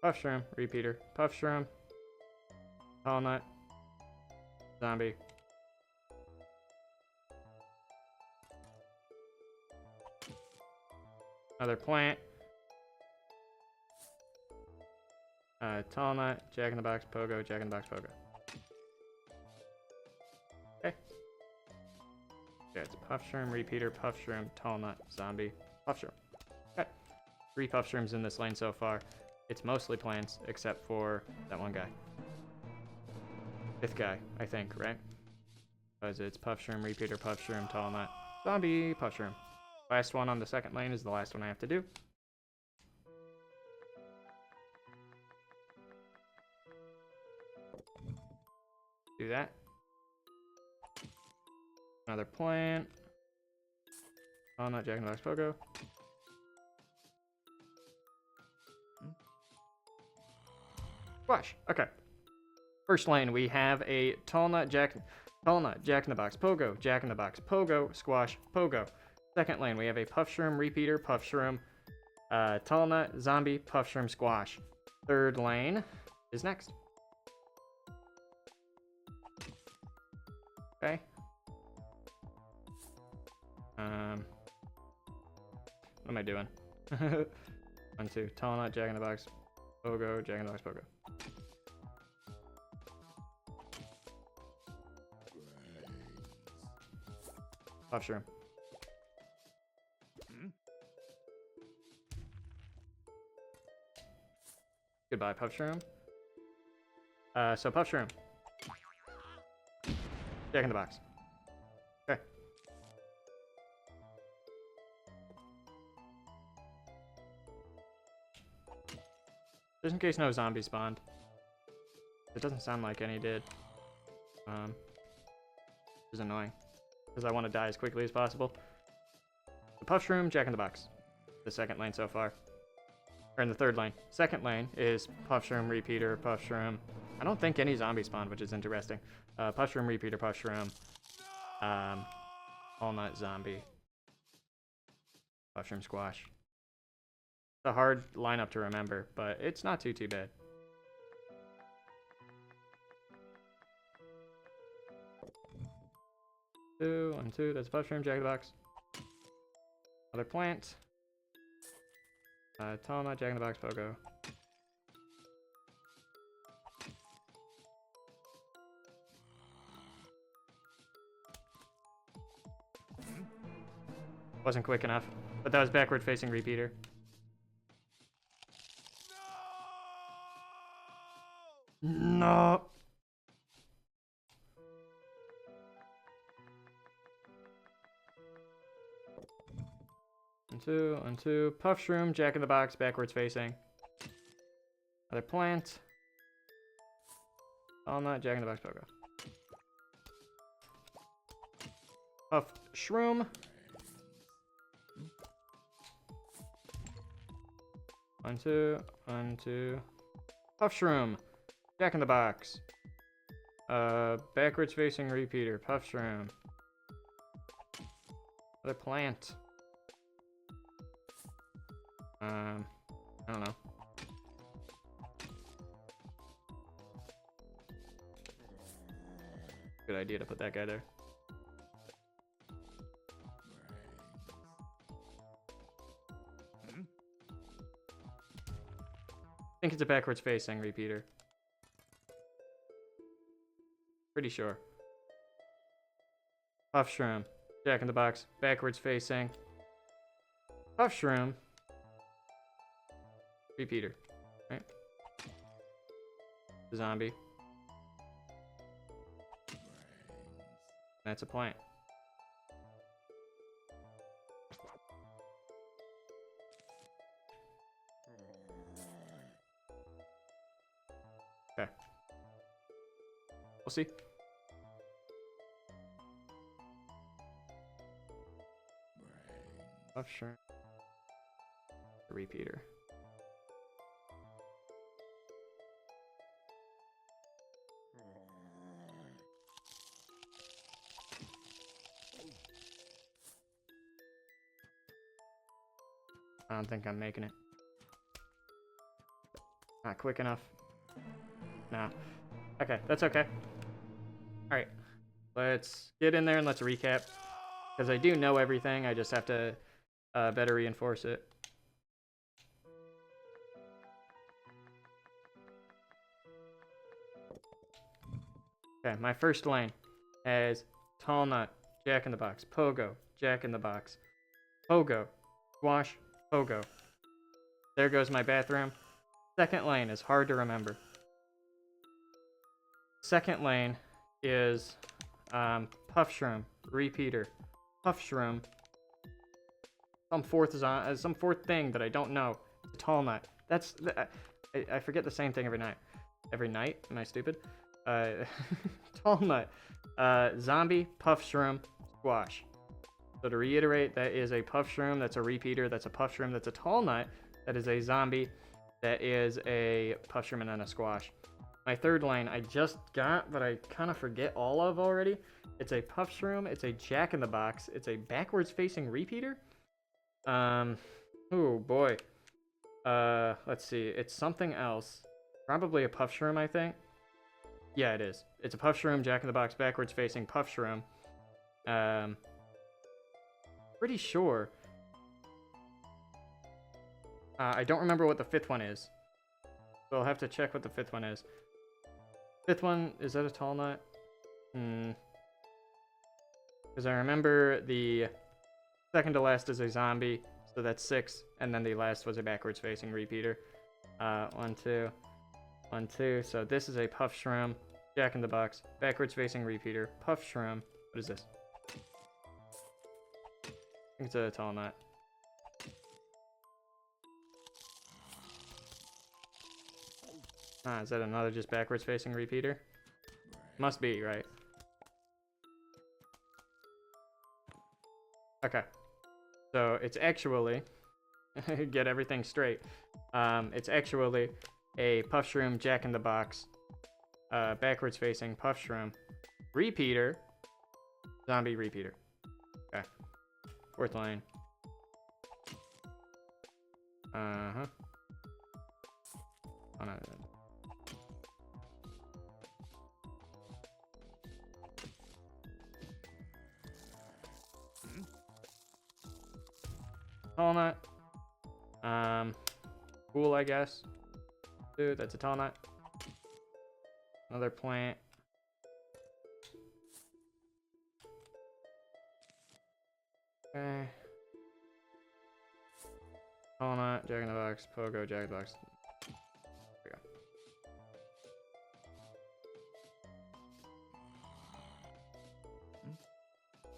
Puff Shroom, Repeater, Puff Shroom, Tall Nut, Zombie. Another plant. Tall Nut, Jack in the Box Pogo, Jack in the Box Pogo. Okay. Yeah, it's Puff Shroom, Repeater, Puff Shroom, Tall Nut, Zombie, Puff Shroom. Okay. 3 Puff Shrooms in this lane so far. It's mostly plants, except for that one guy. 5th guy, I think, right? Because it's Puff Shroom, Repeater, Puff Shroom, Tall Nut, Zombie, Puff Shroom. Last one on the second lane is the last one I have to do. Do that. Another plant. Oh, not Jack in the Box Pogo. Squash. Okay. First lane, we have a Tall Nut, Jack in the Box Pogo, Jack in the Box Pogo, Squash, Pogo. Second lane, we have a Puff Shroom, Repeater, Puff Shroom, Tall Nut, Zombie, Puff Shroom, Squash. Third lane is next. Okay. What am I doing? 1, 2. Tall Nut, Jack in the Box, Pogo, Jack in the Box, Pogo. Puff Shroom. Goodbye, Puff Shroom. So Puff Shroom. Jack in the Box. Okay. Just in case no zombies spawned. It doesn't sound like any did. Which is annoying. Because I want to die as quickly as possible. The Puff Shroom, Jack in the Box. The second lane so far. Or in the third lane. Second lane is Puff Shroom, Repeater, Puff Shroom. I don't think any zombies spawned, which is interesting. Puff Shroom, Repeater, Puff Shroom. All Nut, Zombie. Puff Shroom, Squash. It's a hard lineup to remember, but it's not too bad. Two, 1, 2. That's Puff Shroom, Jack in the Box. Another plant. Tall Nut, Jack in the Box, Pogo. Wasn't quick enough, but that was backward facing Repeater. No. One, two. Puff Shroom, Jack in the Box, backwards facing. Another plant. All Nut, Jack in the Box, Pogo. Puff Shroom. 1, 2. 1, 2. Puff Shroom, Jack in the Box. Backwards facing Repeater, Puff Shroom. Another plant. I don't know. Good idea to put that guy there. I think it's a backwards facing Repeater. Pretty sure. Puff Shroom, Jack in the Box, backwards facing. Puff Shroom. repeater, right? Zombie. That's a plant. Okay. We'll see. Oh, sure. A repeater. I don't think I'm making it. Not quick enough. No. Okay, that's okay. Alright. Let's get in there and let's recap. Because I do know everything, I just have to better reinforce it. Okay, my first lane has Tall Nut, Jack in the Box, Pogo, Jack in the Box, Pogo, Squash, Pogo. There goes my bathroom. Second lane is hard to remember. Second lane is Puff Shroom, Repeater, Puff Shroom, some fourth thing that I don't know. Tall Nut. I forget the same thing every night. Every night? Am I stupid? Tall Nut, Zombie, Puff Shroom, Squash. So to reiterate, that is a Puff Shroom, that's a Repeater, that's a Puff Shroom, that's a Tall Nut, that is a Zombie, that is a Puff Shroom, and then a Squash. My third lane I just got, but I kind of forget all of already. It's a Puff Shroom, it's a Jack in the Box, it's a backwards facing Repeater. Oh boy. Let's see, it's something else. Probably a Puff Shroom, I think. Yeah, it is. It's a Puff Shroom, Jack in the Box, backwards facing Puff Shroom. Pretty sure. I don't remember what the fifth one is. So I'll have to check what the fifth one is. Fifth one, is that a Tall Nut? Because I remember the second to last is a Zombie, so that's 6. And then the last was a backwards facing Repeater. 1, 2. 1, 2. So this is a Puff Shroom, Jack in the Box, backwards facing Repeater, Puff Shroom. What is this? I think it's a Tall Nut. Is that another just backwards facing Repeater? Must be, right? Okay. So it's actually, get everything straight. It's actually a Puff Shroom, Jack in the Box, backwards facing Puff Shroom, Repeater, Zombie, Repeater. Okay. Fourth lane. Oh, no. Tall Nut. Cool, I guess. Dude, that's a Tall Nut. Another plant. Okay. Tall Nut, Jack in the Box, Pogo, Jack in the Box. There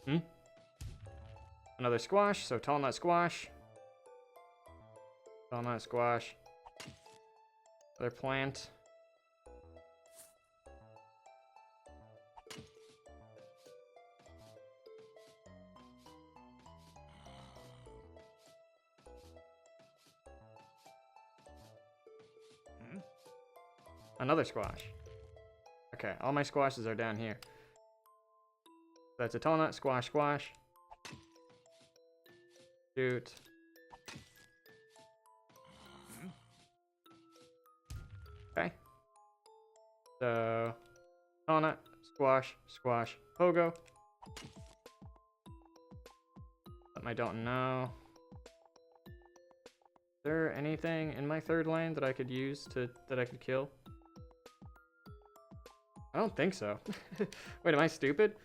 we go. Another Squash, so Tall Nut, Squash. Tall Nut, Squash. Another plant. Another Squash. Okay, all my Squashes are down here. That's a Tall Nut, Squash, Squash. Shoot. Okay. So, Tall Nut, Squash, Squash, Pogo. Something I don't know. Is there anything in my third lane that I could use that I could kill? I don't think so. Wait, am I stupid?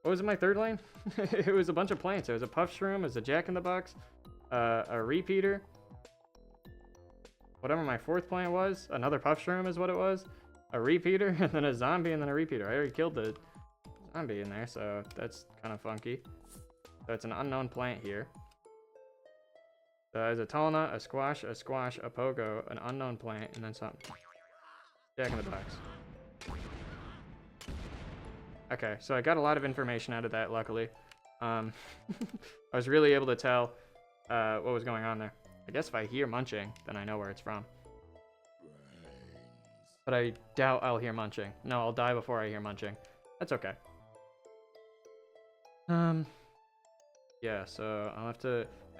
What was in my third lane? It was a bunch of plants. It was a Puff Shroom, it was a Jack in the Box, a Repeater, whatever my fourth plant was. Another puff shroom is what it was. A repeater, and then a zombie, and then a repeater. I already killed the zombie in there, so that's kind of funky. So it's an unknown plant here. So there's a tall nut, a squash, a pogo, an unknown plant, and then something. Jack in the box. Okay, so I got a lot of information out of that, luckily. I was really able to tell what was going on there. I guess if I hear munching, then I know where it's from. But I doubt I'll hear munching. No, I'll die before I hear munching. That's okay. Yeah, so I have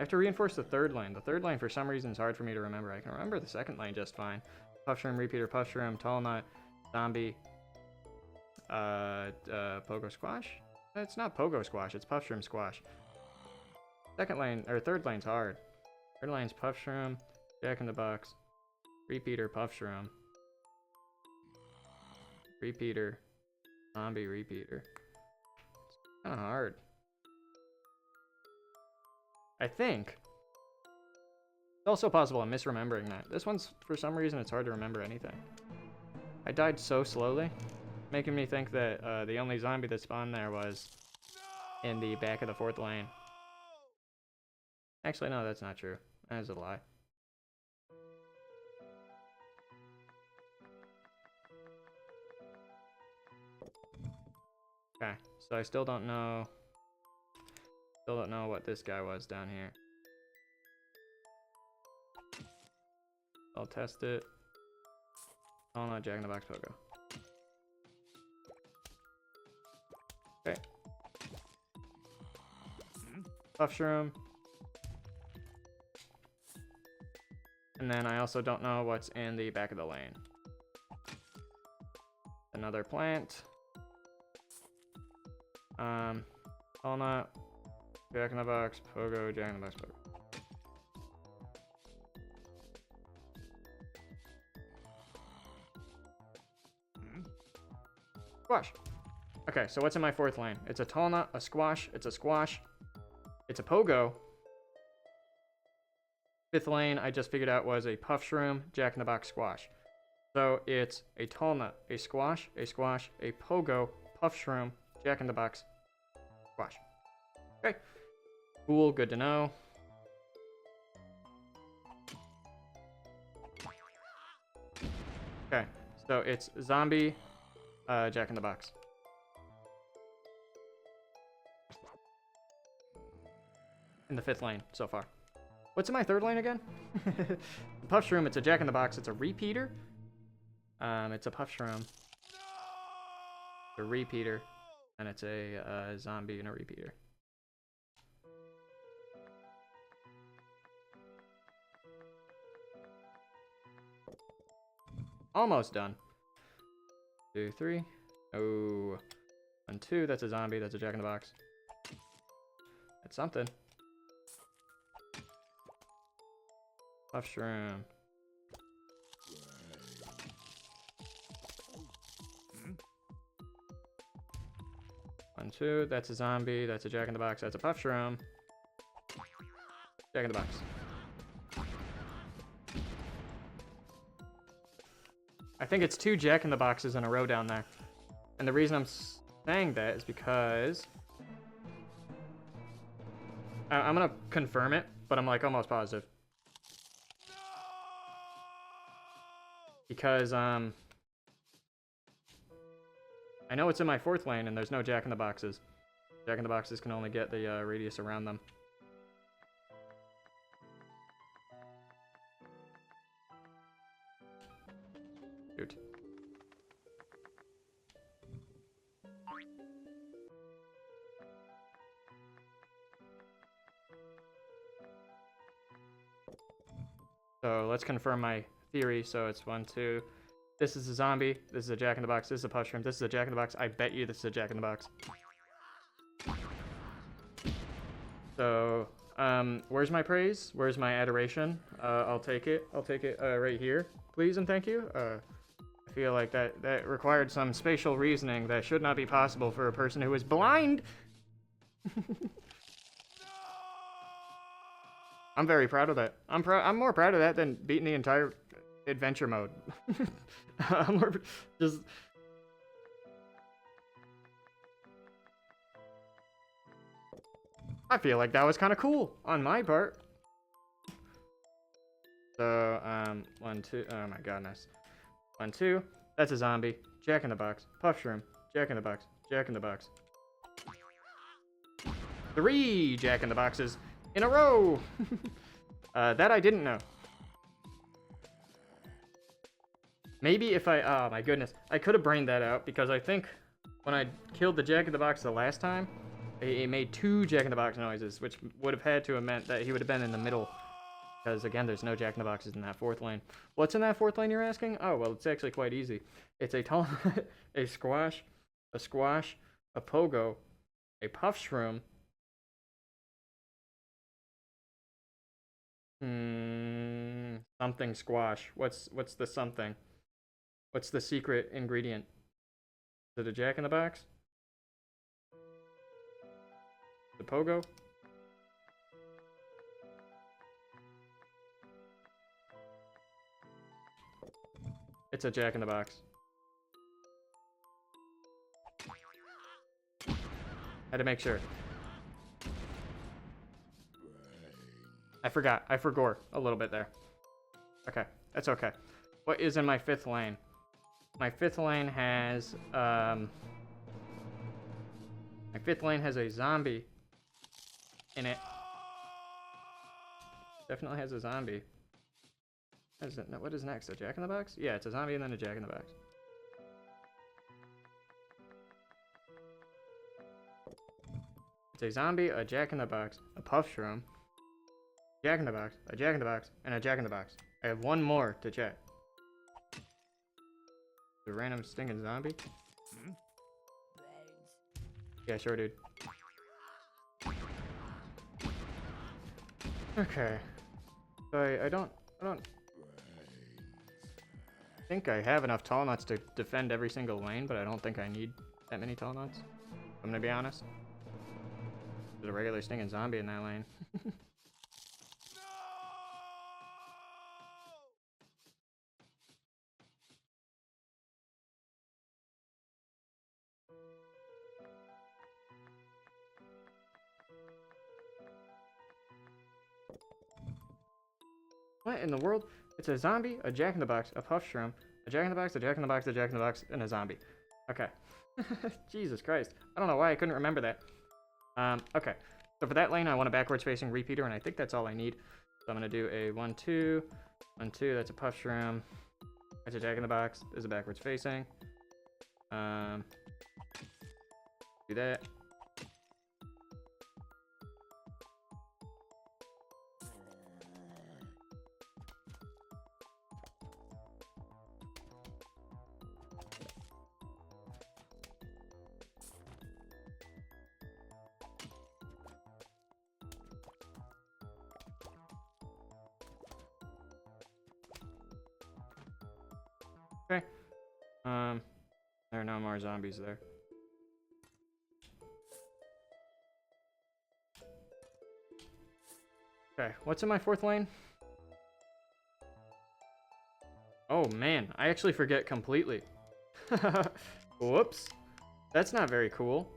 to reinforce the third lane. The third lane, for some reason, is hard for me to remember. I can remember the second lane just fine. Puff shroom, repeater, puff shroom, tall nut, zombie, pogo squash? It's not pogo squash, it's puff shroom squash. Second lane, or third lane's hard. Third lane's puff shroom, jack in the box, repeater, puff shroom, repeater, zombie, repeater. It's kind of hard. I think. It's also possible I'm misremembering that. This one's, for some reason, it's hard to remember anything. I died so slowly, making me think that the only zombie that spawned there was in the back of the fourth lane. Actually, no, that's not true. That is a lie. Okay, so I still don't know what this guy was down here. I'll test it. Oh no, Jack in the Box Pogo. Okay. Puff shroom. And then I also don't know what's in the back of the lane. Another plant. Walnut. Jack in the Box Pogo, Jack in the Box Pogo. Squash. Okay, so what's in my fourth lane? It's a tall nut, a squash, it's a squash, it's a pogo. Fifth lane, I just figured out, was a puff shroom, jack in the box squash. So it's a tall nut, a squash, a pogo, puff shroom, jack in the box squash. Okay. Cool, good to know. Okay, so it's zombie, Jack in the Box. In the fifth lane so far. What's in my third lane again? Puff shroom, it's a Jack in the Box, it's a repeater. It's a puff shroom. A repeater. And it's a zombie and a repeater. Almost done. 2, 3. Oh. 1, 2. That's a zombie. That's a Jack in the Box. That's something. Puff shroom. 1, 2. That's a zombie. That's a Jack in the Box. That's a puff shroom. Jack in the Box. I think it's 2 Jack in the Boxes in a row down there. And the reason I'm saying that is because I'm gonna confirm it, but I'm like almost positive. Because I know it's in my fourth lane and there's no Jack in the Boxes. Jack in the Boxes can only get the radius around them. Shoot. So let's confirm my theory. So it's 1, 2. This is a zombie. This is a Jack in the Box. This is a puff shroom. This is a Jack in the Box. I bet you this is a Jack in the Box. So, where's my praise? Where's my adoration? I'll take it. I'll take it right here, please and thank you. I feel like that required some spatial reasoning that should not be possible for a person who is blind. I'm very proud of that. I'm more proud of that than beating the entire adventure mode. We're just... I feel like that was kind of cool on my part. So, 1, 2, oh my goodness. 1, 2, that's a zombie. Jack in the Box, Puff Shroom, Jack in the Box, Jack in the Box. 3 Jack in the Boxes in a row! That I didn't know. Maybe if I, oh my goodness, I could have brained that out because I think when I killed the Jack in the Box the last time, it made 2 Jack in the Box noises, which would have had to have meant that he would have been in the middle. Because, again, there's no Jack in the Boxes in that 4th lane. What's in that 4th lane, you're asking? Oh, well, it's actually quite easy. It's a tall, a squash, a pogo, a puff shroom, something squash. What's the something? What's the secret ingredient? Is it a Jack in the Box? The pogo? It's a Jack in the Box. Had to make sure. I forgot. I forgot a little bit there. Okay, that's okay. What is in my 5th lane? My 5th lane has a zombie in it. Definitely has a zombie. What is next? A Jack in the Box? Yeah, it's a zombie and then a Jack in the Box. It's a zombie, a Jack in the Box, a Puff Shroom, Jack in the Box, a Jack in the Box, and a Jack in the Box. I have one more to check. The random stinging zombie? Yeah, sure, dude. Okay. So I don't think I have enough tall nuts to defend every single lane, but I don't think I need that many tall nuts. I'm gonna be honest. There's a regular stinging zombie in that lane. What in the world? It's a zombie, a Jack in the Box, a Puff Shroom, a Jack in the Box, a Jack in the Box, a Jack in the Box, and a zombie. Okay. Jesus Christ. I don't know why I couldn't remember that. Okay. So for that lane, I want a backwards facing repeater, and I think that's all I need. So I'm going to do a 1, 2, 1, 2. That's a Puff Shroom. That's a Jack in the Box. This is a backwards facing. Do that. Okay. There are no more zombies there. Okay, what's in my 4th lane? Oh man, I actually forget completely. Whoops. That's not very cool.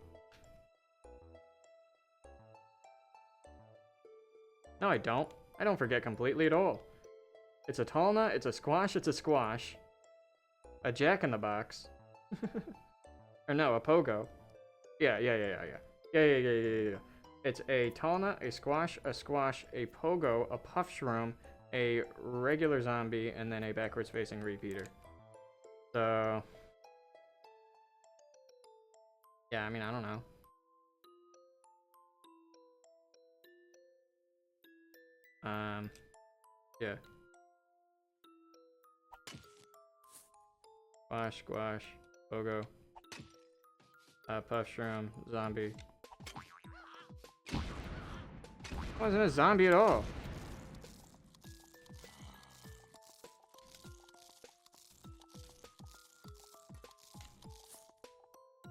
No, I don't. I don't forget completely at all. It's a tall nut, it's a squash, a Jack in the Box. Or no, a pogo. Yeah. It's a tall nut, a squash, a pogo, a puff shroom, a regular zombie, and then a backwards facing repeater. So yeah, I mean, I don't know. Yeah. Squash, pogo, puff shroom, zombie. Wasn't a zombie at all.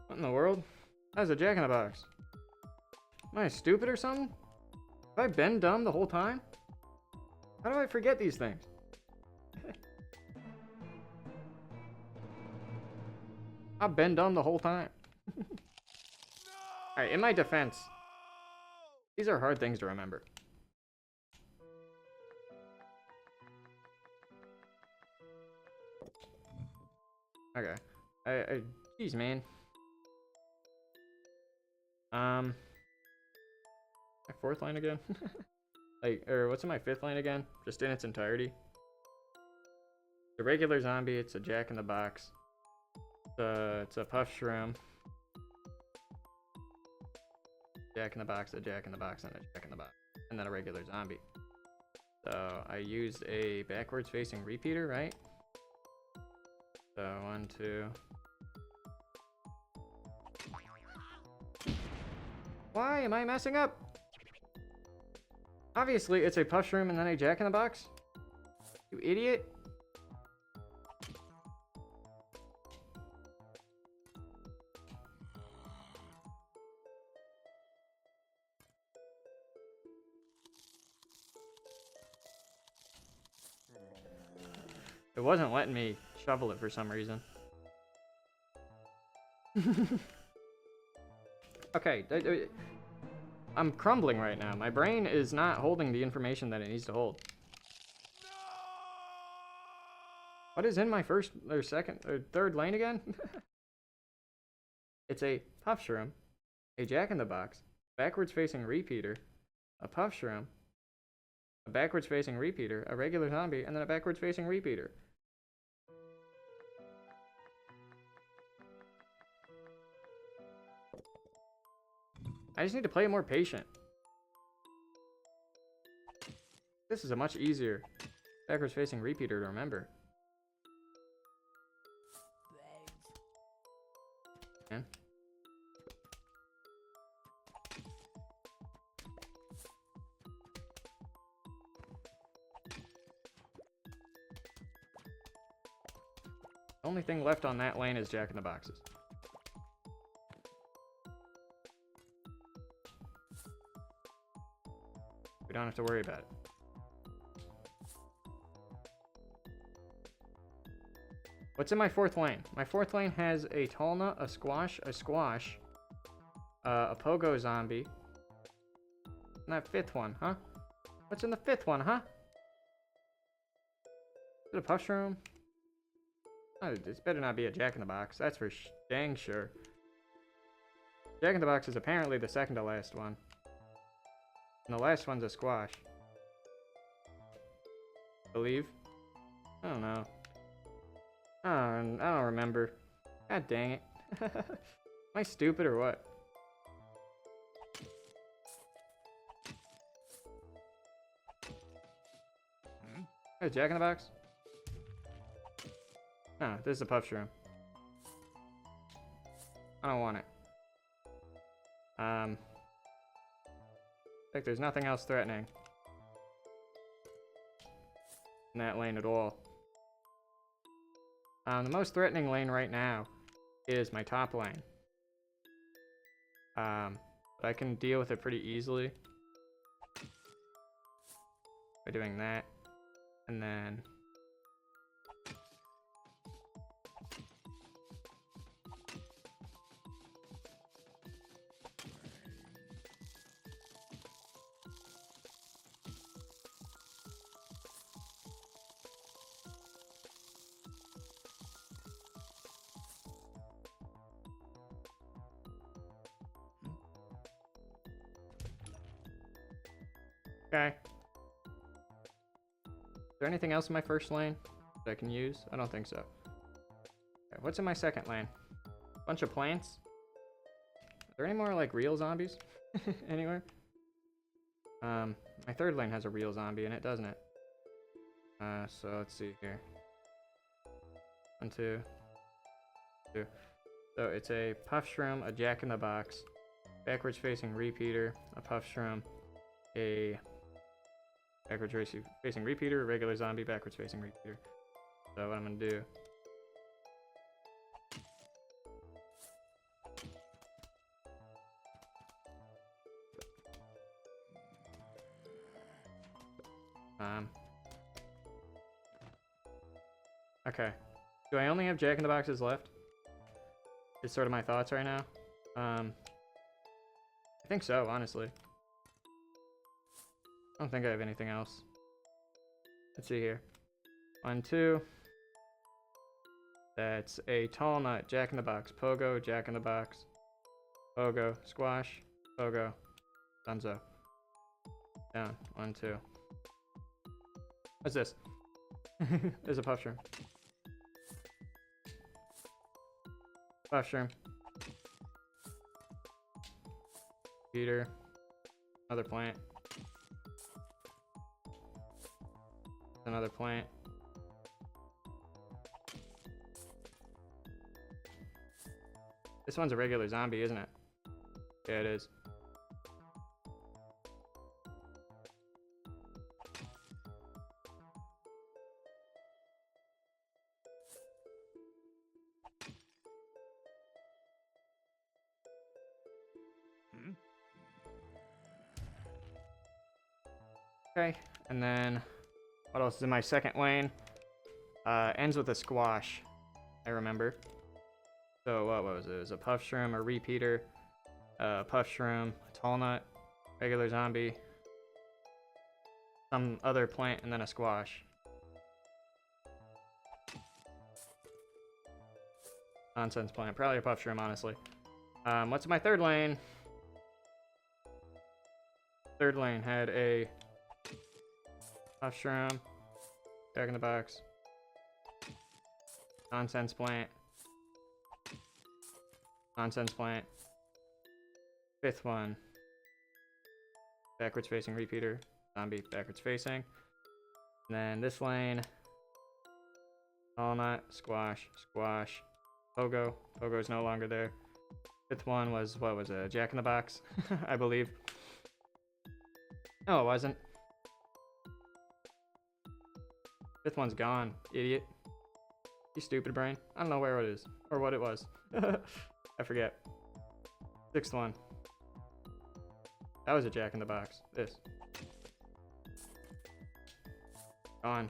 What in the world? That's a Jack in the Box. Am I stupid or something? Have I been dumb the whole time? How do I forget these things? I've been dumb the whole time. Alright, in my defense, these are hard things to remember. Okay. Jeez, man. My fourth line again? Like, or what's in my fifth line again? Just in its entirety. The regular zombie, it's a jack-in-the-box. It's a puff shroom. Jack-in-the-box, a jack-in-the-box, and a jack-in-the-box. And then a regular zombie. So, I used a backwards-facing repeater, right? So, 1, 2... Why am I messing up? Obviously, it's a puff shroom and then a jack-in-the-box. You idiot. It wasn't letting me shovel it for some reason. Okay, I'm crumbling right now. My brain is not holding the information that it needs to hold. What is in my first or second or third lane again? It's a puff shroom, a jack-in-the-box, backwards facing repeater, a puff shroom, a backwards facing repeater, a regular zombie, and then a backwards facing repeater. I just need to play more patient. This is a much easier backwards facing repeater to remember. Man. The only thing left on that lane is jack-in-the-boxes. We don't have to worry about it. What's in my fourth lane? My fourth lane has a tall nut, a squash, a pogo zombie. And that fifth one, huh? What's in the fifth one, huh? Is it a puff shroom? Oh, this better not be a jack-in-the-box. That's for dang sure. Jack-in-the-box is apparently the second to last one. And the last one's a squash. Believe? I don't know. I don't remember. God dang it. Am I stupid or what? Hey, jack-in-the-box? No, this is a puff shroom. I don't want it. Like there's nothing else threatening in that lane at all. The most threatening lane right now is my top lane. But I can deal with it pretty easily by doing that, and then okay. Is there anything else in my first lane that I can use? I don't think so. Okay, what's in my second lane? Bunch of plants? Are there any more like real zombies anywhere? My third lane has a real zombie in it, doesn't it? So let's see here. 1, 2, 2. So it's a puff shroom, a jack-in-the-box, backwards facing repeater, a puff shroom, a backwards facing repeater, a regular zombie, backwards facing repeater. So what I'm gonna do. Okay. Do I only have jack-in-the-boxes left? is sort of my thoughts right now. I think so, honestly. I don't think I have anything else. Let's see here. 1, 2. That's a tall nut, Jack in the Box, Pogo, Jack in the Box, Pogo, Squash, Pogo, Dunzo. Down. 1, 2. What's this? There's a puff shroom. Puff shroom. Peter. Another plant. Another plant. This one's a regular zombie, isn't it? Yeah, it is. Okay, and then what else is in my second lane? Ends with a squash, I remember. So what was it? It was a puff shroom, a repeater, puff shroom, a tall nut, regular zombie, some other plant, and then a squash. Nonsense plant. Probably a puff shroom, honestly. What's my third lane? Third lane had a puff shroom, Jack in the Box, nonsense plant, nonsense plant. Fifth one, backwards facing repeater, zombie backwards facing. And then this lane, all nut, squash, squash, Pogo. Pogo's no longer there. Fifth one was, what was it, Jack in the Box, I believe. No, it wasn't. Fifth one's gone, idiot. You stupid brain. I don't know where it is, or what it was. I forget. Sixth one. That was a Jack in the Box. This. Gone.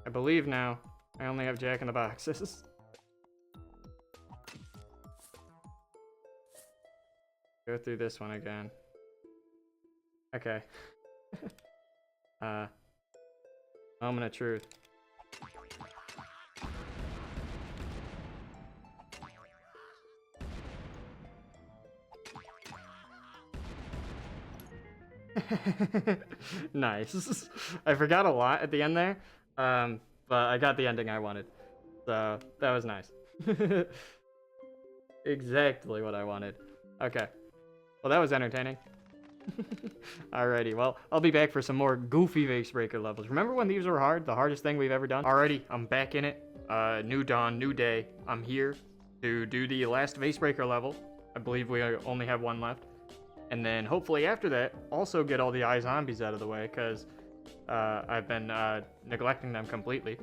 I believe now I only have Jack in the Boxes. Go through this one again. Okay. Moment of truth. Nice. I forgot a lot at the end there, but I got the ending I wanted, so that was nice. Exactly what I wanted. Okay. Well, that was entertaining. Alrighty, well, I'll be back for some more goofy Vasebreaker levels. Remember when these were hard? The hardest thing we've ever done? Alrighty, I'm back in it. New dawn, new day. I'm here to do the last Vasebreaker level. I believe we only have one left. And then hopefully after that, also get all the iZombies out of the way, because I've been neglecting them completely.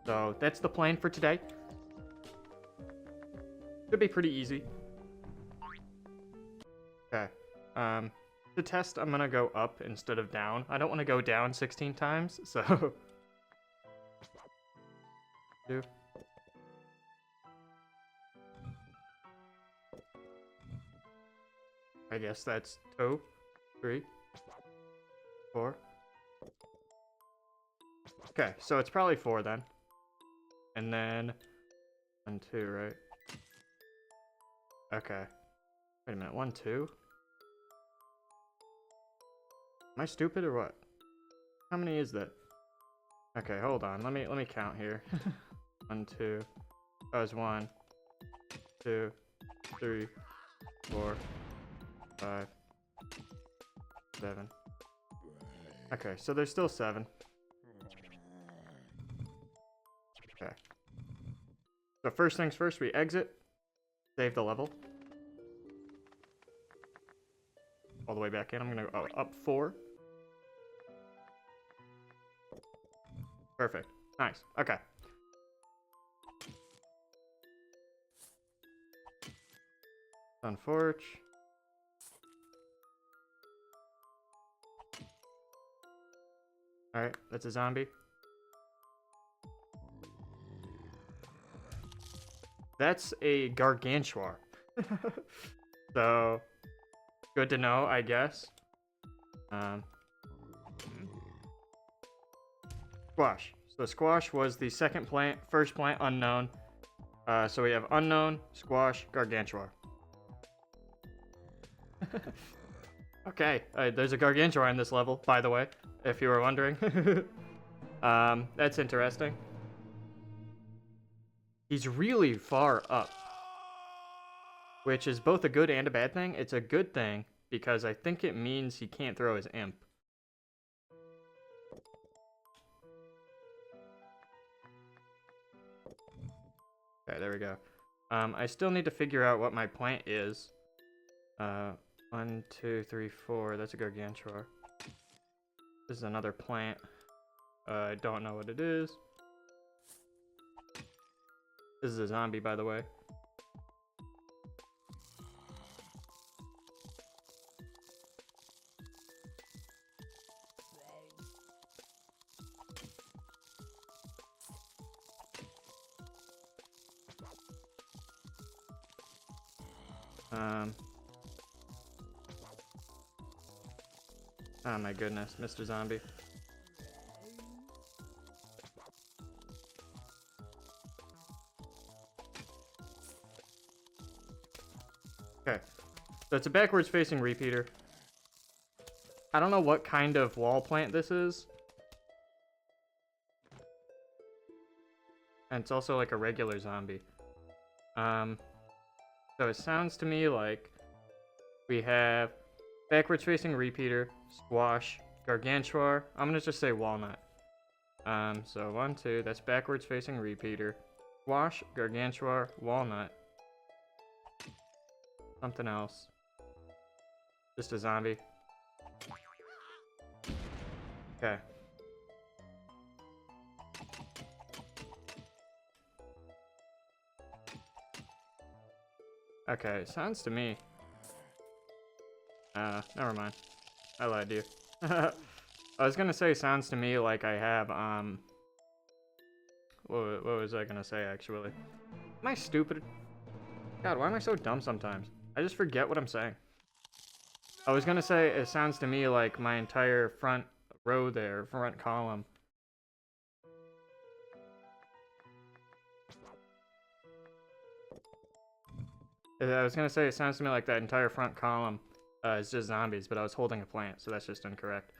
So that's the plan for today. Should be pretty easy. Okay. To test, I'm gonna go up instead of down. I don't want to go down 16 times, so... 2. I guess that's 2, 3, 4. Okay, so it's probably 4 then. And then 1, 2, right? Okay. Wait a minute, 1, 2? Am I stupid or what? How many is that? Okay, hold on. Let me count here. 1, 2. That was 1, 2, 3, 4, 5, 7. Okay, so there's still 7. Okay. So first things first, we exit. Save the level. All the way back in. I'm gonna go up 4. Perfect. Nice. Okay. Sunforge. Alright, that's a zombie. That's a gargantuar. So, good to know, I guess. Squash. So squash was the second plant, first plant unknown. So we have unknown, squash, gargantuar. Okay, there's a gargantuar in this level, by the way, if you were wondering. That's interesting. He's really far up, which is both a good and a bad thing. It's a good thing because I think it means he can't throw his imp. Okay, there we go. I still need to figure out what my plant is. 1, 2, 3, 4. That's a gargantuar. This is another plant. I don't know what it is. This is a zombie, by the way. Oh my goodness, Mr. Zombie. Okay, so it's a backwards facing repeater. I don't know what kind of wall plant this is. And it's also like a regular zombie. So it sounds to me like we have backwards facing repeater, squash, gargantuar. I'm gonna just say walnut. So 1, 2, that's backwards facing repeater, squash, gargantuar, walnut. Something else. Just a zombie. Okay. Okay, sounds to me. Never mind. I lied to you. I was gonna say sounds to me like I have, what was I gonna say, actually? Am I stupid? God, why am I so dumb sometimes? I just forget what I'm saying. I was gonna say it sounds to me like my entire front row there, front column. I was gonna say it sounds to me like that entire front column is just zombies, but I was holding a plant, so that's just incorrect.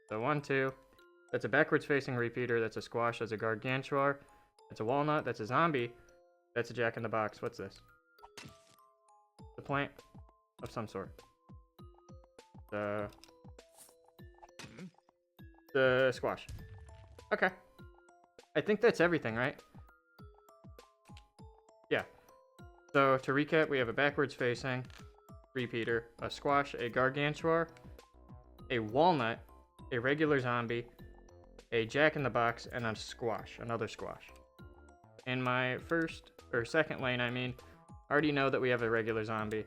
So 1, 2, that's a backwards facing repeater, that's a squash, that's a gargantuar, that's a walnut, that's a zombie, that's a jack-in-the-box. What's this? The plant of some sort. The squash. Okay. I think that's everything, right? Yeah. So to recap, we have a backwards facing repeater, a squash, a gargantuar, a walnut, a regular zombie, a jack-in-the-box, and a squash, another squash. In my first, or second lane, I mean, I already know that we have a regular zombie.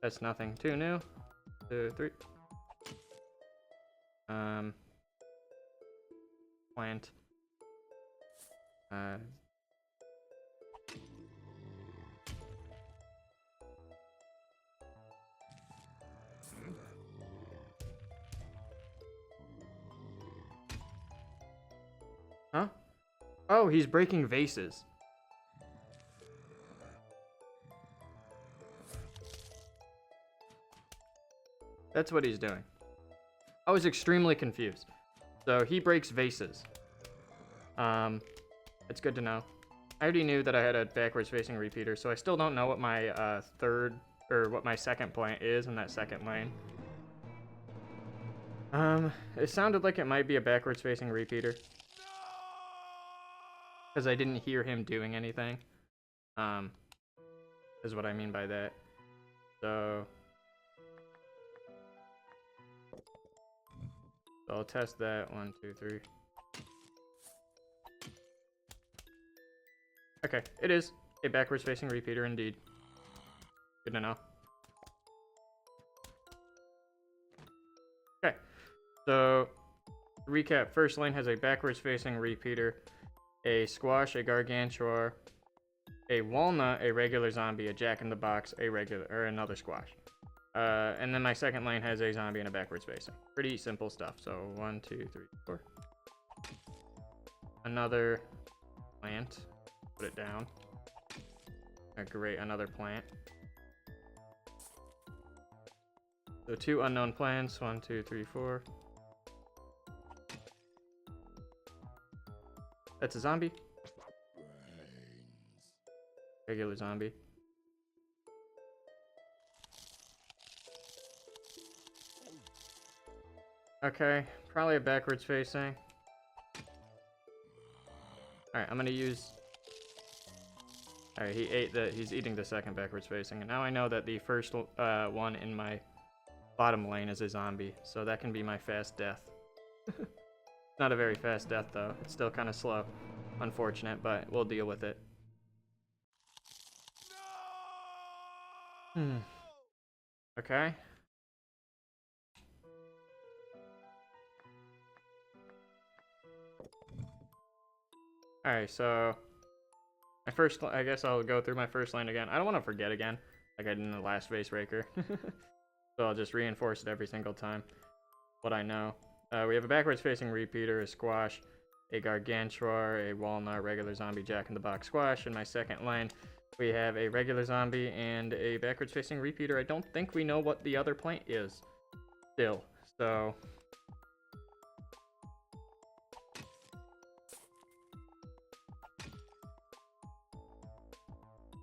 That's nothing too new. 2, 3. Plant. Huh? Oh, he's breaking vases. That's what he's doing. I was extremely confused. So he breaks vases. It's good to know. I already knew that I had a backwards facing repeater, so I still don't know what my third or what my second plant is in that second lane. It sounded like it might be a backwards facing repeater. Because I didn't hear him doing anything. Is what I mean by that. So I'll test that. 1, 2, 3. Okay, it is a backwards facing repeater indeed. Good to know. Okay, so to recap, first lane has a backwards facing repeater, a squash, a gargantuar, a walnut, a regular zombie, a jack-in-the-box, a regular, or another squash. And then my second lane has a zombie and a backwards facing. Pretty simple stuff. So 1, 2, 3, 4. Another plant. Put it down. Great, another plant. So 2 unknown plants. 1, 2, 3, 4. That's a zombie. Regular zombie. Okay, probably a backwards facing. Alright, I'm gonna use... Alright, he's eating the second backwards facing, and now I know that the first one in my bottom lane is a zombie, so that can be my fast death. Not a very fast death, though. It's still kind of slow. Unfortunate, but we'll deal with it. Okay. Alright, so... I guess I'll go through my first lane again. I don't want to forget again, like I did in the last Vasebreaker. So I'll just reinforce it every single time. What I know. We have a backwards facing repeater, a squash, a gargantuar, a walnut, regular zombie, jack-in-the-box squash. In my second lane, we have a regular zombie and a backwards facing repeater. I don't think we know what the other plant is still, so...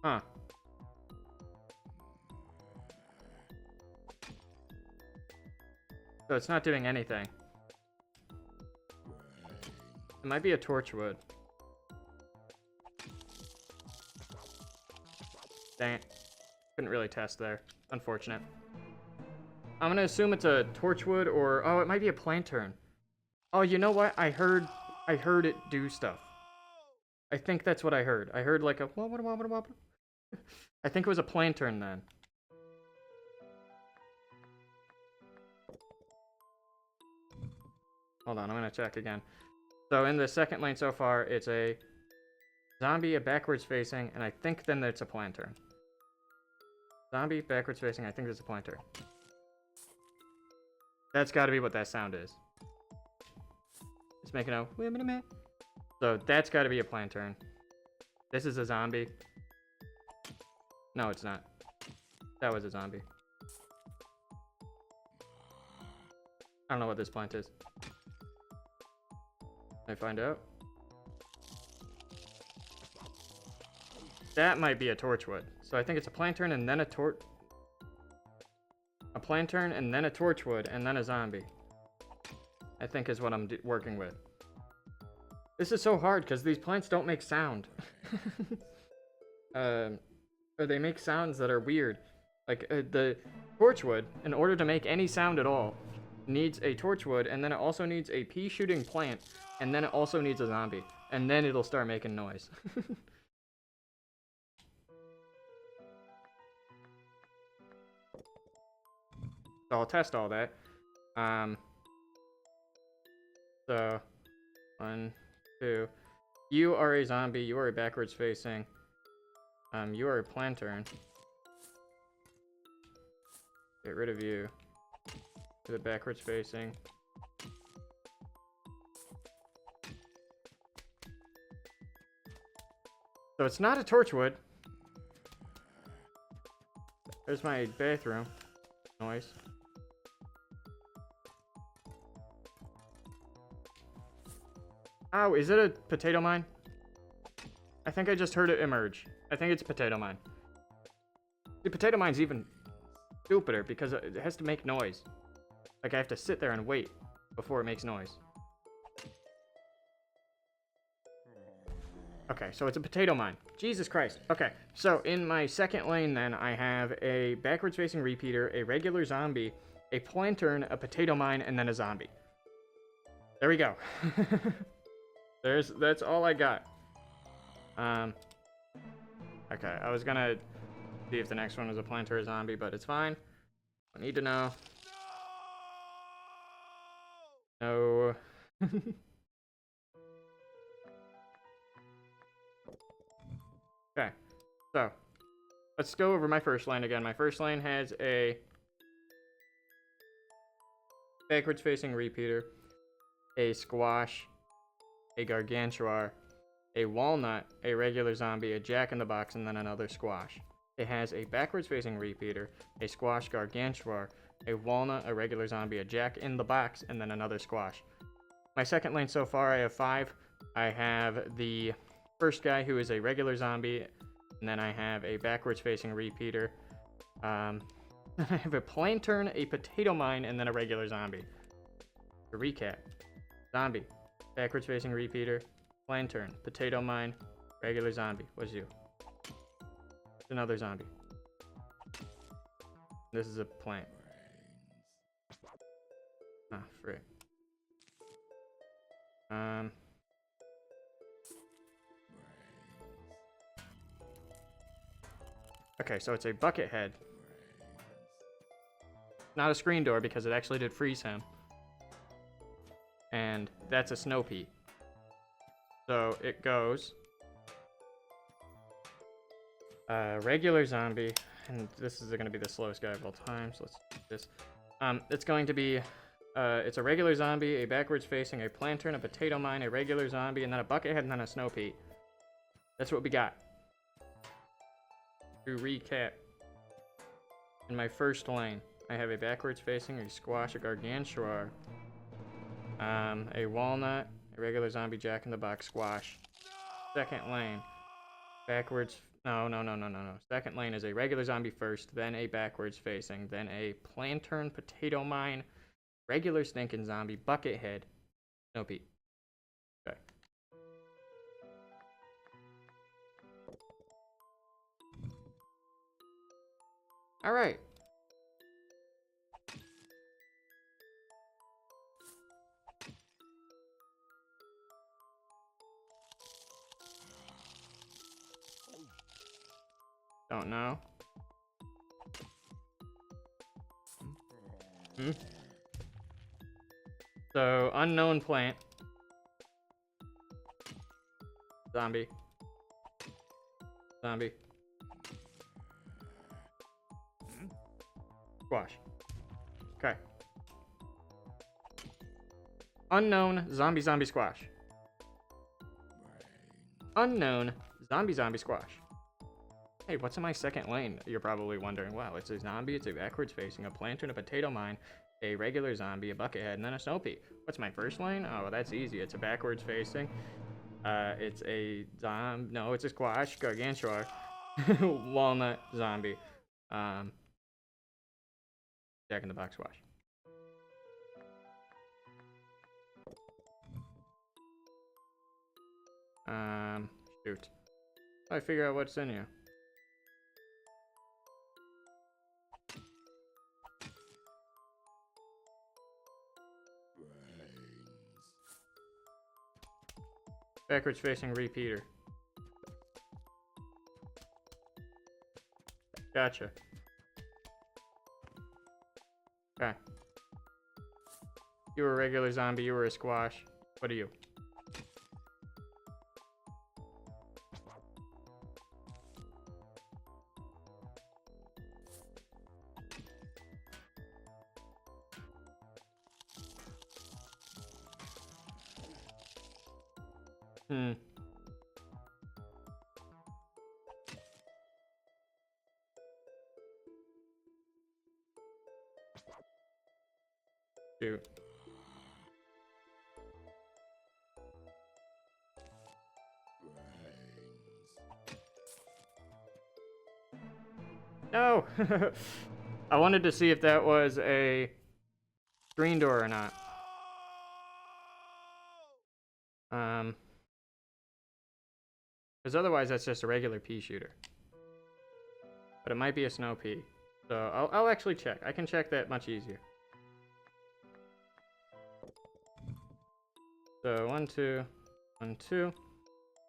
Huh. So it's not doing anything. It might be a torchwood. Dang it. Couldn't really test there. Unfortunate. I'm gonna assume it's a torchwood or... Oh, it might be a planturn. Oh, you know what? I heard it do stuff. I think that's what I heard. I heard like a... I think it was a planturn then. Hold on, I'm gonna check again. So in the second lane so far, it's a zombie, a backwards facing, and I think then it's a planturn. Zombie, backwards facing, I think it's a planturn. That's gotta be what that sound is. It's making a... So that's gotta be a planturn. This is a zombie. No, it's not. That was a zombie. I don't know what this plant is. Can I find out? That might be a torchwood. So I think it's a planturn and then a planturn and then a torchwood and then a zombie. I think is what I'm working with. This is so hard because these plants don't make sound. Or they make sounds that are weird. Like the torchwood, in order to make any sound at all, needs a torchwood, and then it also needs a pea shooting plant, and then it also needs a zombie, and then it'll start making noise. So I'll test all that. So 1, 2. You are a zombie. You are a backwards facing. You are a planturn. Get rid of you. To the backwards facing. So it's not a torchwood. There's my bathroom. Noise. Oh, is it a potato mine? I think I just heard it emerge. I think it's a potato mine. The potato mine's even stupider because it has to make noise. Like I have to sit there and wait before it makes noise. Okay, so it's a potato mine. Jesus Christ. Okay, so in my second lane then, I have a backwards facing repeater, a regular zombie, a planturn, a potato mine, and then a zombie. There we go. That's all I got. Okay, I was gonna see if the next one was a planter or a zombie, but it's fine. I need to know. No. Okay, So, let's go over my first lane again. My first lane has a backwards facing repeater, a squash, a gargantuar, a walnut, a regular zombie, a jack-in-the-box, and then another squash. It has a backwards facing repeater, a squash, gargantuar, a walnut, a regular zombie, a jack-in-the-box, and then another squash. My second lane so far, I have 5. I have the first guy who is a regular zombie, and then I have a backwards facing repeater. I have a plantern, a potato mine, and then a regular zombie. To recap, zombie, backwards facing repeater, lantern, potato mine, regular zombie. What's you? Another zombie. This is a plant. Ah, frick. Okay, so it's a bucket head. Not a screen door because it actually did freeze him. And that's a snow pea. So it goes regular zombie, and this is going to be the slowest guy of all time, so let's do this. It's going to be it's a regular zombie, a backwards facing, a plantern, a potato mine, a regular zombie, and then a bucket head, and then a snow pea. That's what we got. To recap, in my first lane, I have a backwards facing, a squash, a gargantuar, a walnut, a regular zombie, jack-in-the-box, squash. Second lane, backwards. No. Second lane is a regular zombie first, then a backwards facing, then a plantern, potato mine, regular stinking zombie, bucket head, snow pea. Okay. All right. Don't know. So, unknown plant. Zombie. Zombie. Squash. Okay. Unknown zombie squash. Unknown zombie squash. Hey, what's in my second lane? You're probably wondering. Wow, it's a zombie, it's a backwards facing, a plantern, a potato mine, a regular zombie, a bucket head, and then a snow pea. What's my first lane? Oh, well, that's easy. It's a backwards facing. It's a no, it's a squash, gargantuar, walnut, zombie, jack-in-the-box squash. Shoot. I figure out what's in you. Backwards facing repeater. Gotcha. Okay. You were a regular zombie, you were a squash. What are you? Shoot. No! I wanted to see if that was a screen door or not. Because otherwise that's just a regular pea shooter. But it might be a snow pea. So I'll actually check. I can check that much easier. So 1, 2, 1, 2.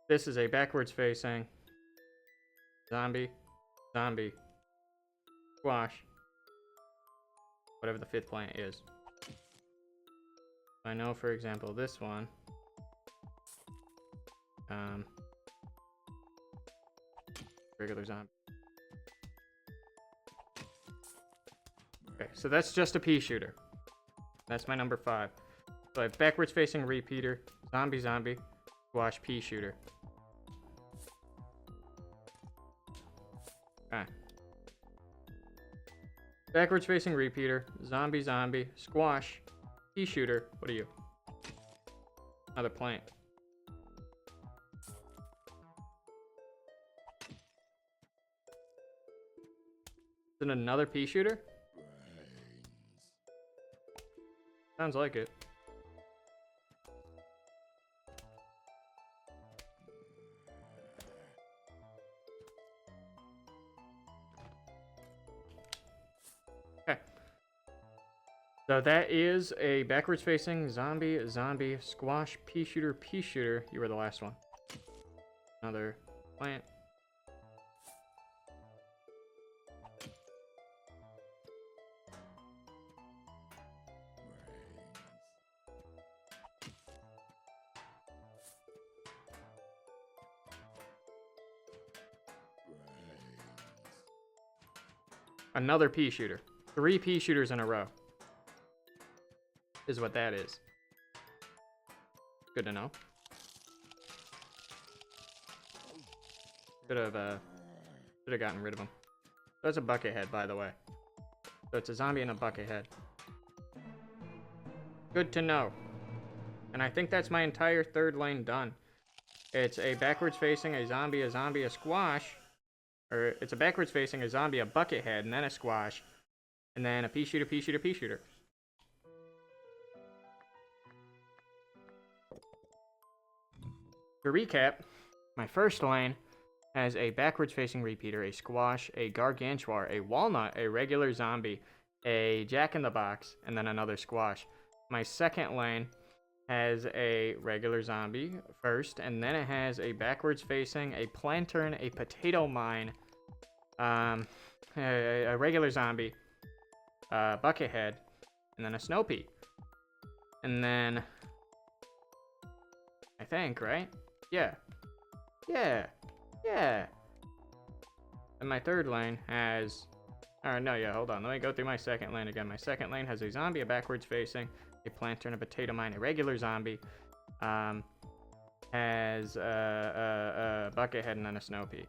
This is a backwards facing zombie, zombie, squash, whatever the fifth plant is. I know, for example, this one. regular zombie. Okay, so that's just a pea shooter. That's my number 5. So I have backwards facing repeater, zombie, squash, pea shooter. Okay. Backwards facing repeater, zombie, squash, pea shooter. What are you? Another plant. Is it another pea shooter? Sounds like it. Okay. So that is a backwards facing zombie, squash, pea shooter. You were the last one. Another plant. Another pea shooter. 3 pea shooters in a row. Is what that is. Good to know. Should have gotten rid of him. That's a bucket head, by the way. So it's a zombie and a bucket head. Good to know. And I think that's my entire third lane done. It's a backwards facing, a zombie, a squash. Or it's a backwards facing, a zombie, a bucket head, and then a squash. And then a pea shooter. To recap, my first lane has a backwards facing repeater, a squash, a gargantuar, a walnut, a regular zombie, a jack-in-the-box, and then another squash. My second lane has a regular zombie first, and then it has a backwards facing, a plantern, a potato mine, a regular zombie, bucket head, and then a snow pea. And then I think, right? Yeah. And my third lane has, hold on. Let me go through my second lane again. My second lane has a zombie, a backwards facing, a plantern, a potato mine, a regular zombie, has a bucket head, and then a snow pea.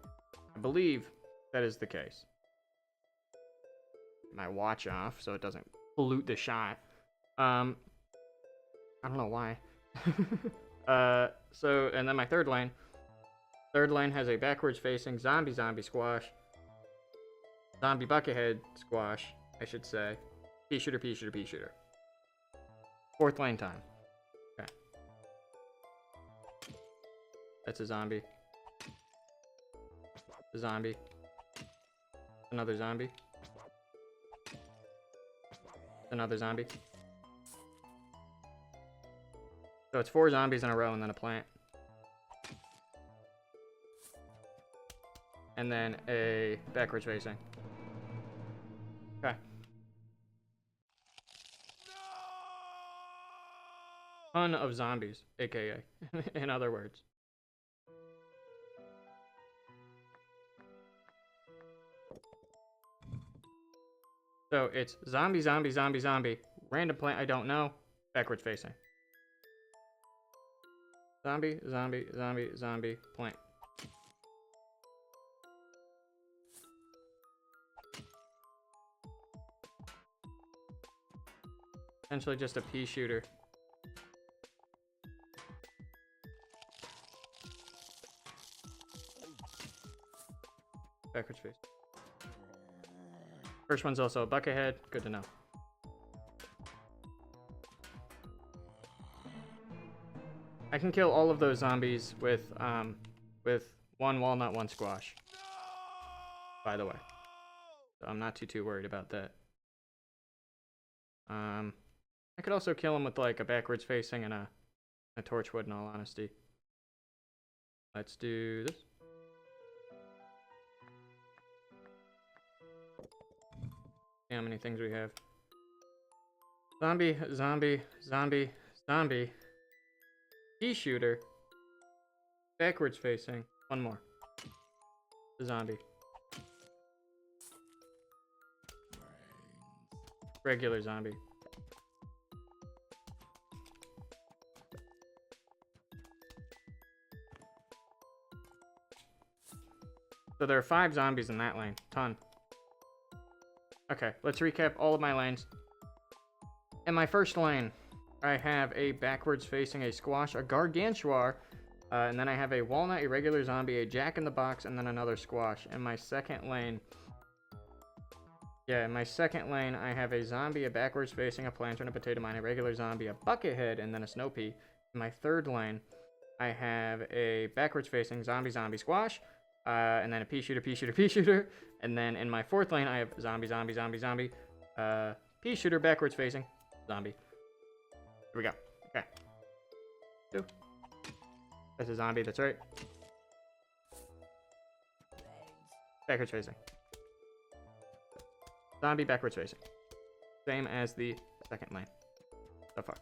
I believe that is the case. My watch off so it doesn't pollute the shot. I don't know why. And then my third lane has a backwards facing zombie squash, zombie buckethead squash, I should say, pea shooter. Fourth lane time. Okay. That's a zombie. A zombie. Another zombie. Another zombie. So it's 4 zombies in a row and then a plant. And then a backwards facing. Okay. Ton of zombies, aka, in other words. So it's zombie, random plant I don't know, backwards facing. Zombie, plant. Essentially just a pea shooter. Backwards face. First one's also a bucket head. Good to know. I can kill all of those zombies with 1 walnut, 1 squash. By the way. So I'm not too worried about that. I could also kill him with like a backwards facing and a torchwood, in all honesty. Let's do this. See how many things we have. Zombie. Pea shooter. Backwards facing. 1 more. a zombie. Regular zombie. So there are 5 zombies in that lane. Ton. Okay, let's recap all of my lanes. In my first lane, I have a backwards facing a squash, a gargantuar, and then I have a walnut, a regular zombie, a jack-in-the-box, and then another squash. In my second lane, I have a zombie, a backwards facing, a planter, and a potato mine, a regular zombie, a bucket head, and then a snow pea. In my third lane, I have a backwards facing zombie, zombie, squash, and then a pea shooter, pea shooter, pea shooter. And then in my fourth lane, I have zombie, zombie, zombie, zombie, pea shooter, backwards facing, zombie. Here we go. Okay. 2. That's a zombie, that's right. Backwards facing. Zombie, backwards facing. Same as the second lane so far.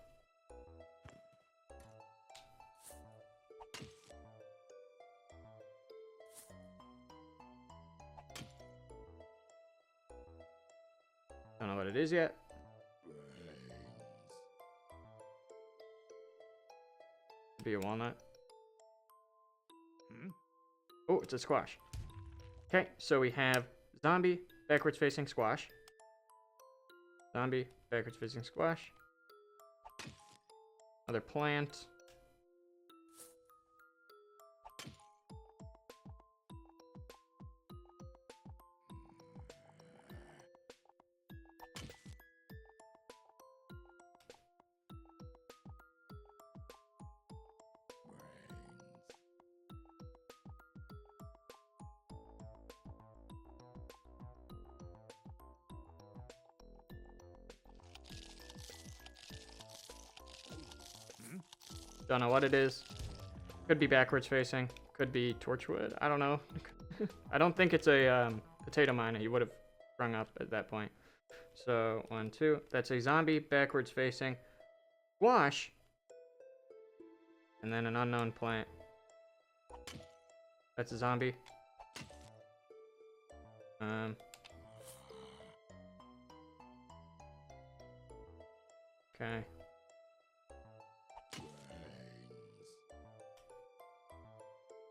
Don't know what it is yet. Be a walnut. Oh, it's a squash. Okay, so we have zombie, backwards facing squash. Zombie, backwards facing squash. Another plant. Don't know what it is. Could be backwards facing. Could be torchwood. I don't know. I don't think it's a potato mine. He would have sprung up at that point. So 1, 2. That's a zombie backwards facing squash. And then an unknown plant. That's a zombie. Okay.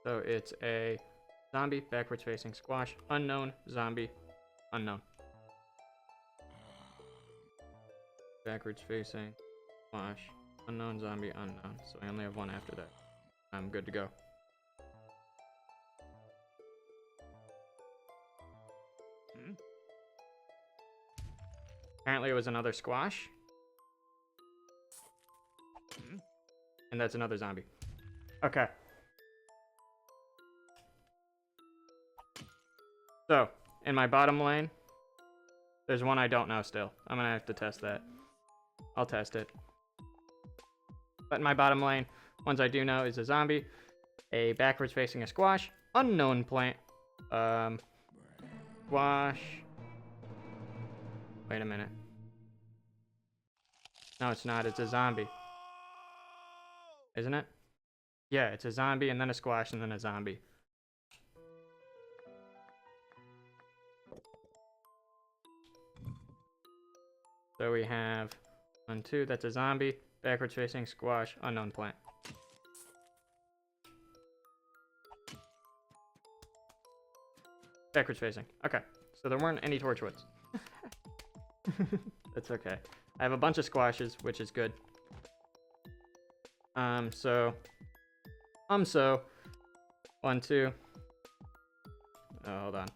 So it's a zombie, backwards facing squash, unknown, zombie, unknown. Backwards facing squash, unknown, zombie, unknown. So I only have 1 after that. I'm good to go. Apparently it was another squash. And that's another zombie. Okay. So, in my bottom lane, there's one I don't know still. I'm gonna have to test that. I'll test it. But in my bottom lane, ones I do know is a zombie, a backwards facing a squash, unknown plant, squash. Wait a minute. No, it's not. It's a zombie. Isn't it? Yeah, it's a zombie and then a squash and then a zombie. So we have 1, 2, that's a zombie, backwards facing squash, unknown plant. Backwards facing. Okay, so there weren't any torchwoods. That's okay. I have a bunch of squashes, which is good. So 1, 2. Oh, hold on.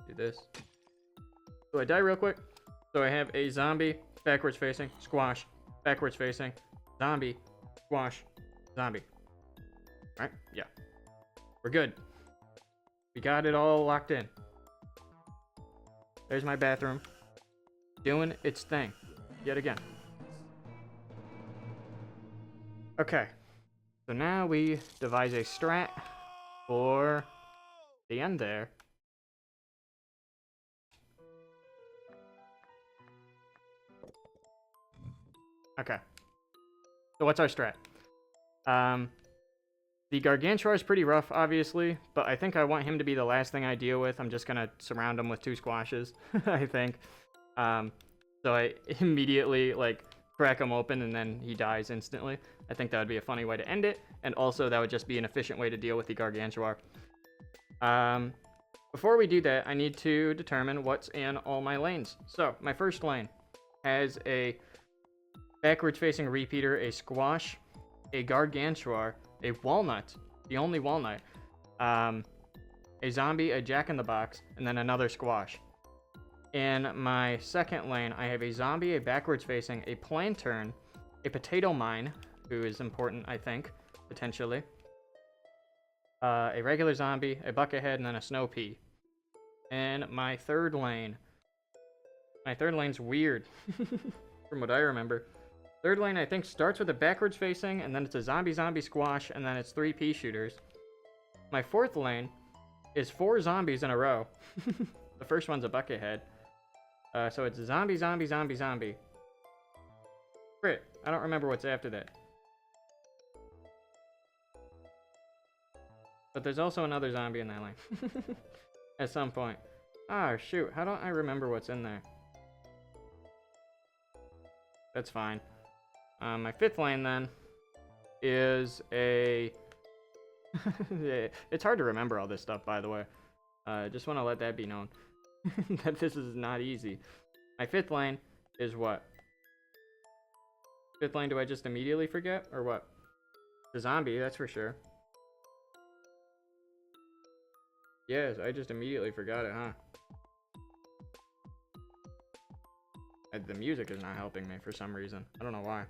Do this. Do I die real quick? So I have a zombie, backwards facing, squash, backwards facing, zombie, squash, zombie. Alright, yeah. We're good. We got it all locked in. There's my bathroom. Doing its thing. Yet again. Okay. So now we devise a strat for the end there. Okay. So what's our strat? The Gargantuar is pretty rough, obviously, but I think I want him to be the last thing I deal with. I'm just going to surround him with 2 squashes, I think. So I immediately, like, crack him open and then he dies instantly. I think that would be a funny way to end it, and also that would just be an efficient way to deal with the Gargantuar. Before we do that, I need to determine what's in all my lanes. So, my first lane has a backwards-facing repeater, a squash, a Gargantuar, a walnut, the only walnut, a zombie, a jack-in-the-box, and then another squash. In my second lane, I have a zombie, a backwards-facing, a planturn, a potato mine, who is important, I think, potentially, a regular zombie, a buckethead, and then a snow pea. And my third lane's weird, from what I remember. Third lane, I think, starts with a backwards facing, and then it's a zombie squash, and then it's 3 pea shooters. My fourth lane is 4 zombies in a row. The first one's a buckethead. So it's zombie. Frick, I don't remember what's after that. But there's also another zombie in that lane. At some point. Ah, shoot, how don't I remember what's in there? That's fine. My fifth lane, then, is a... It's hard to remember all this stuff, by the way. Just want to let that be known. That this is not easy. My fifth lane is what? Fifth lane, do I just immediately forget? Or what? The zombie, that's for sure. Yes, I just immediately forgot it, huh? The music is not helping me for some reason. I don't know why.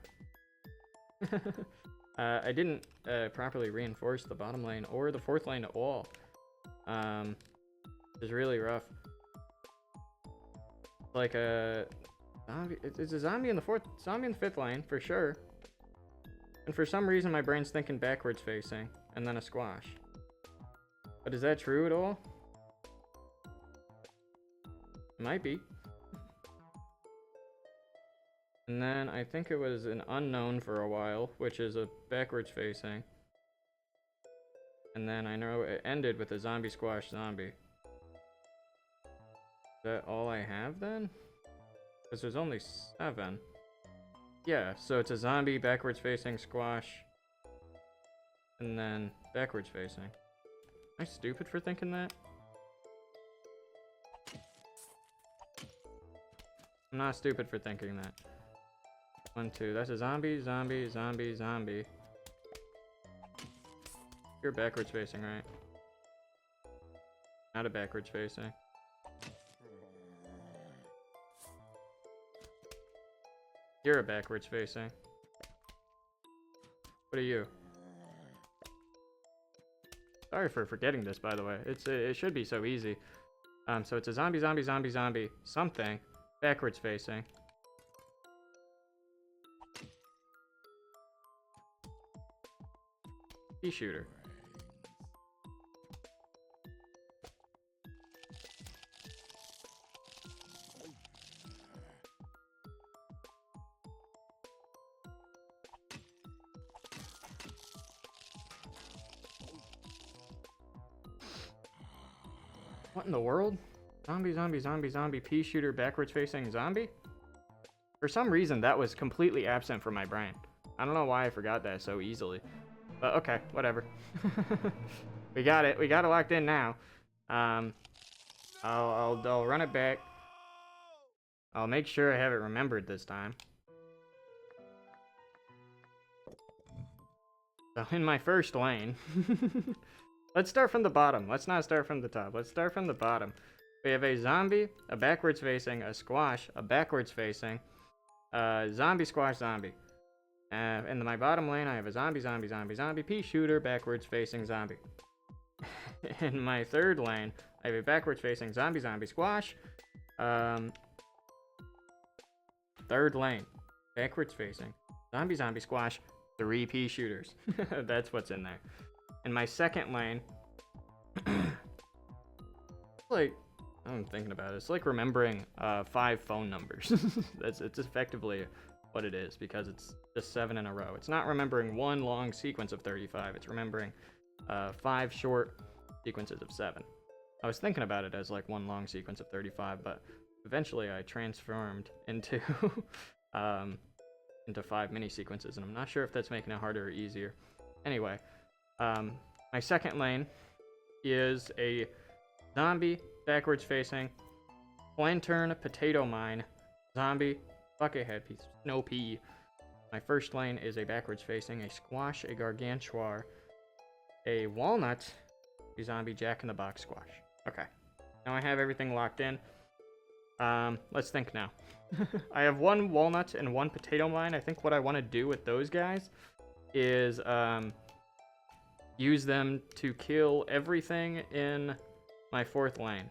I didn't properly reinforce the bottom lane or the fourth lane at all. It's really rough. Like a zombie. It's a zombie in the fifth lane for sure. And for some reason, my brain's thinking backwards facing, and then a squash. But is that true at all? It might be. And then I think it was an unknown for a while, which is a backwards facing. And then I know it ended with a zombie squash zombie. Is that all I have then? Because there's only 7. Yeah, so it's a zombie, backwards facing, squash, and then backwards facing. Am I stupid for thinking that? I'm not stupid for thinking that. 1, 2. That's a zombie. You're backwards facing, right? Not a backwards facing. You're a backwards facing. What are you? Sorry for forgetting this, by the way. It should be so easy. So it's a zombie, something, backwards facing. Pea shooter. What in the world? Zombie, pea shooter, backwards facing zombie? For some reason, that was completely absent from my brain. I don't know why I forgot that so easily. But okay, whatever. We got it. We got it locked in now. I'll run it back. I'll make sure I have it remembered this time. So in my first lane, let's start from the bottom. Let's not start from the top. Let's start from the bottom. We have a zombie, a backwards facing, a squash, a backwards facing, zombie, squash, zombie. In my bottom lane, I have a zombie, pea shooter, backwards facing zombie. In my third lane, I have a backwards facing zombie, squash. Third lane, backwards facing zombie, squash, 3 pea shooters. That's what's in there. In my second lane, like, I'm thinking about it. It's like remembering 5 phone numbers. It's effectively what it is, because it's just 7 in a row. It's not remembering one long sequence of 35. It's remembering 5 short sequences of 7. I was thinking about it as like one long sequence of 35, but eventually I transformed into into 5 mini sequences, and I'm not sure if that's making it harder or easier. Anyway, my second lane is a zombie backwards facing lantern potato mine zombie buckethead piece of snow pea. My first lane is a backwards facing a squash, a gargantuar, a walnut, a zombie jack-in-the-box squash. Okay, now I have everything locked in. Let's think now. I have 1 walnut and 1 potato mine. I think what I want to do with those guys is use them to kill everything in my 4th lane.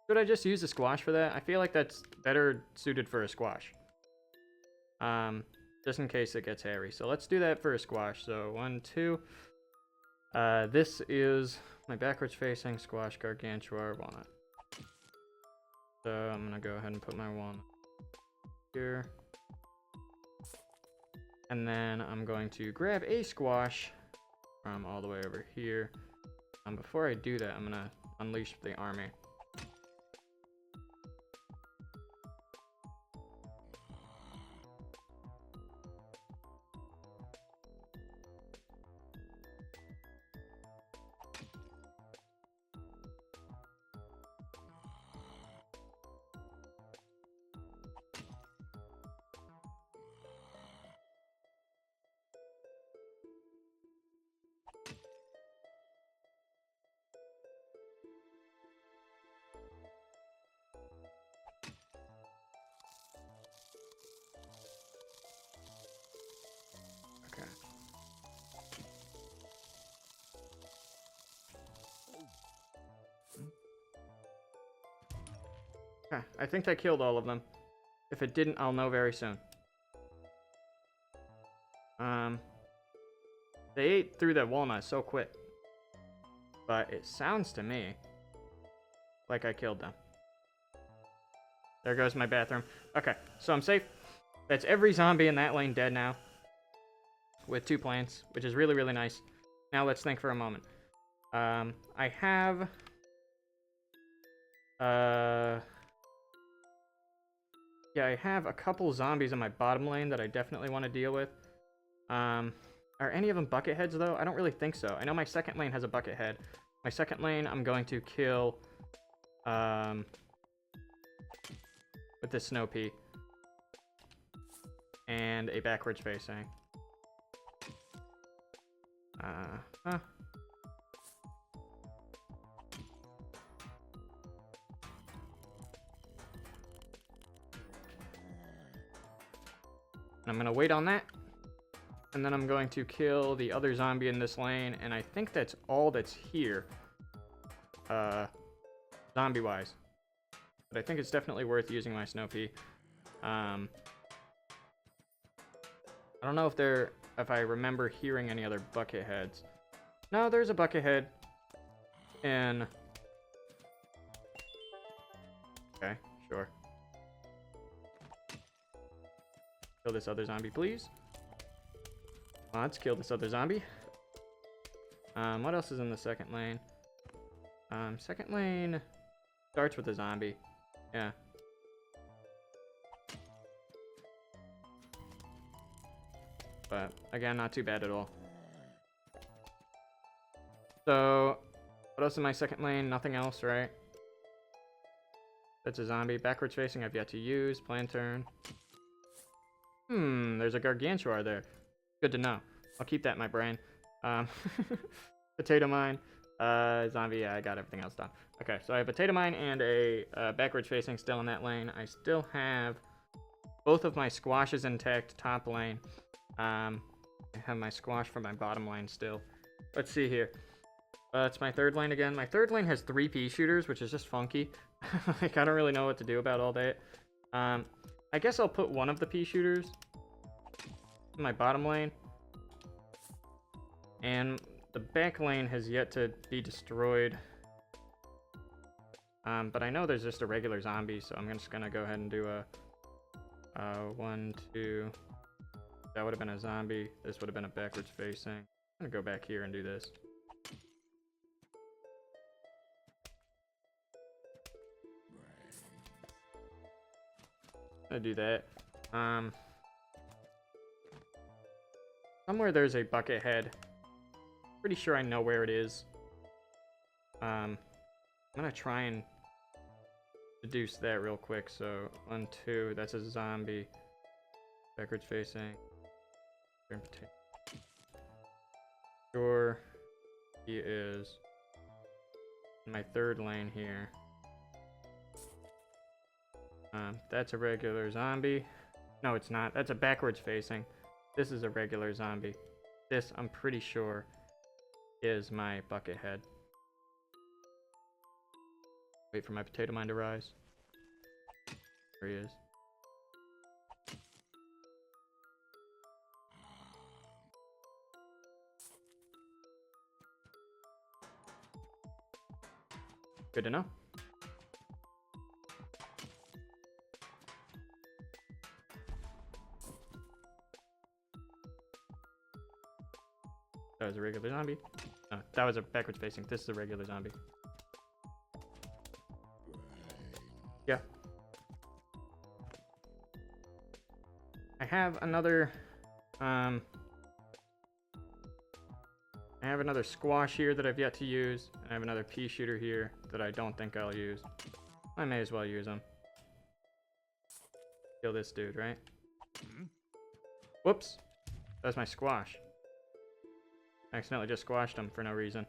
Should I just use the squash for that? I feel like that's better suited for a squash. Just in case it gets hairy. So let's do that for a squash. So 1, 2. This is my backwards facing squash gargantuar walnut. So I'm gonna go ahead and put my walnut here. And then I'm going to grab a squash from all the way over here. Before I do that, I'm gonna unleash the army. Okay, I think that killed all of them. If it didn't, I'll know very soon. They ate through that walnut so quick. But it sounds to me like I killed them. There goes my bathroom. Okay, so I'm safe. That's every zombie in that lane dead now. With 2 plants, which is really, really nice. Now let's think for a moment. I have... Yeah, I have a couple zombies in my bottom lane that I definitely want to deal with. Are any of them bucket heads, though? I don't really think so. I know my second lane has a bucket head. My second lane, I'm going to kill with this snow pea. And a backwards facing. I'm going to wait on that. And then I'm going to kill the other zombie in this lane. And I think that's all that's here. Zombie-wise. But I think it's definitely worth using my snow pea. I don't know if I remember hearing any other bucket heads. No, there's a bucket head. Okay, sure. Kill this other zombie, please. Let's kill this other zombie. What else is in the second lane? Second lane starts with a zombie. Yeah. But again, not too bad at all. So, what else in my second lane? Nothing else, right? That's a zombie. Backwards facing, I've yet to use. Plan turn. There's a gargantuar there. Good to know. I'll keep that in my brain. Potato mine. Zombie, yeah, I got everything else done. Okay, so I have a potato mine and a backwards facing still in that lane. I still have both of my squashes intact top lane. I have my squash for my bottom lane still. Let's see here. It's my third lane again. My third lane has 3 pea shooters, which is just funky. Like, I don't really know what to do about all that. I guess I'll put one of the pea shooters in my bottom lane. And the back lane has yet to be destroyed. But I know there's just a regular zombie, so I'm just gonna go ahead and do a 1, 2. That would have been a zombie. This would have been a backwards facing. I'm gonna go back here and do this. I'm gonna do that. Somewhere there's a bucket head. Pretty sure I know where it is. I'm gonna try and deduce that real quick. So 1, 2, that's a zombie. Backwards facing. Sure, he is in my third lane here. That's a regular zombie. No, it's not. That's a backwards facing. This is a regular zombie. This, I'm pretty sure, is my bucket head. Wait for my potato mine to rise. There he is. Good to know. That was a regular zombie. No, that was a backwards facing. This is a regular zombie. Yeah. I have another squash here that I've yet to use, and I have another pea shooter here that I don't think I'll use. I may as well use them. Kill this dude, right? Whoops. That's my squash. I accidentally just squashed him for no reason.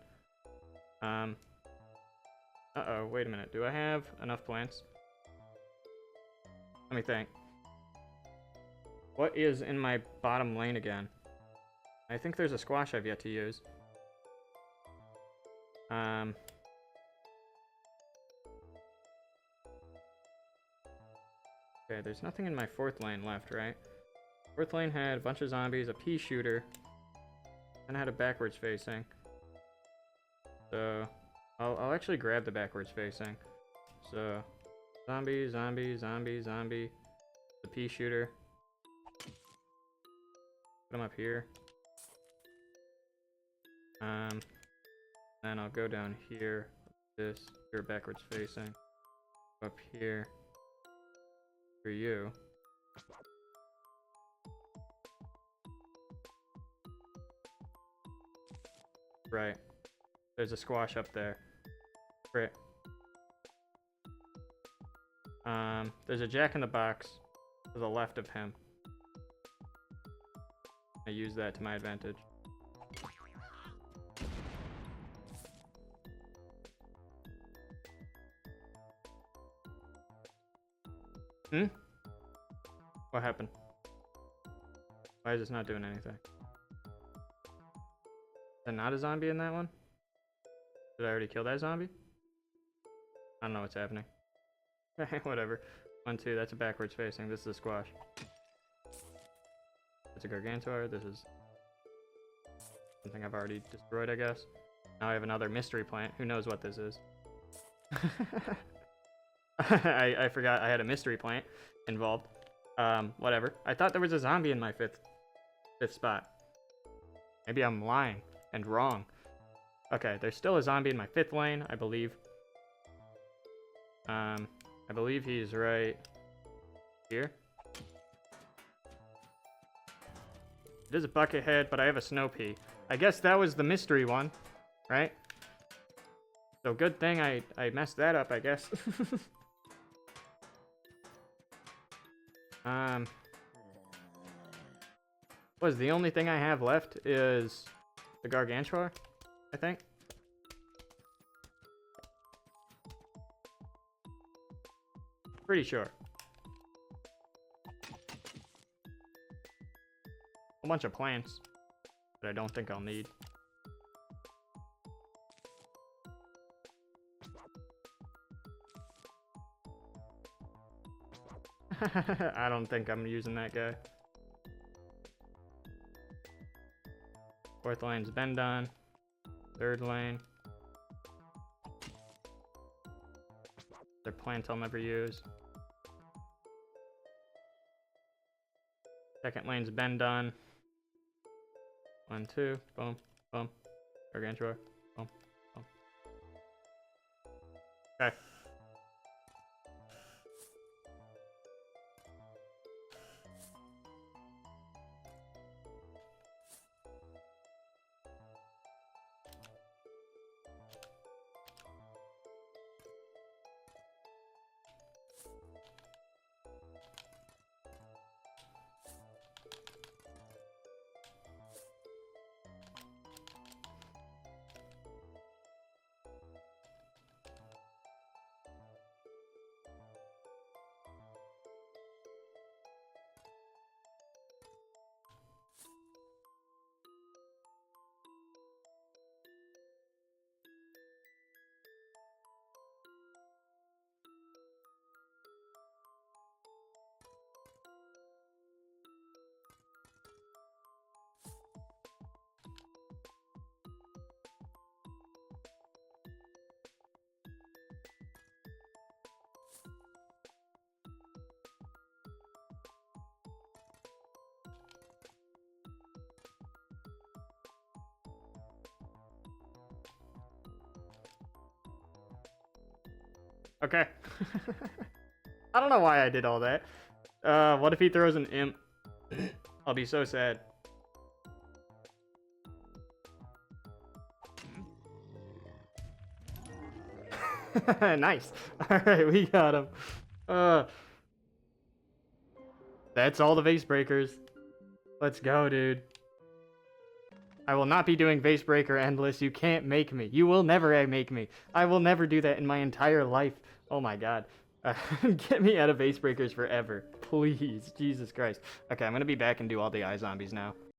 Uh-oh, wait a minute. Do I have enough plants? Let me think. What is in my bottom lane again? I think there's a squash I've yet to use. Okay, there's nothing in my fourth lane left, right? Fourth lane had a bunch of zombies, a pea shooter, and I had a backwards facing. So, I'll actually grab the backwards facing. So, zombie, zombie, zombie, zombie, the pea shooter. Put him up here. Then I'll go down here. This, you're backwards facing. Up here. For you. Right. There's a squash up there. Great. There's a jack-in-the-box to the left of him. I use that to my advantage. What happened? Why is this not doing anything? Is there not a zombie in that one? Did I already kill that zombie? I don't know what's happening. Whatever. 1, 2, that's a backwards facing. This is a squash. It's a gargantuar. This is something I've already destroyed, I guess. Now I have another mystery plant. Who knows what this is? I forgot I had a mystery plant involved. Whatever. I thought there was a zombie in my fifth spot. Maybe I'm lying and wrong. Okay, there's still a zombie in my fifth lane, I believe. I believe he's right here. It is a bucket head, but I have a snow pea. I guess that was the mystery one, right? So good thing I messed that up, I guess. Was the only thing I have left is the gargantuar, I think. Pretty sure. A bunch of plants that I don't think I'll need. I don't think I'm using that guy. Fourth lane's been done. Third lane. Their plant I'll never use. Second lane's been done. 1, 2, boom. Boom. Gargantua. Boom. Boom. Okay. Okay. I don't know why I did all that. What if he throws an imp? I'll be so sad. Nice. Alright, we got him. That's all the Vasebreakers. Let's go, dude. I will not be doing Vasebreaker Endless. You can't make me. You will never make me. I will never do that in my entire life. Oh my god. Get me out of Vasebreakers forever. Please. Jesus Christ. Okay, I'm gonna be back and do all the iZombies now.